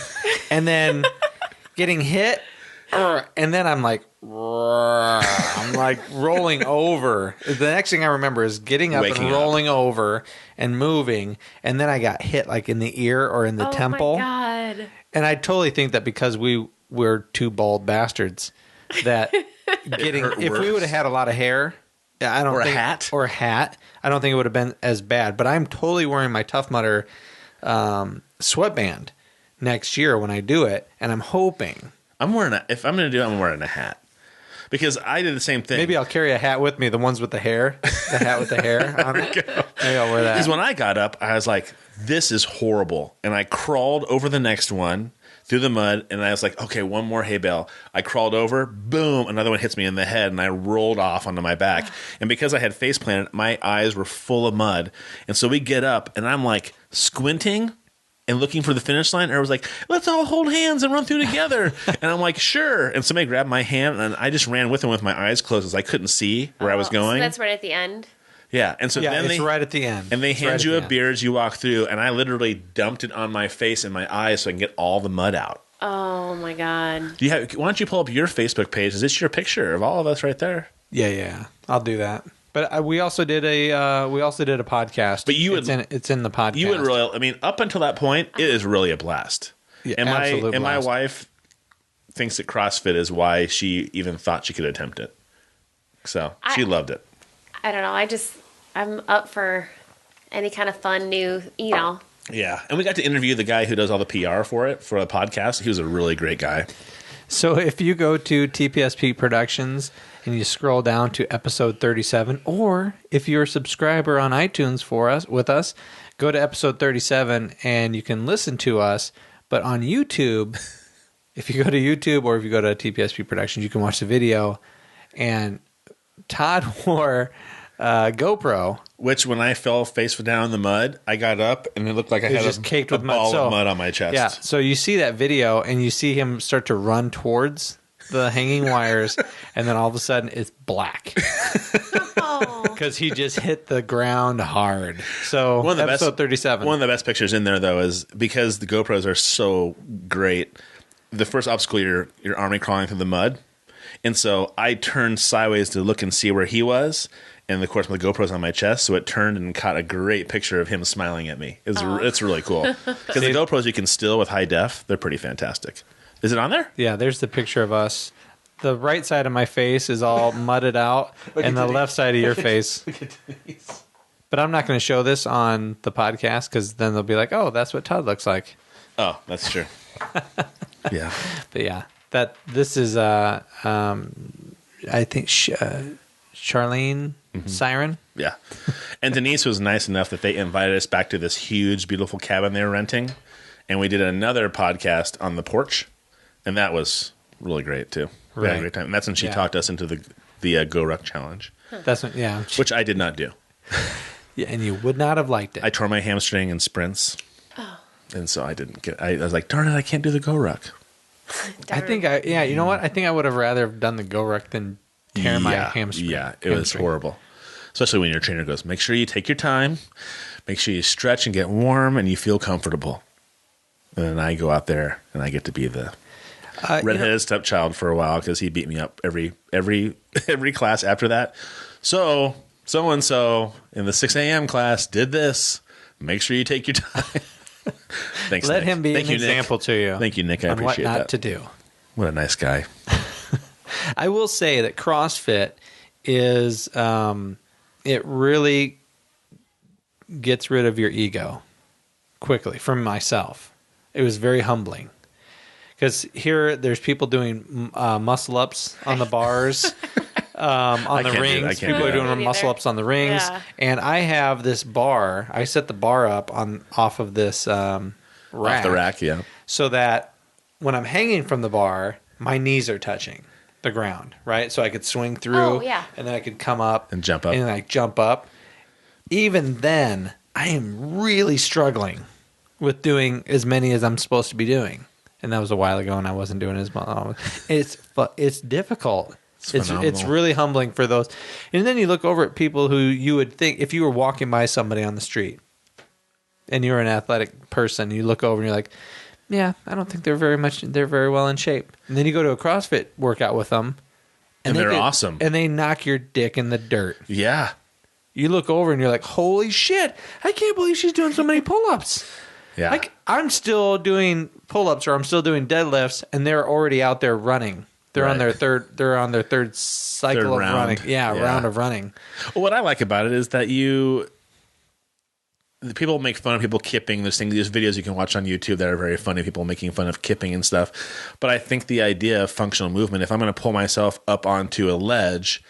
[SPEAKER 1] and then getting hit, and then I'm like rolling over. The next thing I remember is getting up
[SPEAKER 3] Waking
[SPEAKER 1] and
[SPEAKER 3] up.
[SPEAKER 1] rolling over and moving, and then I got hit like in the ear or in the temple.
[SPEAKER 4] Oh my God.
[SPEAKER 1] And I totally think that because we're two bald bastards, that
[SPEAKER 3] hurt
[SPEAKER 1] if we
[SPEAKER 3] worse.
[SPEAKER 1] would have had a lot of hair, I don't
[SPEAKER 3] Or a
[SPEAKER 1] think,
[SPEAKER 3] hat?
[SPEAKER 1] or a hat, I don't think it would have been as bad. But I'm totally wearing my Tough Mudder sweatband next year when I do it, and I'm hoping
[SPEAKER 3] if I'm going to do it, I'm wearing a hat. Because I did the same thing.
[SPEAKER 1] maybe I'll carry a hat with me, the ones with the hair, the hat with the hair on it. Maybe I'll wear
[SPEAKER 3] Because
[SPEAKER 1] that.
[SPEAKER 3] when I got up, I was like, this is horrible. And I crawled over the next one through the mud, and I was like, okay, one more hay bale. I crawled over, boom, another one hits me in the head, and I rolled off onto my back. And because I had face planted, my eyes were full of mud. And so we get up, and I'm like squinting and looking for the finish line. And I was like, let's all hold hands and run through together. And I'm like, sure. And somebody grabbed my hand, and I just ran with them with my eyes closed because I couldn't see where I was going.
[SPEAKER 4] So that's right at the end.
[SPEAKER 3] Yeah. And so
[SPEAKER 1] Yeah,
[SPEAKER 3] then
[SPEAKER 1] it's right at the end.
[SPEAKER 3] and they
[SPEAKER 1] It's
[SPEAKER 3] hand
[SPEAKER 1] right
[SPEAKER 3] you
[SPEAKER 1] at
[SPEAKER 3] a
[SPEAKER 1] the end.
[SPEAKER 3] beer as you walk through, and I literally dumped it on my face and my eyes so I can get all the mud out.
[SPEAKER 4] Oh my God.
[SPEAKER 3] Why don't you pull up your Facebook page? Is this your picture of all of us right there?
[SPEAKER 1] Yeah, I'll do that. But we also did a podcast.
[SPEAKER 3] But you
[SPEAKER 1] it's
[SPEAKER 3] would-
[SPEAKER 1] it's in the podcast.
[SPEAKER 3] You would really, I mean, up until that point, it is really a blast.
[SPEAKER 1] Yeah,
[SPEAKER 3] and
[SPEAKER 1] absolute
[SPEAKER 3] my
[SPEAKER 1] blast.
[SPEAKER 3] wife thinks that CrossFit is why she even thought she could attempt it. So she loved it.
[SPEAKER 4] I don't know. I'm up for any kind of fun new,
[SPEAKER 3] Yeah, and we got to interview the guy who does all the PR for it for a podcast. He was a really great guy.
[SPEAKER 1] So if you go to TPSP Productions and you scroll down to episode 37, or if you're a subscriber on iTunes with us, go to episode 37 and you can listen to us. But on YouTube, if you go to YouTube or if you go to TPSP Productions, you can watch the video. And Todd wore GoPro.
[SPEAKER 3] Which, when I fell face down in the mud, I got up and it looked like I
[SPEAKER 1] was
[SPEAKER 3] had
[SPEAKER 1] just caked
[SPEAKER 3] a
[SPEAKER 1] with mud.
[SPEAKER 3] ball
[SPEAKER 1] So-
[SPEAKER 3] of mud on my chest.
[SPEAKER 1] Yeah, so you see that video and you see him start to run towards the hanging wires, and then all of a sudden it's black
[SPEAKER 4] Oh.
[SPEAKER 1] because he just hit the ground hard. So
[SPEAKER 3] One of the
[SPEAKER 1] episode
[SPEAKER 3] best,
[SPEAKER 1] 37.
[SPEAKER 3] One of the best pictures in there, though, is because the GoPros are so great. The first obstacle, your army crawling through the mud, and so I turned sideways to look and see where he was, and of course my GoPro's on my chest, so it turned and caught a great picture of him smiling at me. It's really cool because the GoPros you can still with high def, they're pretty fantastic. Is it on there?
[SPEAKER 1] Yeah, there's the picture of us. The right side of my face is all mudded out, and the left side of your face. But I'm not going to show this on the podcast because then they'll be like, "Oh, that's what Todd looks like."
[SPEAKER 3] Oh, that's true. Yeah.
[SPEAKER 1] But yeah, this is I think Charlene Siren.
[SPEAKER 3] Yeah. And Denise was nice enough that they invited us back to this huge, beautiful cabin they were renting. And we did another podcast on the porch. And that was really great, too. We had a
[SPEAKER 1] Right.
[SPEAKER 3] great time. And that's when she
[SPEAKER 1] Yeah.
[SPEAKER 3] talked us into the Go Ruck Challenge,
[SPEAKER 1] That's what, yeah.
[SPEAKER 3] which I did not do.
[SPEAKER 1] Yeah, and you would not have liked it.
[SPEAKER 3] I tore my hamstring in sprints. And so I didn't get. I was like, darn it, I can't do the go ruck.
[SPEAKER 1] I think you know what? I think I would have rather have done the go ruck than tear my hamstring.
[SPEAKER 3] Yeah, it was horrible. Especially when your trainer goes, make sure you take your time, make sure you stretch and get warm, and you feel comfortable. And then I go out there and I get to be the redheaded stepchild for a while because he beat me up every class after that. So and so in the 6 a.m. class did this. Make sure you take your time. Thanks.
[SPEAKER 1] Let
[SPEAKER 3] Nick.
[SPEAKER 1] him be
[SPEAKER 3] Thank
[SPEAKER 1] an
[SPEAKER 3] you,
[SPEAKER 1] example
[SPEAKER 3] Nick.
[SPEAKER 1] to you.
[SPEAKER 3] Thank you, Nick. I
[SPEAKER 1] on
[SPEAKER 3] appreciate
[SPEAKER 1] what not
[SPEAKER 3] that.
[SPEAKER 1] to do.
[SPEAKER 3] What a nice guy.
[SPEAKER 1] I will say that CrossFit is it really gets rid of your ego quickly. For myself, it was very humbling because here there's people doing muscle ups on the bars. On the rings, people are doing muscle ups on the rings, and I have this bar. I set the bar up off of this rack,
[SPEAKER 3] off the rack, yeah,
[SPEAKER 1] so that when I'm hanging from the bar, my knees are touching the ground, right? So I could swing through, and then I could come up
[SPEAKER 3] and jump up,
[SPEAKER 1] and I jump up. Even then, I am really struggling with doing as many as I'm supposed to be doing, and that was a while ago, and I wasn't doing as much. It's difficult. It's really humbling for those. And then you look over at people who you would think, if you were walking by somebody on the street and you're an athletic person, you look over and you're like, yeah, I don't think they're very well in shape. And then you go to a CrossFit workout with them
[SPEAKER 3] and they're awesome.
[SPEAKER 1] And they knock your dick in the dirt.
[SPEAKER 3] Yeah.
[SPEAKER 1] You look over and you're like, holy shit, I can't believe she's doing so many pull-ups.
[SPEAKER 3] Yeah.
[SPEAKER 1] Like, I'm still doing pull-ups or I'm still doing deadlifts and they're already out there running. They're on their third. They're on their third cycle of running. Yeah, round of running.
[SPEAKER 3] Well, what I like about it is that the people make fun of people kipping. There's videos you can watch on YouTube that are very funny. People making fun of kipping and stuff. But I think the idea of functional movement. If I'm going to pull myself up onto a ledge,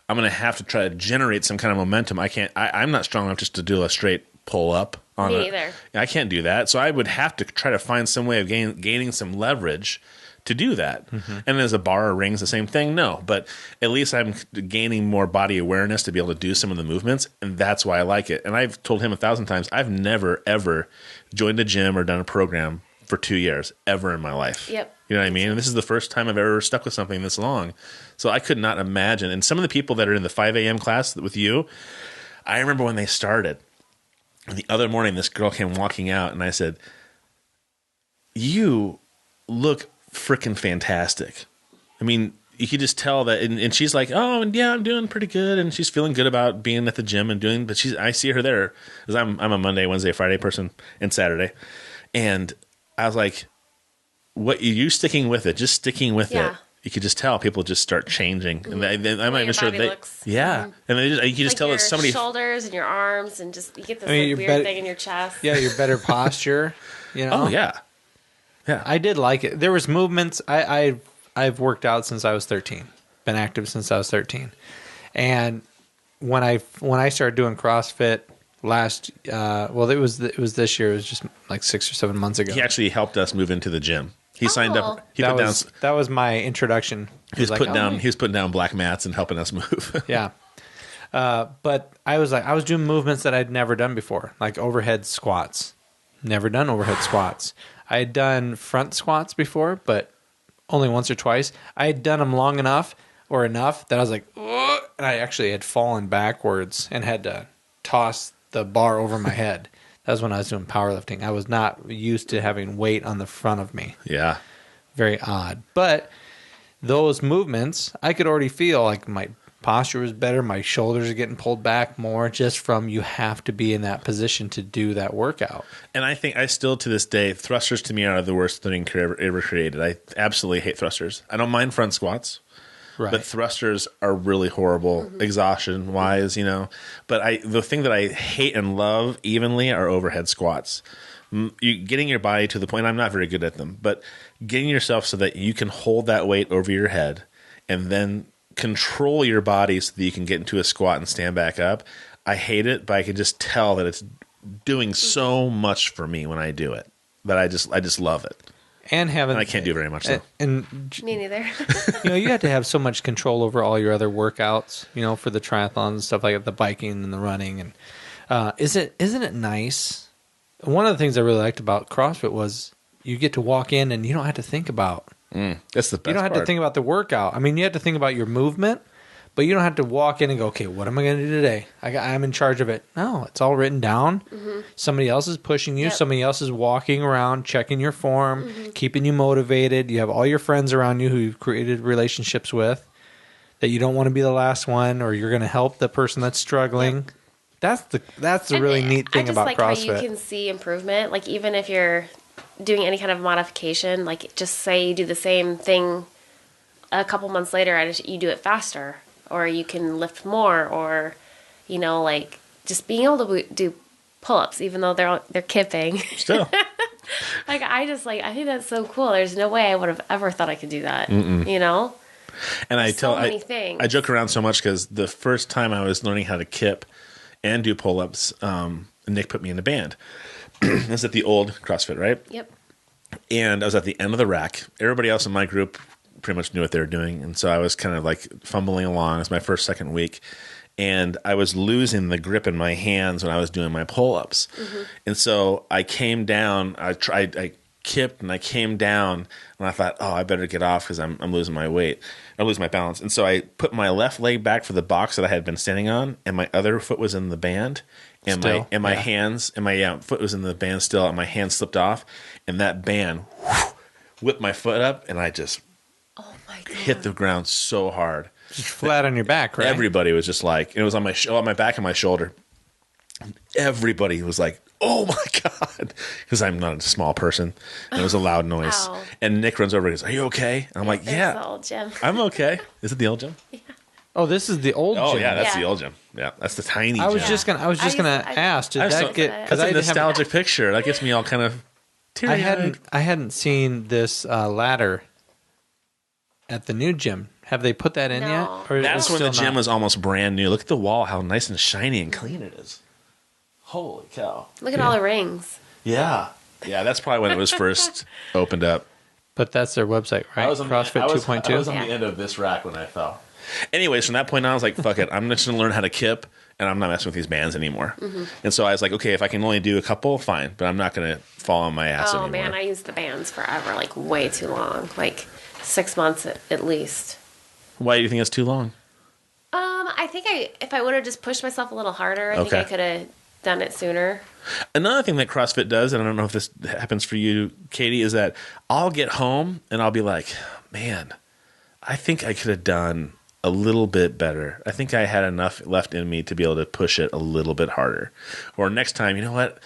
[SPEAKER 3] I'm going to have to try to generate some kind of momentum. I can't. I'm not strong enough just to do a straight pull up.
[SPEAKER 4] Me either.
[SPEAKER 3] I can't do that. So I would have to try to find some way of gaining some leverage to do that. Mm-hmm. And as a bar or rings, the same thing? No. But at least I'm gaining more body awareness to be able to do some of the movements, and that's why I like it. And I've told him 1,000 times, I've never, ever joined a gym or done a program for 2 years, ever in my life.
[SPEAKER 4] Yep.
[SPEAKER 3] You know what I mean? And this is the first time I've ever stuck with something this long. So I could not imagine. And some of the people that are in the 5 a.m. class with you, I remember when they started. The other morning, this girl came walking out, and I said, you look freaking fantastic. I mean, you could just tell that, and she's like, oh, and yeah, I'm doing pretty good, and she's feeling good about being at the gym and doing, but I see her there, because I'm a Monday, Wednesday, Friday person, and Saturday, and I was like, what, you sticking with it, just sticking with it. You could just tell people just start changing, and I'm not even sure they.
[SPEAKER 4] Looks.
[SPEAKER 3] Yeah, and you can just tell that somebody
[SPEAKER 4] shoulders and your arms, and just you get this weird thing in your chest.
[SPEAKER 1] Yeah, your better posture. You know.
[SPEAKER 3] Oh yeah. Yeah,
[SPEAKER 1] I did like it. There was movements. I've worked out since I was 13. Been active since I was 13. And when I started doing CrossFit last, it was this year. It was just like 6 or 7 months ago.
[SPEAKER 3] He actually helped us move into the gym. He signed up.
[SPEAKER 1] That was my introduction.
[SPEAKER 3] He was putting down black mats and helping us move.
[SPEAKER 1] Yeah. But I was doing movements that I'd never done before, like overhead squats. Never done overhead squats. I had done front squats before, but only once or twice. I had done them long enough that I was like, ugh, and I actually had fallen backwards and had to toss the bar over my head. That was when I was doing powerlifting. I was not used to having weight on the front of me.
[SPEAKER 3] Yeah.
[SPEAKER 1] Very odd. But those movements, I could already feel like my posture was better. My shoulders are getting pulled back more just from you have to be in that position to do that workout.
[SPEAKER 3] And I think I still, to this day, thrusters to me are the worst thing ever created. I absolutely hate thrusters. I don't mind front squats. Right. But thrusters are really horrible, exhaustion-wise, you know. But the thing that I hate and love evenly are overhead squats. Getting your body to the point, I'm not very good at them, but getting yourself so that you can hold that weight over your head and then control your body so that you can get into a squat and stand back up. I hate it, but I can just tell that it's doing so much for me when I do it. That I just love it. And I can't do very much though.
[SPEAKER 4] And me neither.
[SPEAKER 1] You have to have so much control over all your other workouts, for the triathlons and stuff like that, the biking and the running. And isn't it nice One of the things I really liked about CrossFit was you get to walk in and you don't have to think about.
[SPEAKER 3] That's the best
[SPEAKER 1] You don't have
[SPEAKER 3] part.
[SPEAKER 1] to think about the workout. I mean, you have to think about your movement, but you don't have to walk in and go, okay, what am I going to do today? I'm in charge of it. No, it's all written down. Mm-hmm. Somebody else is pushing you. Yep. Somebody else is walking around, checking your form, keeping you motivated. You have all your friends around you who you've created relationships with that you don't want to be the last one, or you're going to help the person that's struggling. Yep. That's the really neat thing about CrossFit. I just like
[SPEAKER 4] how you can see improvement. Like, even if you're doing any kind of modification, like just say you do the same thing a couple months later and you do it faster, or you can lift more, or, you know, like just being able to do pull-ups even though they're kipping. Still. Like, I think that's so cool. There's no way I would have ever thought I could do that. You know?
[SPEAKER 3] And
[SPEAKER 4] I
[SPEAKER 3] joke around so much because the first time I was learning how to kip and do pull-ups, Nick put me in a band. It was at the old CrossFit, right?
[SPEAKER 4] Yep.
[SPEAKER 3] And I was at the end of the rack. Everybody else in my group pretty much knew what they were doing. And so I was kind of like fumbling along. It was my second week. And I was losing the grip in my hands when I was doing my pull-ups. And so I came down. I kipped and I came down. And I thought, oh, I better get off because I'm losing my weight. I lose my balance. And so I put my left leg back for the box that I had been standing on. And my other foot was in the band. And my hands and my foot was in the band still, and my hand slipped off, and that band whipped my foot up, and I just hit the ground so hard,
[SPEAKER 1] just flat on your back. Right?
[SPEAKER 3] Everybody was just like, it was on my back and my shoulder. Everybody was like, "Oh my god!" Because I'm not a small person, and it was a loud noise. Ow. And Nick runs over and goes, "Are you okay?" And I'm like, "Yeah,
[SPEAKER 4] the old gym.
[SPEAKER 3] I'm okay." Is it the old gym?
[SPEAKER 4] Yeah.
[SPEAKER 1] Oh, this is the old gym.
[SPEAKER 3] Oh, yeah, that's the old gym. Yeah, that's the tiny gym.
[SPEAKER 1] I was just gonna ask, did that get...
[SPEAKER 3] Because I nostalgic picture. That gets me all kind of teary-eyed.
[SPEAKER 1] I hadn't seen this ladder at the new gym. Have they put that in yet?
[SPEAKER 3] Or that's when the gym was almost brand new. Look at the wall, how nice and shiny and clean it is. Holy cow.
[SPEAKER 4] Look at all the rings.
[SPEAKER 3] Yeah. Yeah, that's probably when it was first opened up.
[SPEAKER 1] But that's their website, right? CrossFit 2.2?
[SPEAKER 3] I was on the end of this rack when I fell. Anyways, from that point on, I was like, fuck it. I'm just going to learn how to kip, and I'm not messing with these bands anymore. And so I was like, okay, if I can only do a couple, fine. But I'm not going to fall on my ass anymore.
[SPEAKER 4] Oh, man, I used the bands forever, like way too long. Like 6 months at least.
[SPEAKER 3] Why do you think it's too long?
[SPEAKER 4] I think if I would have just pushed myself a little harder, I think I could have done it sooner.
[SPEAKER 3] Another thing that CrossFit does, and I don't know if this happens for you, Katie, is that I'll get home and I'll be like, man, I think I could have done a little bit better. I think I had enough left in me to be able to push it a little bit harder. Or next time, you know what?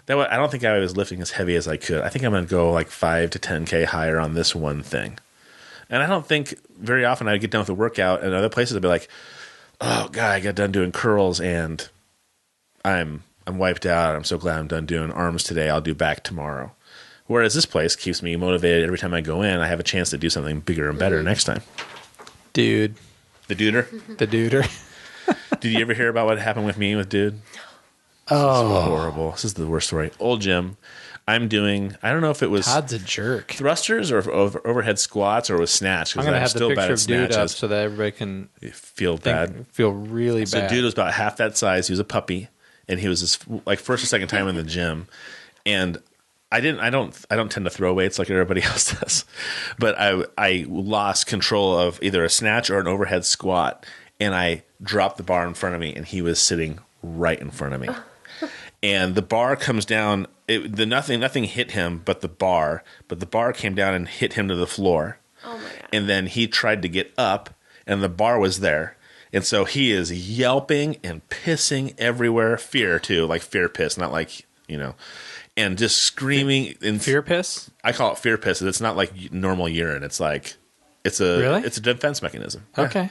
[SPEAKER 3] I don't think I was lifting as heavy as I could. I think I'm going to go like 5 to 10K higher on this one thing. And I don't think very often I get done with a workout and other places I'd be like, oh, God, I got done doing curls and I'm wiped out. I'm so glad I'm done doing arms today. I'll do back tomorrow. Whereas this place keeps me motivated every time I go in. I have a chance to do something bigger and better next time.
[SPEAKER 1] Dude.
[SPEAKER 3] The Duder?
[SPEAKER 1] The Duder.
[SPEAKER 3] Did you ever hear about what happened with me with Dude? Oh. This is horrible. This is the worst story. Old gym. I'm doing, I don't know if it was
[SPEAKER 1] Todd's a jerk.
[SPEAKER 3] Thrusters or overhead squats or it was snatch.
[SPEAKER 1] I'm going to have the picture of Dude up so that everybody can
[SPEAKER 3] feel bad.
[SPEAKER 1] Feel really bad.
[SPEAKER 3] So Dude was about half that size. He was a puppy. And he was his like first or second time in the gym. And I don't tend to throw weights like everybody else does. But I lost control of either a snatch or an overhead squat. And I dropped the bar in front of me and he was sitting right in front of me. And the bar comes down. Nothing hit him but the bar. But the bar came down and hit him to the floor.
[SPEAKER 4] Oh my God.
[SPEAKER 3] And then he tried to get up and the bar was there. And so he is yelping and pissing everywhere. Fear, too. Like fear piss, not like, and just screaming.
[SPEAKER 1] Fear piss?
[SPEAKER 3] I call it fear piss. It's not like normal urine. It's like, it's a defense mechanism.
[SPEAKER 1] Okay.
[SPEAKER 3] Yeah.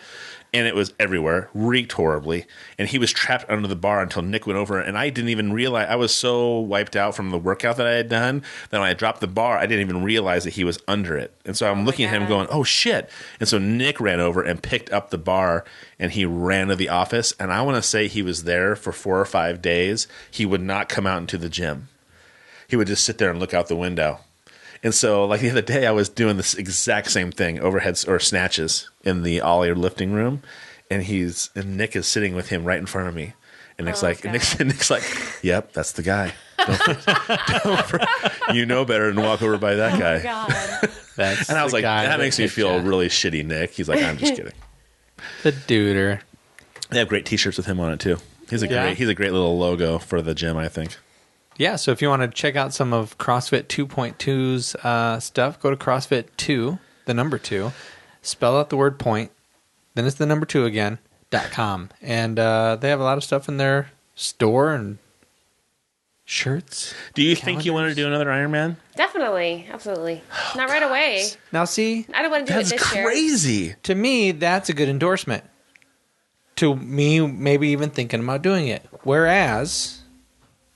[SPEAKER 3] And it was everywhere, reeked horribly. And he was trapped under the bar until Nick went over. And I didn't even realize, I was so wiped out from the workout that I had done that when I dropped the bar, I didn't even realize that he was under it. And so I'm looking at him going, oh shit. And so Nick ran over and picked up the bar and he ran to the office. And I want to say he was there for 4 or 5 days. He would not come out into the gym. He would just sit there and look out the window. And so, like the other day, I was doing this exact same thing, overheads or snatches in the Ollie lifting room, and Nick is sitting with him right in front of me, and Nick's Nick's like, "Yep, that's the guy." You know better than walk over by that guy.
[SPEAKER 4] God.
[SPEAKER 3] And I was like, that makes me feel really shitty, Nick. He's like, I'm just kidding.
[SPEAKER 1] The duder.
[SPEAKER 3] They have great T-shirts with him on it too. He's a great little logo for the gym, I think.
[SPEAKER 1] Yeah, so if you want to check out some of CrossFit 2.2's stuff, go to CrossFit 2, the number 2, spell out the word point, then it's the number 2 again, .com. And they have a lot of stuff in their store and shirts.
[SPEAKER 3] Do you think you want to do another Ironman?
[SPEAKER 4] Definitely. Absolutely. Not right away.
[SPEAKER 1] Now, see,
[SPEAKER 4] I don't want to do it this year.
[SPEAKER 3] That's crazy.
[SPEAKER 1] to me, that's a good endorsement. To me, maybe even thinking about doing it. Whereas,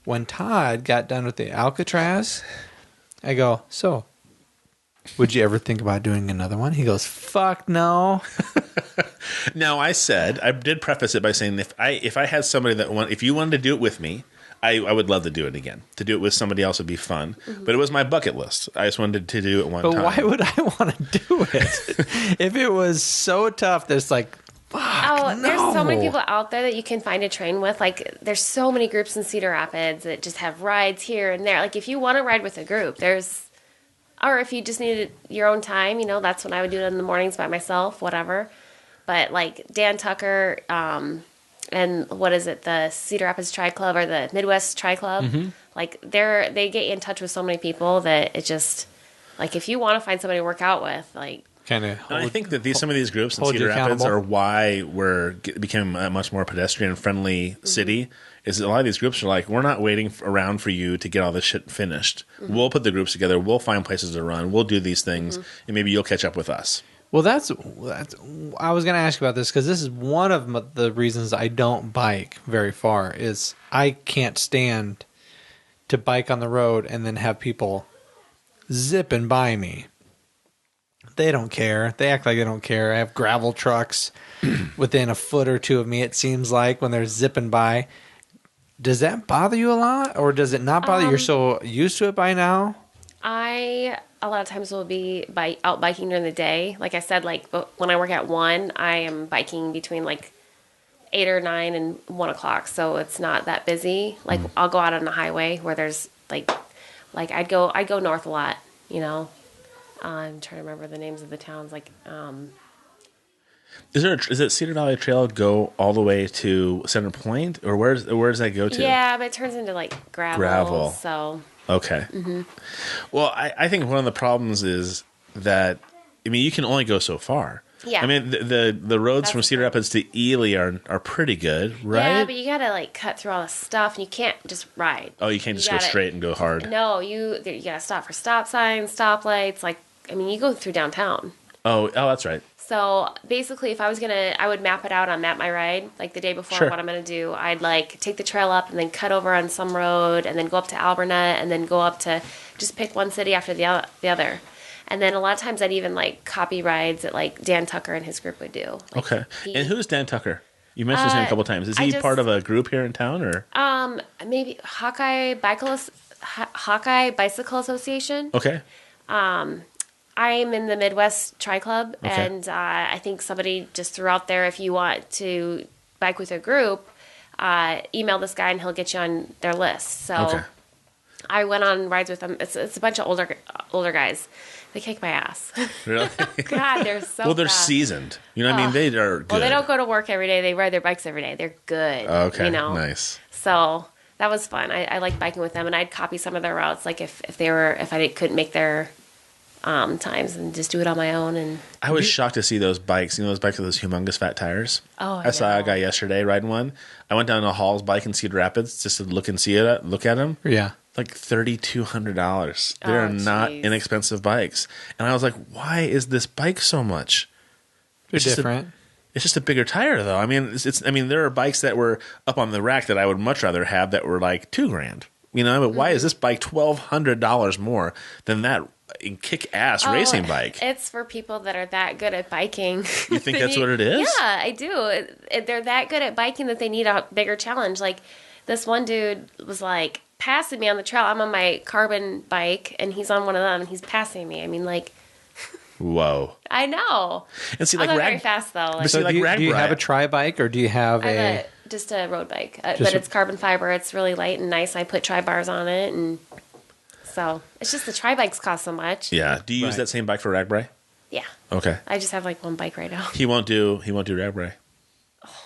[SPEAKER 1] when Todd got done with the Alcatraz, I go, so, would you ever think about doing another one? He goes, fuck no.
[SPEAKER 3] Now, I did preface it by saying if I had somebody if you wanted to do it with me, I would love to do it again. To do it with somebody else would be fun. Mm-hmm. But it was my bucket list. I just wanted to do it one time.
[SPEAKER 1] But why would I want to do it? If it was so tough, there's like, fuck, no.
[SPEAKER 4] There's so many people out there that you can find to train with. Like, there's so many groups in Cedar Rapids that just have rides here and there. Like, if you want to ride with a group, or if you just needed your own time, that's when I would do it in the mornings by myself, whatever. But, like, Dan Tucker, and what is it, the Cedar Rapids Tri Club or the Midwest Tri Club, like, they get you in touch with so many people that it just, like, if you want to find somebody to work out with, like,
[SPEAKER 3] I think that some of these groups in Cedar Rapids are why we're becoming a much more pedestrian-friendly city. Is a lot of these groups are like, we're not waiting around for you to get all this shit finished. Mm-hmm. We'll put the groups together. We'll find places to run. We'll do these things, and maybe you'll catch up with us.
[SPEAKER 1] Well, that's I was going to ask you about this because this is one of the reasons I don't bike very far is I can't stand to bike on the road and then have people zipping by me. They don't care. They act like they don't care. I have gravel trucks within a foot or two of me, it seems like, when they're zipping by. Does that bother you a lot, or does it not bother you? You're so used to it by now?
[SPEAKER 4] A lot of times will be out biking during the day. Like I said, like when I work at 1, I am biking between like 8 or 9 and 1 o'clock, so it's not that busy. Like I'll go out on the highway where there's like I'd go north a lot, I'm trying to remember the names of the towns. Like,
[SPEAKER 3] is it Cedar Valley Trail go all the way to Center Point, or where does that go to?
[SPEAKER 4] Yeah, but it turns into like gravel. So
[SPEAKER 3] okay. Mm-hmm. Well, I think one of the problems is that you can only go so far.
[SPEAKER 4] Yeah.
[SPEAKER 3] The roads from Cedar Rapids to Ely are pretty good, right? Yeah,
[SPEAKER 4] but you gotta like cut through all the stuff, and you can't just ride.
[SPEAKER 3] Oh, you can't just go straight and go hard.
[SPEAKER 4] No, you gotta stop for stop signs, stoplights. Like, you go through downtown.
[SPEAKER 3] Oh, that's right.
[SPEAKER 4] So basically, if I was I would map it out on Map My Ride, like the day before what I'm gonna do. I'd like take the trail up and then cut over on some road, and then go up to Albernet, and then go up to just pick one city after the other. And then a lot of times I'd even like copy rides that like Dan Tucker and his group would do. Like,
[SPEAKER 3] okay. And who's Dan Tucker? You mentioned his name a couple times. Is he part of a group here in town, or?
[SPEAKER 4] Maybe Hawkeye Bicycle Association.
[SPEAKER 3] Okay.
[SPEAKER 4] I'm in the Midwest Tri Club, and I think somebody just threw out there, if you want to bike with a group, email this guy and he'll get you on their list. So I went on rides with them. It's a bunch of older guys. They kick my ass.
[SPEAKER 3] Really?
[SPEAKER 4] God, they're so
[SPEAKER 3] well, they're
[SPEAKER 4] fast.
[SPEAKER 3] Seasoned. You know what I mean? They are good.
[SPEAKER 4] Well, they don't go to work every day. They ride their bikes every day. They're good.
[SPEAKER 3] Okay, nice.
[SPEAKER 4] So that was fun. I like biking with them, and I'd copy some of their routes, like if I couldn't make their times, and just do it on my own. And
[SPEAKER 3] I was shocked to see those bikes. Those bikes with those humongous fat tires.
[SPEAKER 4] Oh,
[SPEAKER 3] I saw a guy yesterday riding one. I went down to Hall's bike in Cedar Rapids just to look at him.
[SPEAKER 1] Yeah.
[SPEAKER 3] Like $3,200. They're not inexpensive bikes. And I was like, why is this bike so much?
[SPEAKER 1] They're different.
[SPEAKER 3] It's just a bigger tire, though. There are bikes that were up on the rack that I would much rather have that were like $2,000. But why is this bike $1,200 more than that kick-ass racing bike?
[SPEAKER 4] It's for people that are that good at biking.
[SPEAKER 3] You think that's what it is?
[SPEAKER 4] Yeah, I do. They're that good at biking that they need a bigger challenge. Like, this one dude was like passing me on the trail. I'm on my carbon bike, and he's on one of them, and he's passing me.
[SPEAKER 3] Whoa.
[SPEAKER 4] I know.
[SPEAKER 3] And see,
[SPEAKER 4] I'm not very fast, though.
[SPEAKER 1] Do you have a tri bike, or do you have
[SPEAKER 4] Just a road bike. But it's carbon fiber. It's really light and nice. I put tri-bars on it. And so it's just the tri-bikes cost so much.
[SPEAKER 3] Yeah. Do you use that same bike for Ragbray?
[SPEAKER 4] Yeah.
[SPEAKER 3] Okay.
[SPEAKER 4] I just have like one bike right now.
[SPEAKER 3] He won't do Ragbray.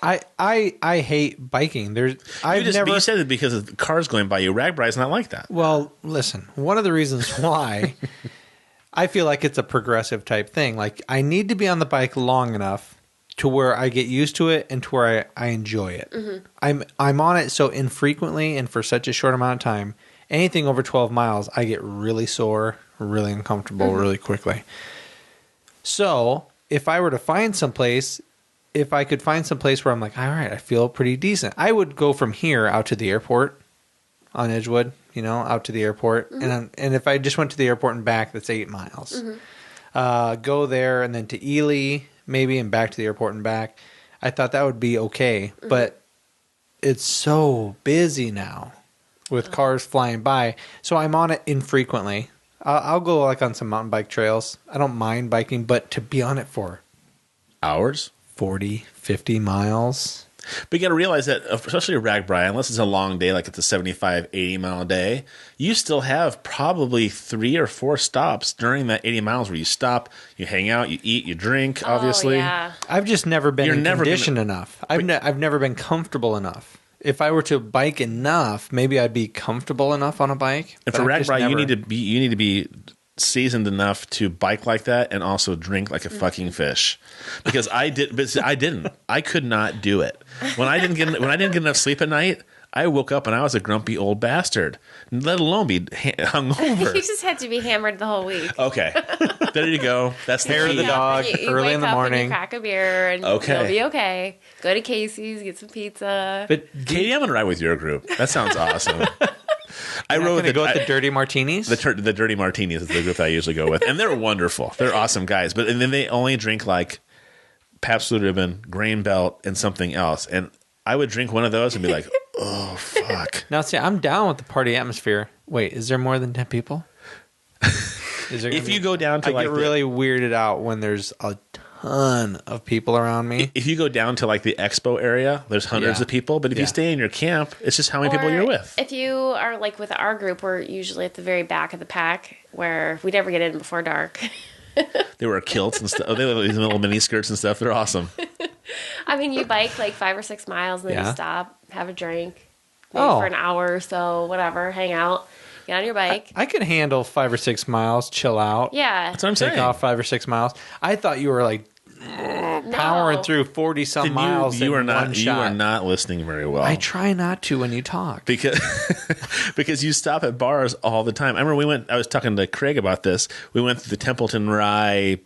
[SPEAKER 1] I hate biking.
[SPEAKER 3] You said it because of the cars going by you. Ragbray is not like that.
[SPEAKER 1] Well, listen, one of the reasons why I feel like it's a progressive type thing. Like, I need to be on the bike long enough to where I get used to it and to where I enjoy it. Mm-hmm. I'm on it so infrequently and for such a short amount of time. Anything over 12 miles, I get really sore, really uncomfortable really quickly. So if I were to find someplace, if I could find some place where I'm like, all right, I feel pretty decent, I would go from here out to the airport on Edgewood, out to the airport. And if I just went to the airport and back, that's 8 miles. Go there and then to Ely, maybe, and back to the airport and back. I thought that would be okay. But it's so busy now with cars flying by. So I'm on it infrequently. I'll go like on some mountain bike trails. I don't mind biking, but to be on it for
[SPEAKER 3] hours,
[SPEAKER 1] 40, 50 miles.
[SPEAKER 3] But you got to realize that, especially a Ragbray, unless it's a long day, like it's a 75, 80-mile day, you still have probably 3 or 4 stops during that 80 miles where you stop, you hang out, you eat, you drink, obviously.
[SPEAKER 4] Yeah.
[SPEAKER 1] I've just never been conditioned enough. I've never been comfortable enough. If I were to bike enough, maybe I'd be comfortable enough on a bike.
[SPEAKER 3] And for Ragbray, you need to be seasoned enough to bike like that and also drink like a fucking fish. Because I didn't. I could not do it. When I didn't get enough sleep at night, I woke up and I was a grumpy old bastard, let alone be hungover.
[SPEAKER 4] You just had to be hammered the whole week.
[SPEAKER 3] Okay. There you go. That's the
[SPEAKER 1] hair of the dog,
[SPEAKER 4] you
[SPEAKER 1] early in the morning.
[SPEAKER 4] And you crack a beer and you'll be okay. Go to Casey's, get some pizza.
[SPEAKER 3] But Katie, I'm going to ride with your group. That sounds awesome. I rode
[SPEAKER 1] go with the Dirty Martinis.
[SPEAKER 3] The Dirty Martinis is the group that I usually go with, and they're wonderful. They're awesome guys. And then they only drink like Pabst Blue Ribbon, Grain Belt, and something else. And I would drink one of those and be like, "Oh fuck!"
[SPEAKER 1] Now, see, I'm down with the party atmosphere. Wait, is there more than 10 people?
[SPEAKER 3] If you go down to
[SPEAKER 1] I get really weirded out when there's a ton of people around me.
[SPEAKER 3] If you go down to like the expo area, there's hundreds of people. But if you stay in your camp, it's just how many people you're with.
[SPEAKER 4] If you are like with our group, we're usually at the very back of the pack where we never get in before dark.
[SPEAKER 3] They wear kilts and stuff. They have these little mini skirts and stuff. They're awesome.
[SPEAKER 4] I mean, you bike like 5 or 6 miles and then you stop, have a drink, maybe for an hour or so, whatever, hang out. Get on your bike.
[SPEAKER 1] I could handle 5 or 6 miles, chill out.
[SPEAKER 4] Yeah.
[SPEAKER 3] That's what I'm saying.
[SPEAKER 1] Take off 5 or 6 miles. I thought you were like powering through 40-some miles in one shot.
[SPEAKER 3] You are not listening very well.
[SPEAKER 1] I try not to when you talk.
[SPEAKER 3] Because you stop at bars all the time. I remember I was talking to Craig about this. We went to the Templeton Rye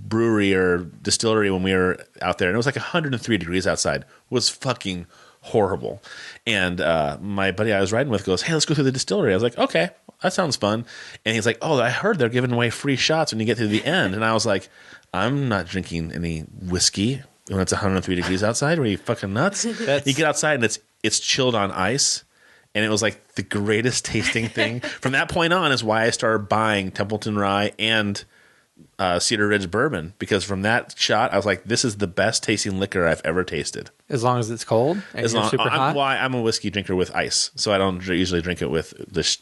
[SPEAKER 3] brewery or distillery when we were out there, and it was like 103 degrees outside. It was fucking horrible. And my buddy I was riding with goes, "Hey, let's go through the distillery." I was like, "Okay, that sounds fun." And he's like, "Oh, I heard they're giving away free shots when you get to the end." And I was like, "I'm not drinking any whiskey when it's 103 degrees outside. Are you fucking nuts?" You get outside and it's chilled on ice. And it was like the greatest tasting thing. From that point on is why I started buying Templeton Rye and Cedar Ridge bourbon, because from that shot I was like, this is the best tasting liquor I've ever tasted.
[SPEAKER 1] As long as it's cold and super hot?
[SPEAKER 3] I'm a whiskey drinker with ice, so I don't usually drink it with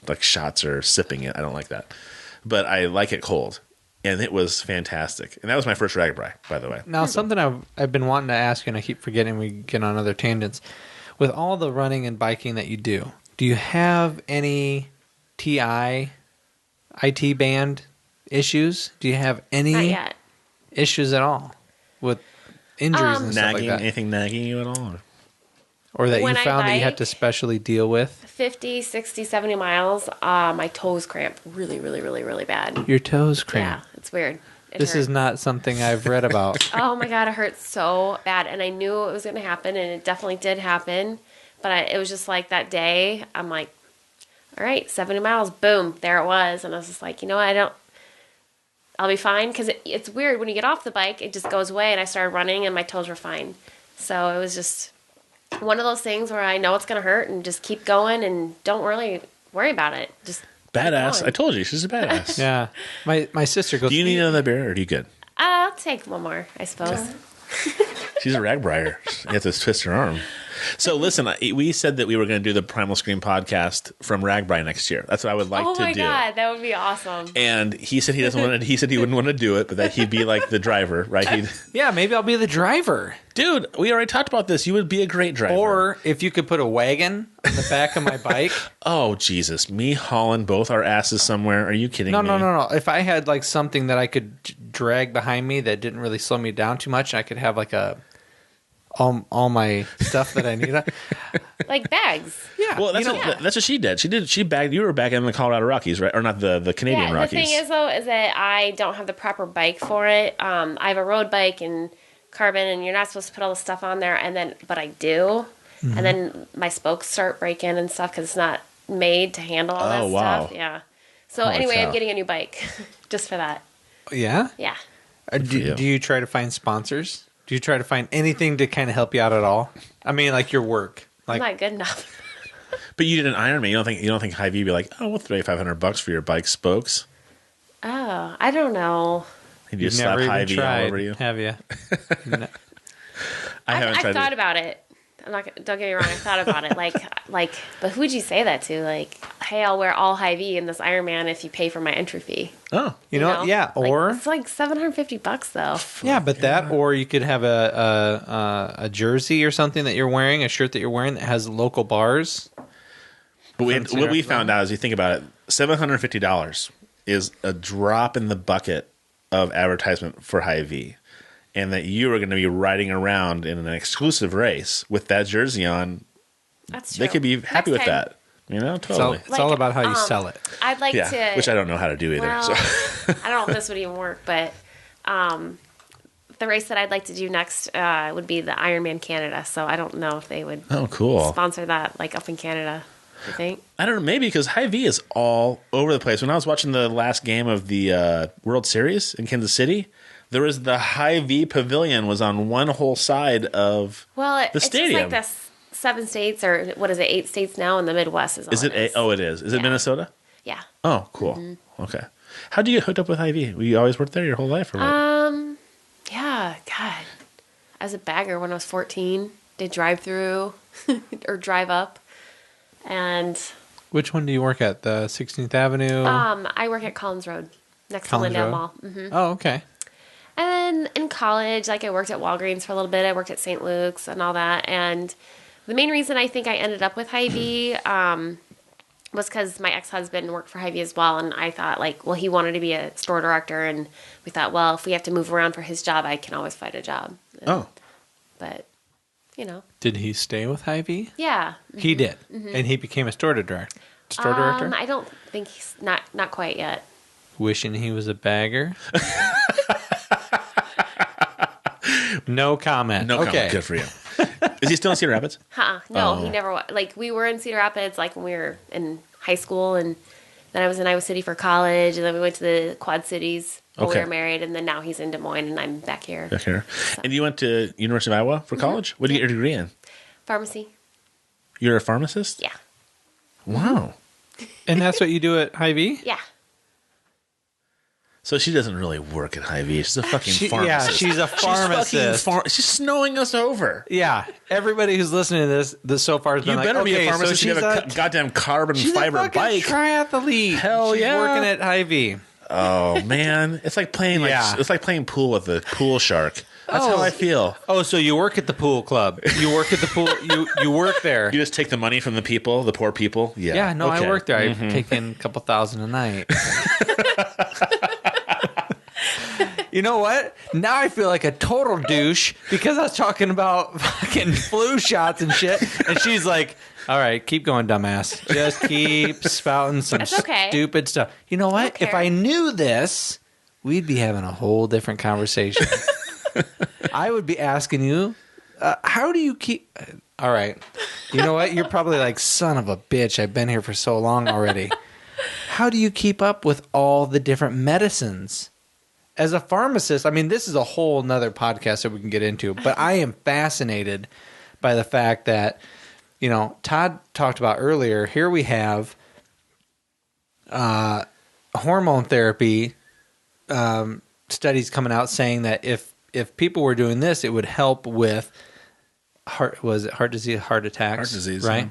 [SPEAKER 3] like shots or sipping it. I don't like that. But I like it cold. And it was fantastic. And that was my first Ragbray, by the way.
[SPEAKER 1] Now, something I've been wanting to ask you, and I keep forgetting we get on other tangents. With all the running and biking that you do you have any IT band issues? Do you have any issues at all with injuries and stuff like that?
[SPEAKER 3] Anything nagging you at all?
[SPEAKER 1] Or that you found that you had to specially deal with?
[SPEAKER 4] 50, 60, 70 miles, my toes cramp really, really, really, really bad.
[SPEAKER 1] Your toes cramp?
[SPEAKER 4] Yeah, it's weird.
[SPEAKER 1] This is not something I've read about.
[SPEAKER 4] Oh my God, it hurts so bad. And I knew it was going to happen, and it definitely did happen. But it was just like that day, I'm like, all right, 70 miles, boom, there it was. And I was just like, you know what, I'll be fine. Because it's weird, when you get off the bike, it just goes away. And I started running, and my toes were fine. So it was just one of those things where I know it's going to hurt, and just keep going, and don't really worry about it. Just
[SPEAKER 3] badass. I told you, she's a badass.
[SPEAKER 1] Yeah. My sister goes,
[SPEAKER 3] "Do you need another beer, or are you good?"
[SPEAKER 4] I'll take one more, I suppose.
[SPEAKER 3] She's a Ragbreyer. You have to twist her arm. So listen, we said that we were going to do the Primal Scream podcast from Ragbri next year. That's what I would like to do.
[SPEAKER 4] Oh my God, that would be awesome.
[SPEAKER 3] And he said he doesn't want to. He said he wouldn't want to do it, but that he'd be like the driver, right?
[SPEAKER 1] Yeah, maybe I'll be the driver.
[SPEAKER 3] Dude, we already talked about this. You would be a great driver.
[SPEAKER 1] Or if you could put a wagon on the back of my bike.
[SPEAKER 3] Oh Jesus, me hauling both our asses somewhere? Are you kidding me?
[SPEAKER 1] No. If I had like something that I could drag behind me that didn't really slow me down too much, I could have like all my stuff that I need.
[SPEAKER 4] Like bags.
[SPEAKER 1] Yeah.
[SPEAKER 3] Well, that's what she did. She bagged. You were back in the Colorado Rockies, right? Or not the Canadian Rockies.
[SPEAKER 4] The thing is though, is that I don't have the proper bike for it. I have a road bike and carbon, and you're not supposed to put all the stuff on there. But I do, and then my spokes start breaking and stuff because it's not made to handle all that stuff. Yeah. So anyway,
[SPEAKER 3] cow.
[SPEAKER 4] I'm getting a new bike just for that.
[SPEAKER 1] Yeah.
[SPEAKER 4] Yeah.
[SPEAKER 1] Do you try to find sponsors? Do you try to find anything to kind of help you out at all? I mean, like your work. Like,
[SPEAKER 4] I'm not good enough.
[SPEAKER 3] But you did an Ironman. You don't think Hy-Vee would be like, oh, we'll throw you $500 for your bike spokes?
[SPEAKER 4] Oh, I don't know.
[SPEAKER 3] You
[SPEAKER 1] you've
[SPEAKER 3] just slap
[SPEAKER 1] never even
[SPEAKER 3] Hy-Vee all
[SPEAKER 1] tried,
[SPEAKER 3] over you.
[SPEAKER 1] have you? No.
[SPEAKER 3] I haven't tried.
[SPEAKER 4] I thought about it. Don't get me wrong. I thought about it. But who would you say that to? Like, hey, I'll wear all Hy-Vee in this Ironman if you pay for my entry fee.
[SPEAKER 3] Oh,
[SPEAKER 1] You know, yeah. Or
[SPEAKER 4] it's like $750 though.
[SPEAKER 1] yeah, but that, or you could have a jersey or something that you're wearing, a shirt that you're wearing that has local bars.
[SPEAKER 3] but what we found out is, you think about it, $750 is a drop in the bucket of advertisement for Hy-Vee, and that you are going to be riding around in an exclusive race with that jersey on.
[SPEAKER 4] That's true.
[SPEAKER 3] They could be happy with that. You know, totally.
[SPEAKER 1] It's all about how you sell it.
[SPEAKER 4] I'd like to.
[SPEAKER 3] Which I don't know how to do either.
[SPEAKER 4] Well,
[SPEAKER 3] So.
[SPEAKER 4] I don't know if this would even work, but the race that I'd like to do next would be the Ironman Canada. So I don't know if they would
[SPEAKER 3] Oh, cool.
[SPEAKER 4] sponsor that, like up in Canada. You think?
[SPEAKER 3] I don't know, maybe because Hy-Vee is all over the place. When I was watching the last game of the World Series in Kansas City, there was the Hy-Vee pavilion was on one whole side of the
[SPEAKER 4] it's
[SPEAKER 3] stadium.
[SPEAKER 4] just like the 7 states, or what is it, 8 states now, and the Midwest is all
[SPEAKER 3] Is it?
[SPEAKER 4] is.
[SPEAKER 3] Oh, it is. Is it
[SPEAKER 4] Yeah.
[SPEAKER 3] Minnesota?
[SPEAKER 4] Yeah.
[SPEAKER 3] Oh, cool. Okay. How do you get hooked up with Hy-Vee? You always worked there your whole life, or what?
[SPEAKER 4] Yeah, God. I was a bagger when I was 14. Did drive through or drive up. And
[SPEAKER 1] Which one do you work at? The 16th Avenue?
[SPEAKER 4] I work at Collins Road, next
[SPEAKER 1] Collins
[SPEAKER 4] to Lindale
[SPEAKER 1] Road?
[SPEAKER 4] Mall.
[SPEAKER 1] Oh, okay.
[SPEAKER 4] And in college, like I worked at Walgreens for a little bit. I worked at St. Luke's and all that. And the main reason I think I ended up with Hy-Vee was because my ex-husband worked for Hy-Vee as well. And I thought, like, well, he wanted to be a store director. And we thought, well, if we have to move around for his job, I can always find a job.
[SPEAKER 3] Oh.
[SPEAKER 4] But, you know.
[SPEAKER 1] Did he stay with Hy-Vee?
[SPEAKER 4] Yeah.
[SPEAKER 1] He did. And he became a store director. Store director?
[SPEAKER 4] I don't think he's not quite yet.
[SPEAKER 1] Wishing he was a bagger? No comment.
[SPEAKER 3] No
[SPEAKER 1] okay.
[SPEAKER 3] comment. Good for you. Is he still in Cedar Rapids?
[SPEAKER 4] No, he never was. Like, we were in Cedar Rapids, like, when we were in high school, and then I was in Iowa City for college, and then we went to the Quad Cities when we
[SPEAKER 3] Okay.
[SPEAKER 4] were married, and then now he's in Des Moines, and I'm back here.
[SPEAKER 3] Back here. And you went to University of Iowa for college? What did you get your degree in?
[SPEAKER 4] Pharmacy.
[SPEAKER 3] You're a pharmacist?
[SPEAKER 4] Yeah.
[SPEAKER 3] Wow.
[SPEAKER 1] And that's what you do at Hy-Vee?
[SPEAKER 4] Yeah.
[SPEAKER 3] So she doesn't really work at Hy-Vee. She's a fucking
[SPEAKER 1] Yeah,
[SPEAKER 3] pharmacist.
[SPEAKER 1] she's a pharmacist.
[SPEAKER 3] She's snowing us over.
[SPEAKER 1] Yeah. Everybody who's listening to this so far has been
[SPEAKER 3] You
[SPEAKER 1] like,
[SPEAKER 3] better be
[SPEAKER 1] okay,
[SPEAKER 3] a pharmacist.
[SPEAKER 1] so
[SPEAKER 3] You
[SPEAKER 1] she's
[SPEAKER 3] have a goddamn carbon
[SPEAKER 1] she's
[SPEAKER 3] fiber
[SPEAKER 1] a fucking
[SPEAKER 3] bike.
[SPEAKER 1] triathlete.
[SPEAKER 3] Hell
[SPEAKER 1] She's
[SPEAKER 3] yeah.
[SPEAKER 1] working at Hy-Vee.
[SPEAKER 3] Oh man, it's like playing it's like playing pool with a pool shark. That's how I feel.
[SPEAKER 1] Oh, so you work at the pool club. You work at the pool. You work there.
[SPEAKER 3] You just take the money from the people, the poor people. Yeah.
[SPEAKER 1] Yeah, no,
[SPEAKER 3] Okay.
[SPEAKER 1] I work there. I take in a couple thousand a night. You know what? Now I feel like a total douche because I was talking about fucking flu shots and shit. And she's like, all right, keep going, dumbass. Just keep spouting some
[SPEAKER 4] That's okay.
[SPEAKER 1] stupid stuff. You know what?
[SPEAKER 4] don't
[SPEAKER 1] If
[SPEAKER 4] care.
[SPEAKER 1] I knew this, we'd be having a whole different conversation. I would be asking you, how do you keep... All right. You know what? You're probably like, son of a bitch, I've been here for so long already. How do you keep up with all the different medicines? As a pharmacist, I mean, this is a whole nother podcast that we can get into, but I am fascinated by the fact that, you know, Todd talked about earlier, here we have hormone therapy studies coming out saying that if people were doing this, it would help with heart disease, heart attacks,
[SPEAKER 3] Heart disease,
[SPEAKER 1] right?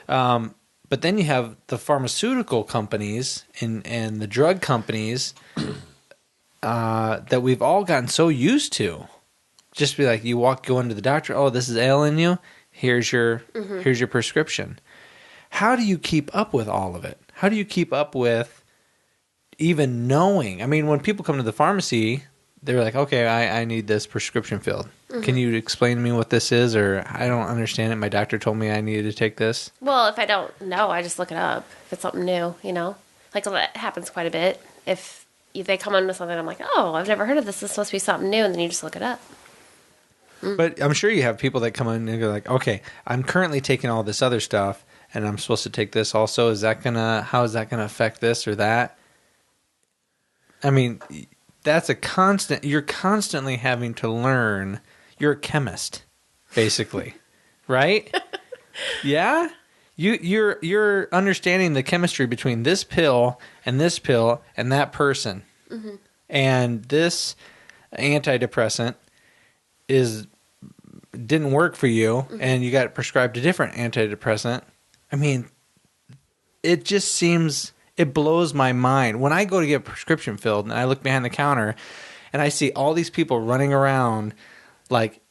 [SPEAKER 3] yeah.
[SPEAKER 1] But then you have the pharmaceutical companies and the drug companies that we've all gotten so used to. Just be like, go into the doctor. Oh, this is ailing you. Here's your prescription. How do you keep up with all of it? How do you keep up with even knowing? I mean, when people come to the pharmacy, they're like, okay, I need this prescription filled. Can you explain to me what this is? Or I don't understand it. My doctor told me I needed to take this.
[SPEAKER 4] Well, if I don't know, I just look it up. If it's something new, Like, that happens quite a bit. If they come in with something, I'm like, oh, I've never heard of this. This is supposed to be something new. And then you just look it up.
[SPEAKER 1] But I'm sure you have people that come in and go like, okay, I'm currently taking all this other stuff and I'm supposed to take this also. How is that gonna affect this or that? I mean, that's you're constantly having to learn. You're a chemist, basically. Right? Yeah? You're understanding the chemistry between this pill and that person. Mm-hmm. And this antidepressant didn't work for you, and you got prescribed a different antidepressant. I mean, it blows my mind. When I go to get a prescription filled and I look behind the counter and I see all these people running around like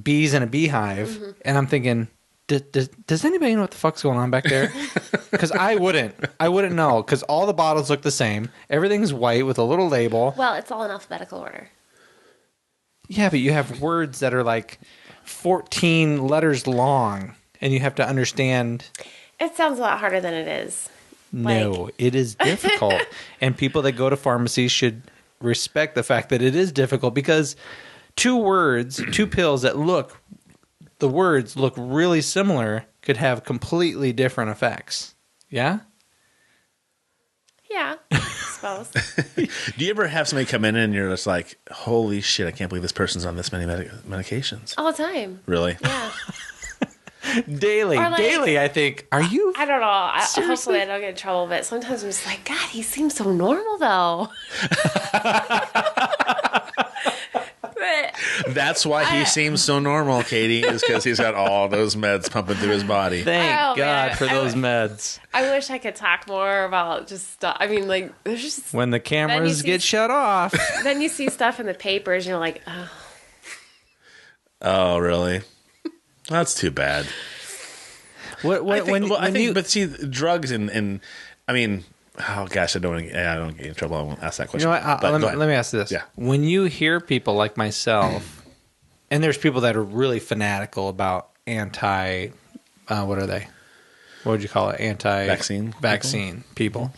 [SPEAKER 1] bees in a beehive, and I'm thinking, does anybody know what the fuck's going on back there? Because I wouldn't know, because all the bottles look the same. Everything's white with a little label.
[SPEAKER 4] Well, it's all in alphabetical order.
[SPEAKER 1] Yeah, but you have words that are like 14 letters long, and you have to understand.
[SPEAKER 4] It sounds a lot harder than it is.
[SPEAKER 1] No, it is difficult. And people that go to pharmacies should respect the fact that it is difficult, because two pills that the words look really similar could have completely different effects. Yeah?
[SPEAKER 4] Yeah, I suppose.
[SPEAKER 3] Do you ever have somebody come in and you're just like, holy shit, I can't believe this person's on this many medications?
[SPEAKER 4] All the time.
[SPEAKER 3] Really?
[SPEAKER 4] Yeah.
[SPEAKER 1] Daily, I think. Are you?
[SPEAKER 4] I don't know. Hopefully I don't get in trouble, but sometimes I'm just like, God, he seems so normal, though.
[SPEAKER 3] That's why he seems so normal, Katie, is because he's got all those meds pumping through his body.
[SPEAKER 1] Thank God for those meds.
[SPEAKER 4] I wish I could talk more about just stuff. I mean, like, there's just...
[SPEAKER 1] When the cameras get shut off.
[SPEAKER 4] Then you see stuff in the papers, and you're like, oh.
[SPEAKER 3] Oh, really? That's too bad. But see, drugs and I mean, oh gosh, I don't get in trouble. I won't ask that question.
[SPEAKER 1] You know what? Let me ask this.
[SPEAKER 3] Yeah.
[SPEAKER 1] When you hear people like myself, and there's people that are really fanatical about what are they? What would you call it? Vaccine people.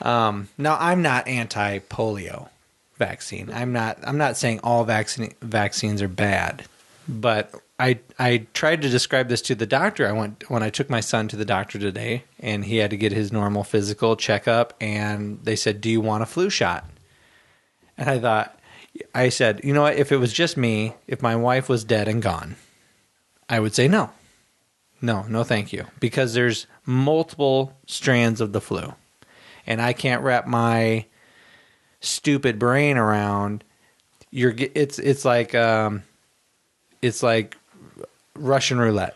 [SPEAKER 1] Now, I'm not anti-polio vaccine. I'm not saying all vaccines are bad, but I tried to describe this to the doctor. When I took my son to the doctor today, and he had to get his normal physical checkup, and they said, "Do you want a flu shot?" And I said, you know what? If it was just me, if my wife was dead and gone, I would say no. No, thank you, because there's multiple strands of the flu, and I can't wrap my stupid brain around. It's like Russian roulette.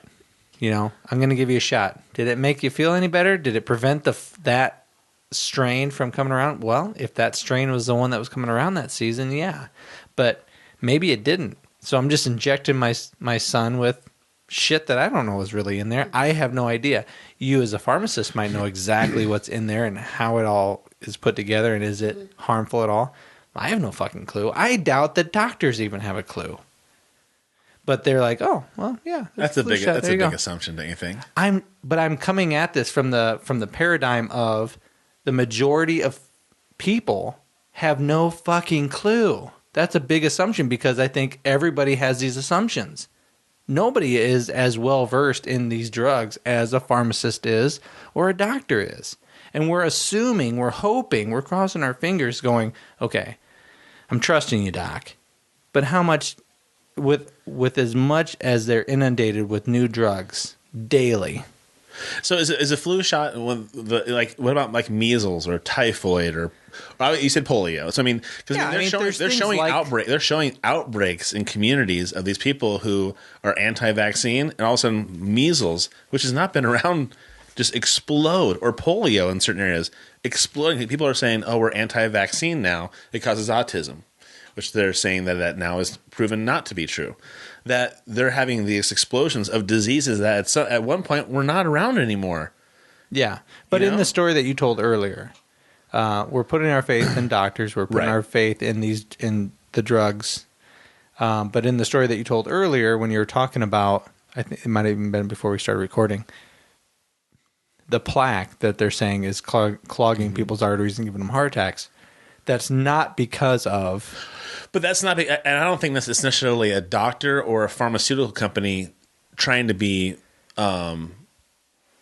[SPEAKER 1] I'm going to give you a shot. Did it make you feel any better? Did it prevent that strain from coming around? Well, if that strain was the one that was coming around that season, yeah. But maybe it didn't. So I'm just injecting my son with shit that I don't know is really in there. I have no idea. You as a pharmacist might know exactly what's in there and how it all is put together, and is it harmful at all? I have no fucking clue. I doubt that doctors even have a clue. But they're like, oh, well, yeah.
[SPEAKER 3] That's a big assumption, don't you think?
[SPEAKER 1] I'm coming at this from the paradigm of the majority of people have no fucking clue. That's a big assumption, because I think everybody has these assumptions. Nobody is as well versed in these drugs as a pharmacist is or a doctor is. And we're assuming, we're hoping, we're crossing our fingers going, okay, I'm trusting you, doc. But how much... With as much as they're inundated with new drugs daily,
[SPEAKER 3] So is a flu shot what about like measles or typhoid or you said polio? So I mean, because they're showing outbreaks in communities of these people who are anti-vaccine, and all of a sudden measles, which has not been around, just explode, or polio in certain areas exploding. People are saying, "Oh, we're anti-vaccine now; it causes autism," which they're saying that now is proven not to be true. That they're having these explosions of diseases that at one point were not around anymore.
[SPEAKER 1] Yeah, but in the story that you told earlier, we're putting our faith in doctors. We're putting our faith in the drugs. But in the story that you told earlier, when you were talking about, I think it might have even been before we started recording, the plaque that they're saying is clogging people's arteries and giving them heart attacks. That's not because of...
[SPEAKER 3] But that's not... And I don't think that's necessarily a doctor or a pharmaceutical company trying to be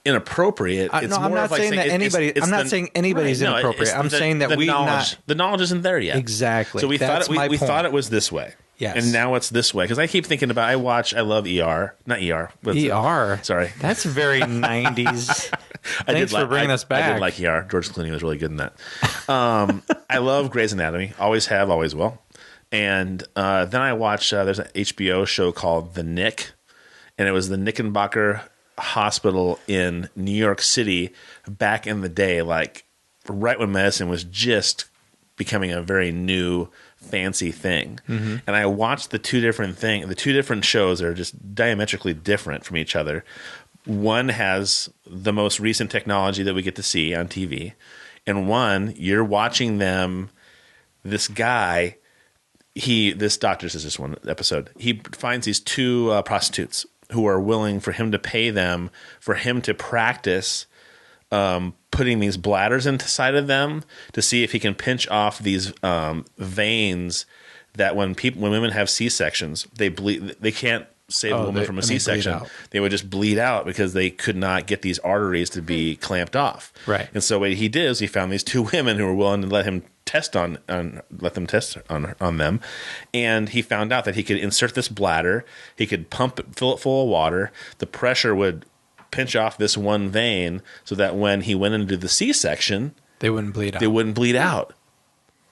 [SPEAKER 3] inappropriate.
[SPEAKER 1] I'm not saying anybody's inappropriate. I'm saying that
[SPEAKER 3] the knowledge isn't there yet.
[SPEAKER 1] Exactly.
[SPEAKER 3] So we thought it was this way.
[SPEAKER 1] Yes.
[SPEAKER 3] And now it's this way. Because I keep thinking about... I love ER. Not ER.
[SPEAKER 1] ER?
[SPEAKER 3] Sorry.
[SPEAKER 1] That's very 90s. Thanks for bringing us back.
[SPEAKER 3] I did like ER. George Clooney was really good in that. I love Grey's Anatomy. Always have, always will. And then I watched... there's an HBO show called The Nick. And it was the Knickerbocker Hospital in New York City back in the day, like right when medicine was just becoming a very new... fancy thing. And I watched the two different shows are just diametrically different from each other. One has the most recent technology that we get to see on TV, and one you're watching them. This guy, this doctor says this one episode, he finds these two prostitutes who are willing for him to pay them for him to practice putting these bladders inside of them to see if he can pinch off these veins that when women have C-sections, they bleed. They can't save a woman from a C-section. They would just bleed out because they could not get these arteries to be clamped off.
[SPEAKER 1] Right.
[SPEAKER 3] And so what he did is he found these two women who were willing to let them test on them, and he found out that he could insert this bladder, he could pump it, fill it full of water, the pressure would pinch off this one vein so that when he went into the C-section,
[SPEAKER 1] they wouldn't bleed out.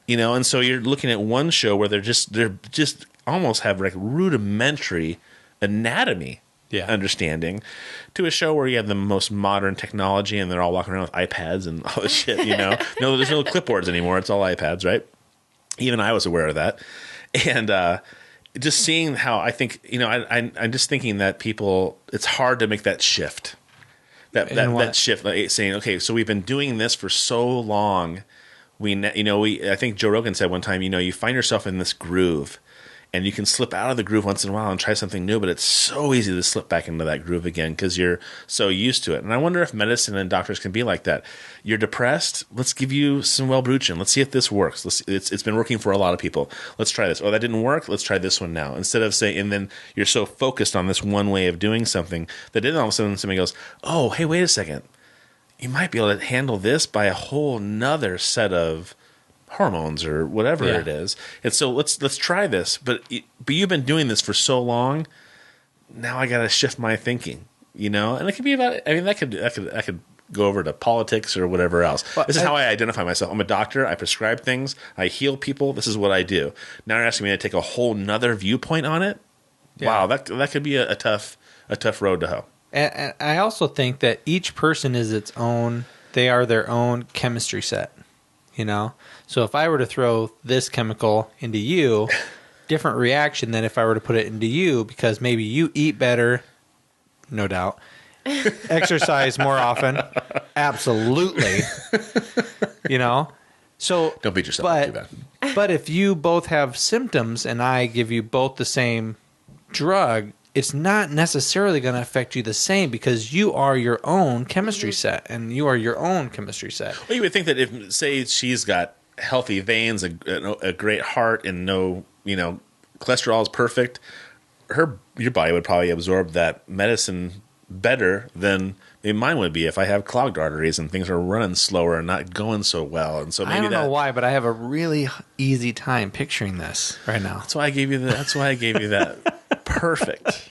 [SPEAKER 3] You know, and so you're looking at one show where they're just almost have like rudimentary anatomy understanding, to a show where you have the most modern technology and they're all walking around with iPads and all this shit, you know. No, there's no clipboards anymore. It's all iPads, right? Even I was aware of that. And just seeing how I think, you know, I'm just thinking that people, it's hard to make that shift. That shift, like saying, okay, so we've been doing this for so long. I think Joe Rogan said one time, you know, you find yourself in this groove and you can slip out of the groove once in a while and try something new, but it's so easy to slip back into that groove again because you're so used to it. And I wonder if medicine and doctors can be like that. You're depressed? Let's give you some Wellbutrin. Let's see if this works. It's been working for a lot of people. Let's try this. Oh, that didn't work? Let's try this one now. Instead of saying, and then you're so focused on this one way of doing something that then all of a sudden somebody goes, oh, hey, wait a second. You might be able to handle this by a whole nother set of hormones or whatever it is. And so let's try this. But you've been doing this for so long. Now I got to shift my thinking, you know? And it could be about, I mean, that could go over to politics or whatever else. Well, this is how I identify myself. I'm a doctor. I prescribe things. I heal people. This is what I do. Now you're asking me to take a whole nother viewpoint on it. Yeah. Wow. That could be a tough road to hoe.
[SPEAKER 1] And I also think that each person is they are their own chemistry set, you know? So if I were to throw this chemical into you, different reaction than if I were to put it into you, because maybe you eat better, no doubt, exercise more often, absolutely, you know? So
[SPEAKER 3] don't beat yourself up too bad.
[SPEAKER 1] But if you both have symptoms and I give you both the same drug, it's not necessarily going to affect you the same because you are your own chemistry set and you are your own chemistry set.
[SPEAKER 3] Well, you would think that if, say, she's got healthy veins, a great heart, and no, you know, cholesterol is perfect, your body would probably absorb that medicine better than maybe mine would be if I have clogged arteries and things are running slower and not going so well. And so maybe
[SPEAKER 1] I don't know why, but I have a really easy time picturing this right now.
[SPEAKER 3] That's why I gave you that. Perfect.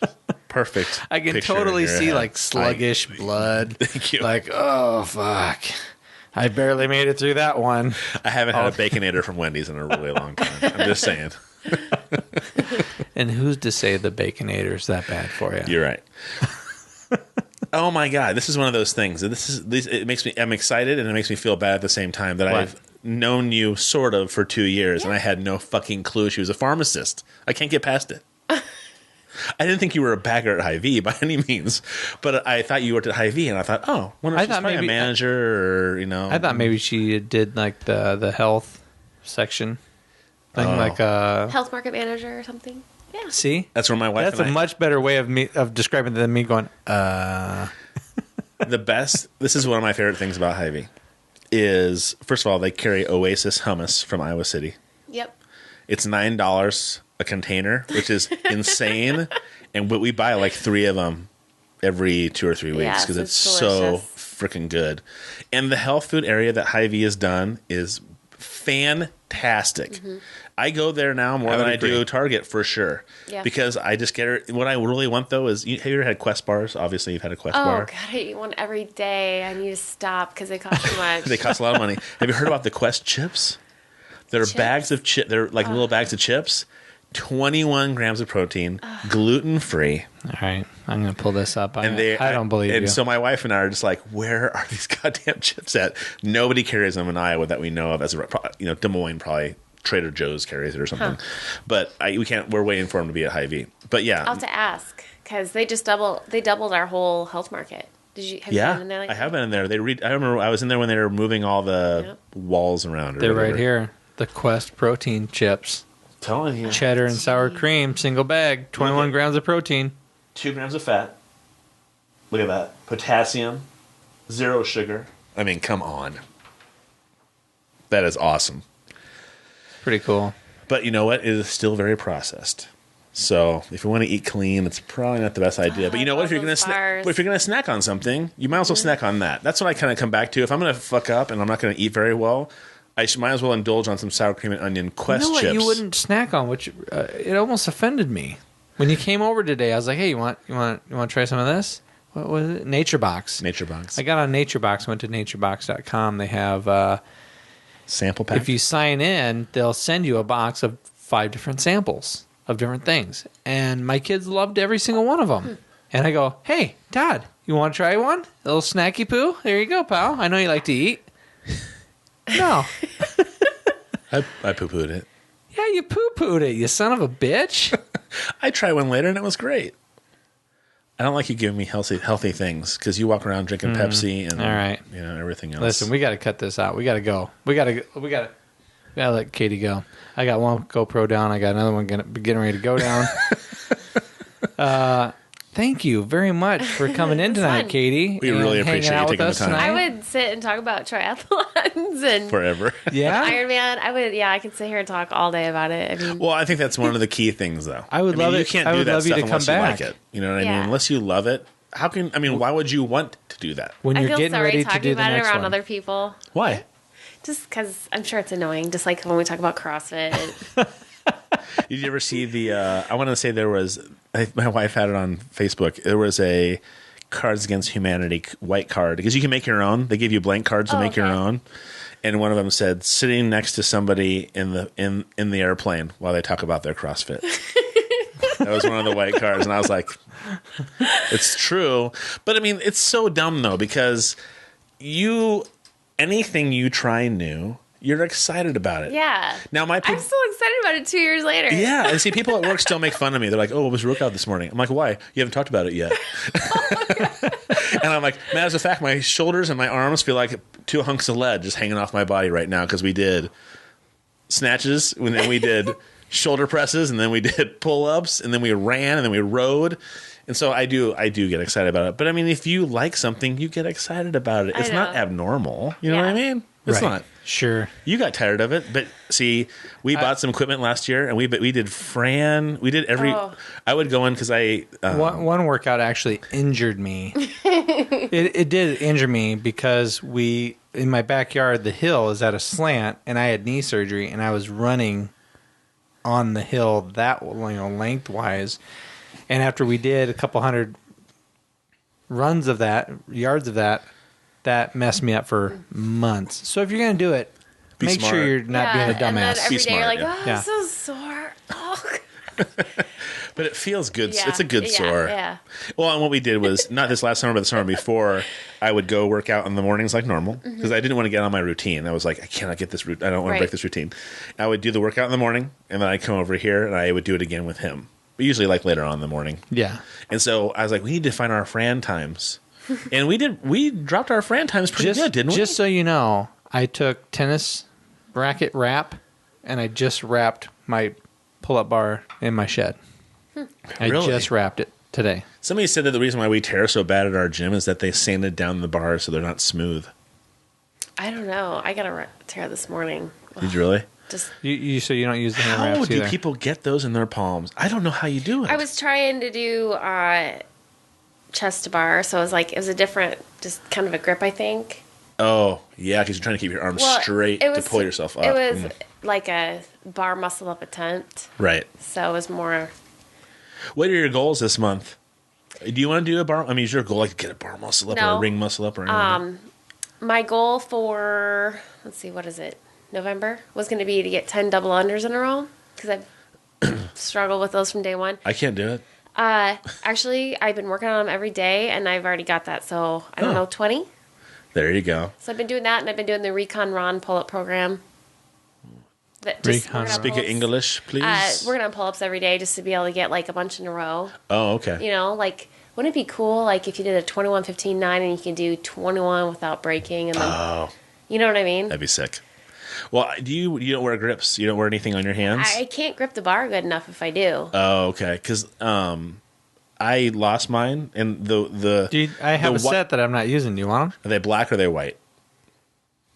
[SPEAKER 3] perfect.
[SPEAKER 1] I can
[SPEAKER 3] picture
[SPEAKER 1] totally
[SPEAKER 3] in your
[SPEAKER 1] see
[SPEAKER 3] head.
[SPEAKER 1] like sluggish blood.
[SPEAKER 3] Thank you.
[SPEAKER 1] Like, oh fuck, I barely made it through that one.
[SPEAKER 3] I haven't had a Baconator from Wendy's in a really long time. I'm just saying.
[SPEAKER 1] And who's to say the Baconator's that bad for you?
[SPEAKER 3] You're right. Oh my God, this is one of those things. It makes me. I'm excited and it makes me feel bad at the same time that
[SPEAKER 1] What?
[SPEAKER 3] I've known you sort of for 2 years and I had no fucking clue she was a pharmacist. I can't get past it. I didn't think you were a bagger at Hy-Vee by any means, but I thought you worked at Hy-Vee, and I thought, oh, wonder if she's probably a manager or, you know.
[SPEAKER 1] I thought maybe she did like the health section thing, like
[SPEAKER 4] Health market manager or something. Yeah.
[SPEAKER 1] See,
[SPEAKER 3] that's where my wife.
[SPEAKER 1] That's a much better way of describing it than me going.
[SPEAKER 3] The best. This is one of my favorite things about Hy-Vee. Is first of all they carry Oasis hummus from Iowa City.
[SPEAKER 4] Yep.
[SPEAKER 3] It's $9 a container, which is insane, and we buy like 3 of them every 2 or 3 weeks because it's so freaking good. And the health food area that Hy-Vee has done is fantastic. Mm-hmm. I go there now more than I do Target for sure. Yeah. Because I just get it. What I really want though is, have you ever had Quest bars? Obviously, you've had a Quest bar.
[SPEAKER 4] Oh God, I eat one every day. I need to stop because they cost too much.
[SPEAKER 3] They cost a lot of money. Have you heard about the Quest chips? They're bags of chips. They're like little bags of chips. 21 grams of protein, gluten free.
[SPEAKER 1] All right, I'm gonna pull this up. I don't believe you.
[SPEAKER 3] And so my wife and I are just like, where are these goddamn chips at? Nobody carries them in Iowa that we know of. Des Moines probably. Trader Joe's carries it or something, but we can't. We're waiting for them to be at Hy-Vee. But yeah,
[SPEAKER 4] I'll have to ask because they doubled our whole health market. Have you been in there?
[SPEAKER 3] I have been in there. I remember I was in there when they were moving all the walls around.
[SPEAKER 1] They're right here. The Quest protein chips.
[SPEAKER 3] Telling you,
[SPEAKER 1] cheddar and sour cream, single bag, 21 grams of protein,
[SPEAKER 3] 2 grams of fat. Look at that, potassium, 0 sugar. I mean, come on, that is awesome.
[SPEAKER 1] Pretty cool.
[SPEAKER 3] But you know what? It is still very processed. So if you want to eat clean, it's probably not the best idea. But you know what? If you're going to snack on something, you might as well snack on that. That's what I kind of come back to. If I'm going to fuck up and I'm not going to eat very well, I might as well indulge on some sour cream and onion Quest chips.
[SPEAKER 1] You wouldn't snack on, which it almost offended me when you came over today. I was like, "Hey, you want to try some of this? What was it? Nature Box.
[SPEAKER 3] Nature Box.
[SPEAKER 1] I got on Nature Box. Went to naturebox.com. They have
[SPEAKER 3] sample pack.
[SPEAKER 1] If you sign in, they'll send you a box of 5 different samples of different things. And my kids loved every single one of them. And I go, "Hey, Dad, you want to try one? A little snacky poo? There you go, pal. I know you like to eat." No.
[SPEAKER 3] I poo-pooed it.
[SPEAKER 1] Yeah, you poo-pooed it, you son of a bitch.
[SPEAKER 3] I tried one later and it was great. I don't like you giving me healthy things because you walk around drinking Pepsi and
[SPEAKER 1] all right,
[SPEAKER 3] everything else.
[SPEAKER 1] Listen, we got to cut this out. We got to go. We got to let Katie go. I got one GoPro down. I got another one getting ready to go down. Thank you very much for coming in tonight, Katie.
[SPEAKER 3] We really appreciate you taking the time.
[SPEAKER 4] I would sit and talk about triathlons and
[SPEAKER 3] forever.
[SPEAKER 1] Yeah,
[SPEAKER 4] Ironman. I could sit here and talk all day about it. I mean,
[SPEAKER 3] well, I think that's one of the key things, though.
[SPEAKER 1] I would love it.
[SPEAKER 3] You can't do that stuff unless you like it. You know what I mean? Unless you love it, why would you want to do that?
[SPEAKER 1] When you're getting ready to do the next one.
[SPEAKER 4] I feel sorry talking about it around other people.
[SPEAKER 3] Why?
[SPEAKER 4] Just because I'm sure it's annoying. Just like when we talk about CrossFit.
[SPEAKER 3] Did you ever see the? I want to say there was. My wife had it on Facebook. There was a Cards Against Humanity white card because you can make your own. They give you blank cards to make your own, and one of them said sitting next to somebody in the airplane while they talk about their CrossFit. That was one of the white cards, and I was like, "It's true," but I mean, it's so dumb though because anything you try new. You're excited about it.
[SPEAKER 4] Yeah.
[SPEAKER 3] Now
[SPEAKER 4] I'm still excited about it 2 years later.
[SPEAKER 3] Yeah. And see, people at work still make fun of me. They're like, "Oh, what was your workout this morning?" I'm like, "Why? You haven't talked about it yet." And I'm like, matter of fact, my shoulders and my arms feel like 2 hunks of lead just hanging off my body right now because we did snatches and then we did shoulder presses and then we did pull-ups and then we ran and then we rode. And so I do get excited about it. But I mean, if you like something, you get excited about it. It's not abnormal. You know what I mean? It's not.
[SPEAKER 1] Sure.
[SPEAKER 3] You got tired of it, but see, we bought some equipment last year, and we did Fran. We did every. I would go in because
[SPEAKER 1] one workout actually injured me. It did injure me because in my backyard, the hill is at a slant, and I had knee surgery, and I was running on the hill that lengthwise. And after we did a couple hundred runs of that, yards of that, that messed me up for months. So if you're going to do it, make
[SPEAKER 3] smart.
[SPEAKER 1] sure you're not being a dumbass.
[SPEAKER 4] And then every day you're like,
[SPEAKER 3] yeah.
[SPEAKER 4] I'm so sore. Oh.
[SPEAKER 3] But it feels good.
[SPEAKER 4] Yeah.
[SPEAKER 3] It's a good sore.
[SPEAKER 4] Yeah.
[SPEAKER 3] Well, and what we did was, not this last summer, but the summer before, I would go work out in the mornings like normal because I didn't want to get on my routine. I was like, I cannot get this routine. I don't want to break this routine. I would do the workout in the morning, and then I'd come over here, and I would do it again with him. But usually like later on in the morning.
[SPEAKER 1] Yeah.
[SPEAKER 3] And so I was like, we need to find our Fran times. And we did. We dropped our Fran times pretty good, didn't we?
[SPEAKER 1] Just so you know, I took tennis racket wrap, and I just wrapped my pull-up bar in my shed. I
[SPEAKER 3] Really?
[SPEAKER 1] just wrapped it today.
[SPEAKER 3] Somebody said that the reason why we tear so bad at our gym is that they sanded down the bars so they're not smooth.
[SPEAKER 4] I don't know. I got to tear this morning.
[SPEAKER 3] Did you really?
[SPEAKER 4] Just
[SPEAKER 1] So you don't use the hand
[SPEAKER 3] How
[SPEAKER 1] wraps
[SPEAKER 3] do
[SPEAKER 1] either.
[SPEAKER 3] people get those in their palms? I don't know how you do it.
[SPEAKER 4] I was trying to do chest to bar, so it was a different, just kind of a grip, I think.
[SPEAKER 3] Oh, yeah, because you're trying to keep your arms straight to pull yourself up.
[SPEAKER 4] It was like a bar muscle up attempt.
[SPEAKER 3] Right.
[SPEAKER 4] So it was more.
[SPEAKER 3] What are your goals this month? Do you want to do a bar? I mean, is your goal like to get a bar muscle up or a ring muscle up or anything?
[SPEAKER 4] My goal for, let's see, what is it? November was going to be to get 10 double unders in a row because I've struggled with those from day one.
[SPEAKER 3] I can't do it.
[SPEAKER 4] Actually, I've been working on them every day, and I've already got that. So I don't know, 20.
[SPEAKER 3] There you go.
[SPEAKER 4] So I've been doing that, and I've been doing the Recon Ron pull-up program.
[SPEAKER 3] Speak of English, please.
[SPEAKER 4] We're going to pull-ups every day just to be able to get like a bunch in a row.
[SPEAKER 3] Oh, okay.
[SPEAKER 4] You know, like, wouldn't it be cool, like, if you did a 21, 15, 9, and you can do 21 without breaking, and then, you know what I mean?
[SPEAKER 3] That'd be sick. Well, you don't wear grips? You don't wear anything on your hands?
[SPEAKER 4] I can't grip the bar good enough if I do.
[SPEAKER 3] Oh, okay. Because I lost mine, and
[SPEAKER 1] I have a set that I'm not using. Do you want them?
[SPEAKER 3] Are they black or are they white?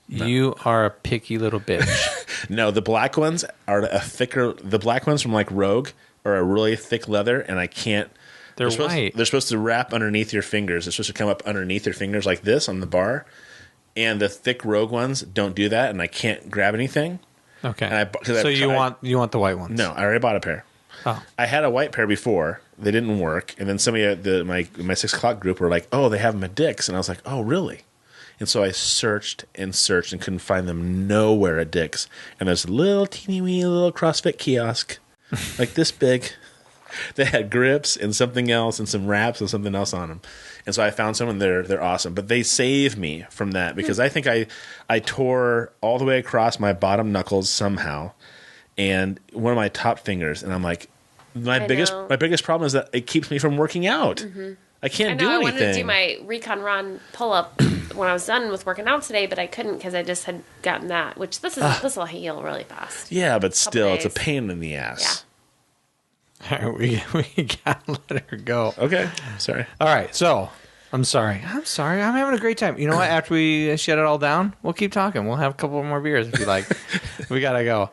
[SPEAKER 1] No. You are a picky little bitch.
[SPEAKER 3] No, the black ones are a thicker. The black ones from like Rogue are a really thick leather, and I can't.
[SPEAKER 1] They're white.
[SPEAKER 3] They're supposed to wrap underneath your fingers. They're supposed to come up underneath your fingers like this on the bar. And the thick Rogue ones don't do that, and I can't grab anything.
[SPEAKER 1] Okay.
[SPEAKER 3] So
[SPEAKER 1] you want the white ones?
[SPEAKER 3] No, I already bought a pair.
[SPEAKER 1] Oh.
[SPEAKER 3] I had a white pair before. They didn't work, and then somebody at my 6 o'clock group were like, "Oh, they have them at Dick's," and I was like, "Oh, really?" And so I searched and couldn't find them nowhere at Dick's. And there's a little teeny weeny little CrossFit kiosk, like this big. They had grips and something else and some wraps and something else on them. And so I found some, and they're awesome. But they save me from that because I think I tore all the way across my bottom knuckles somehow, and one of my top fingers. And I'm like, my biggest problem is that it keeps me from working out. Mm-hmm. I can't do anything. I wanted
[SPEAKER 4] to do my Recon Run pull up when I was done with working out today, but I couldn't because I just had gotten that. Which this will heal really fast.
[SPEAKER 3] Yeah, but still, it's a pain in the ass.
[SPEAKER 4] Yeah.
[SPEAKER 1] All right, we gotta let her go.
[SPEAKER 3] Okay, sorry.
[SPEAKER 1] All right, so I'm sorry. I'm having a great time. You know what? After we shut it all down, we'll keep talking. We'll have a couple more beers if you like. We gotta go.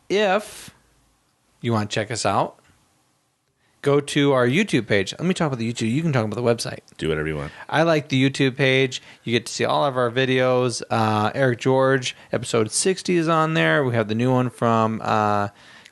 [SPEAKER 1] If you want to check us out, go to our YouTube page. Let me talk about the YouTube. You can talk about the website. Do
[SPEAKER 3] whatever you want.
[SPEAKER 1] I like the YouTube page. You get to see all of our videos. Eric George, episode 60 is on there. We have the new one from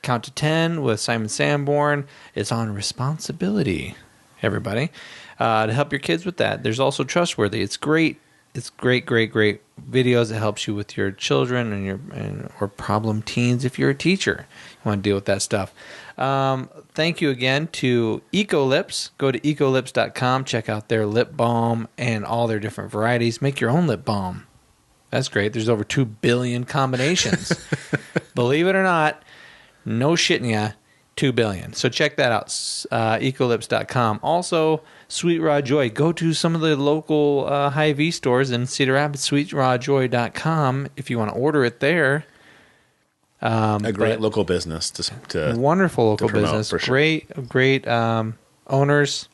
[SPEAKER 1] Count to 10 with Simon Sanborn. It's on responsibility, everybody, to help your kids with that. There's also Trustworthy. It's great. It's great videos that helps you with your children and or problem teens if you're a teacher. You want to deal with that stuff. Thank you again to Ecolips. Go to ecolips.com. Check out their lip balm and all their different varieties. Make your own lip balm. That's great. There's over 2 billion combinations. Believe it or not, no shitting ya, 2 billion. So check that out, ecolips.com. Also, Sweet Raw Joy. Go to some of the local Hy-Vee stores in Cedar Rapids, sweetrawjoy.com if you want to order it there.
[SPEAKER 3] A great local business to
[SPEAKER 1] wonderful local
[SPEAKER 3] promote,
[SPEAKER 1] business.
[SPEAKER 3] for sure.
[SPEAKER 1] Great owners.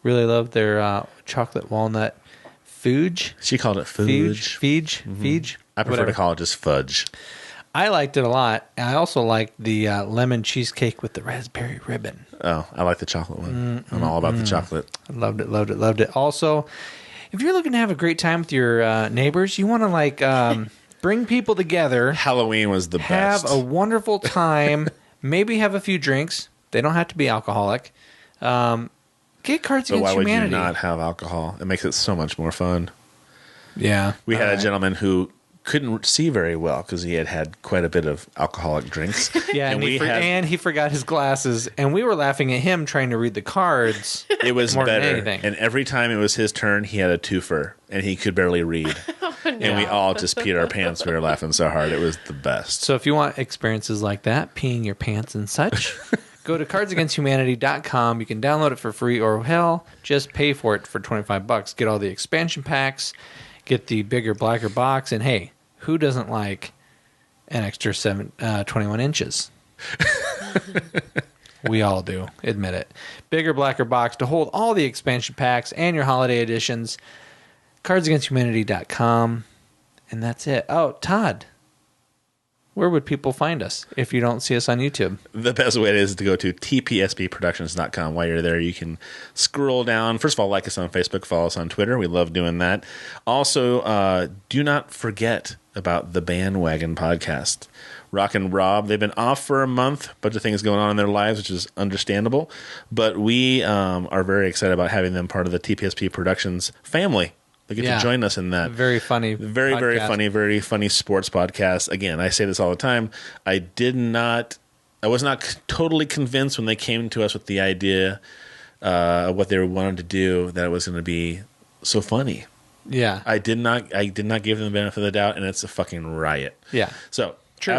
[SPEAKER 1] Really love their chocolate walnut fudge.
[SPEAKER 3] She called it fudge.
[SPEAKER 1] Fudge.
[SPEAKER 3] I prefer to call it just fudge.
[SPEAKER 1] I liked it a lot. I also liked the lemon cheesecake with the raspberry ribbon.
[SPEAKER 3] Oh, I like the chocolate one. I'm all about the chocolate.
[SPEAKER 1] I loved it. Also, if you're looking to have a great time with your neighbors, you want to bring people together.
[SPEAKER 3] Halloween was the best.
[SPEAKER 1] Have a wonderful time. Maybe have a few drinks. They don't have to be alcoholic. Get Cards
[SPEAKER 3] But
[SPEAKER 1] Against
[SPEAKER 3] why would you
[SPEAKER 1] Humanity.
[SPEAKER 3] not have alcohol? It makes it so much more fun.
[SPEAKER 1] Yeah.
[SPEAKER 3] We had a gentleman who couldn't see very well because he had quite a bit of alcoholic drinks.
[SPEAKER 1] Yeah, and he forgot his glasses, and we were laughing at him trying to read the cards.
[SPEAKER 3] It was
[SPEAKER 1] more than
[SPEAKER 3] better.
[SPEAKER 1] anything.
[SPEAKER 3] And every time it was his turn, he had a twofer, and he could barely read. And we all just peed our pants. We were laughing so hard. It was the best.
[SPEAKER 1] So if you want experiences like that, peeing your pants and such, go to cardsagainsthumanity.com. You can download it for free, or hell, just pay for it for $25. Get all the expansion packs, get the bigger, blacker box, and hey, who doesn't like an extra 21 inches? We all do. Admit it. Bigger, blacker box to hold all the expansion packs and your holiday editions. cardsagainsthumanity.com. And that's it. Oh, Todd, where would people find us if you don't see us on YouTube?
[SPEAKER 3] The best way is to go to tpsbproductions.com. While you're there, you can scroll down. First of all, like us on Facebook, follow us on Twitter. We love doing that. Also, do not forget about the Bandwagon podcast. Rock and Rob, they've been off for a month. A bunch of things going on in their lives, which is understandable. But we are very excited about having them part of the TPSP Productions family. They get to join us in that.
[SPEAKER 1] Very funny.
[SPEAKER 3] Very, very funny, very funny sports podcast. Again, I say this all the time. I was not totally convinced when they came to us with the idea of what they wanted to do that it was going to be so funny.
[SPEAKER 1] Yeah.
[SPEAKER 3] I did not give them the benefit of the doubt, and it's a fucking riot.
[SPEAKER 1] Yeah.
[SPEAKER 3] So
[SPEAKER 1] True.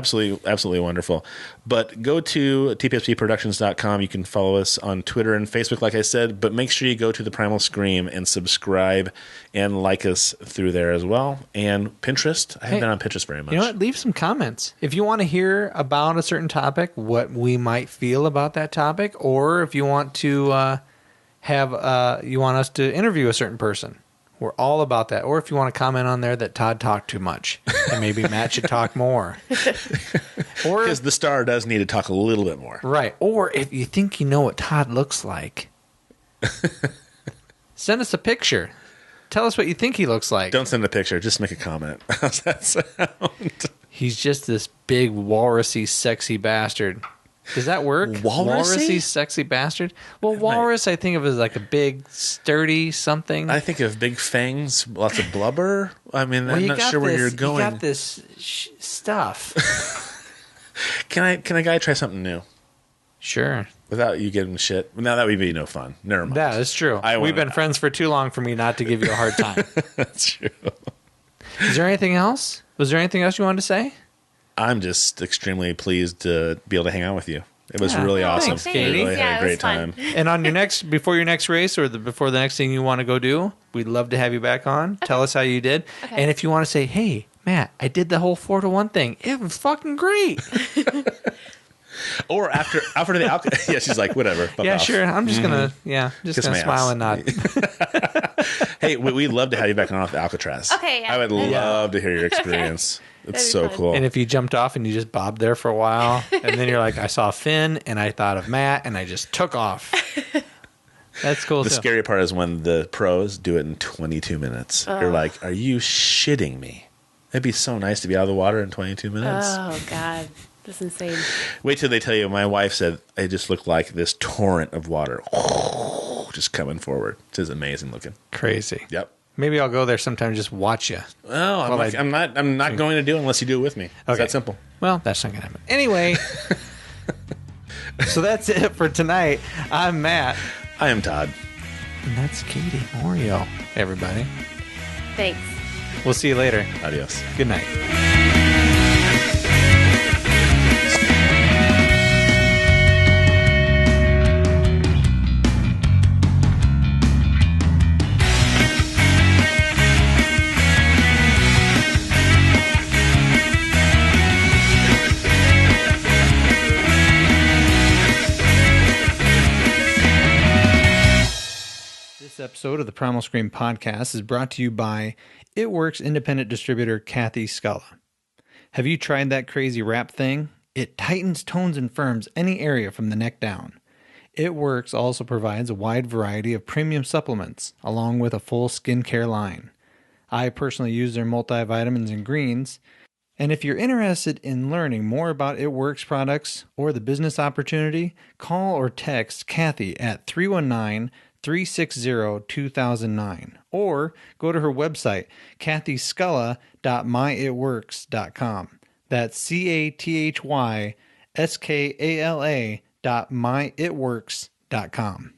[SPEAKER 3] Absolutely wonderful. But go to tpspproductions.com. You can follow us on Twitter and Facebook, like I said, but make sure you go to the Primal Scream and subscribe and like us through there as well. And Pinterest. I haven't been on Pinterest very much.
[SPEAKER 1] You know what? Leave some comments. If you want to hear about a certain topic, what we might feel about that topic, or if you want to you want us to interview a certain person. We're all about that. Or if you want to comment on there that Todd talked too much and maybe Matt should talk more. Or
[SPEAKER 3] because the star does need to talk a little bit more.
[SPEAKER 1] Right. Or if you think you know what Todd looks like, send us a picture. Tell us what you think he looks like.
[SPEAKER 3] Don't send a picture. Just make a comment. How's that sound?
[SPEAKER 1] He's just this big, walrusy, sexy bastard. Does that work?
[SPEAKER 3] Walrusy?
[SPEAKER 1] Sexy bastard? Well, walrus I think of as like a big, sturdy something.
[SPEAKER 3] I think of big fangs, lots of blubber. I mean, I'm not sure where you're going.
[SPEAKER 1] You got this stuff.
[SPEAKER 3] Can a guy try something new?
[SPEAKER 1] Sure.
[SPEAKER 3] Without you giving shit? Now that would be no fun. Never mind.
[SPEAKER 1] That is true. We've been friends for too long for me not to give you a hard time.
[SPEAKER 3] That's true.
[SPEAKER 1] Is there anything else? Was there anything else you wanted to say?
[SPEAKER 3] I'm just extremely pleased to be able to hang out with you. It was really awesome.
[SPEAKER 1] Thanks, Katie.
[SPEAKER 3] We really had a great
[SPEAKER 4] fun.
[SPEAKER 3] time.
[SPEAKER 1] And on before your next race or before the next thing you want to go do, we'd love to have you back on. Okay. Tell us how you did. Okay. And if you want to say, hey, Matt, I did the whole 4-to-1 thing. It was fucking great.
[SPEAKER 3] Or after the alcohol. Yeah, she's like, whatever.
[SPEAKER 1] Yeah, off. Sure. I'm just going to smile and nod.
[SPEAKER 3] Hey, we'd love to have you back on off the Alcatraz.
[SPEAKER 4] Okay, yeah.
[SPEAKER 3] I would love to hear your experience. It's so
[SPEAKER 4] fun.
[SPEAKER 3] cool.
[SPEAKER 1] And if you jumped off and you just bobbed there for a while, and then you're like, I saw Finn, and I thought of Matt, and I just took off. That's cool.
[SPEAKER 3] The scary part is when the pros do it in 22 minutes. You're like, are you shitting me? It'd be so nice to be out of the water in 22 minutes.
[SPEAKER 4] Oh, God. That's insane.
[SPEAKER 3] Wait till they tell you. My wife said it just looked like this torrent of water just coming forward. It is amazing looking.
[SPEAKER 1] Crazy.
[SPEAKER 3] Yep.
[SPEAKER 1] Maybe I'll go there sometime and just watch you.
[SPEAKER 3] Oh, I'm not going to do it unless you do it with me. It's that simple.
[SPEAKER 1] Well, that's not going to happen. Anyway, so that's it for tonight. I'm Matt.
[SPEAKER 3] I am Todd.
[SPEAKER 1] And that's Katie Morio, everybody.
[SPEAKER 4] Thanks.
[SPEAKER 1] We'll see you later.
[SPEAKER 3] Adios.
[SPEAKER 1] Good night. This episode of the Primal Scream podcast is brought to you by It Works independent distributor Kathy Scala. Have you tried that crazy wrap thing? It tightens, tones, and firms any area from the neck down. It Works also provides a wide variety of premium supplements, along with a full skincare line. I personally use their multivitamins and greens, And if you're interested in learning more about It Works products or the business opportunity, call or text Kathy at 319-360-2009 or go to her website, kathyscala.myitworks.com. That's CATHYSKALA.myitworks.com.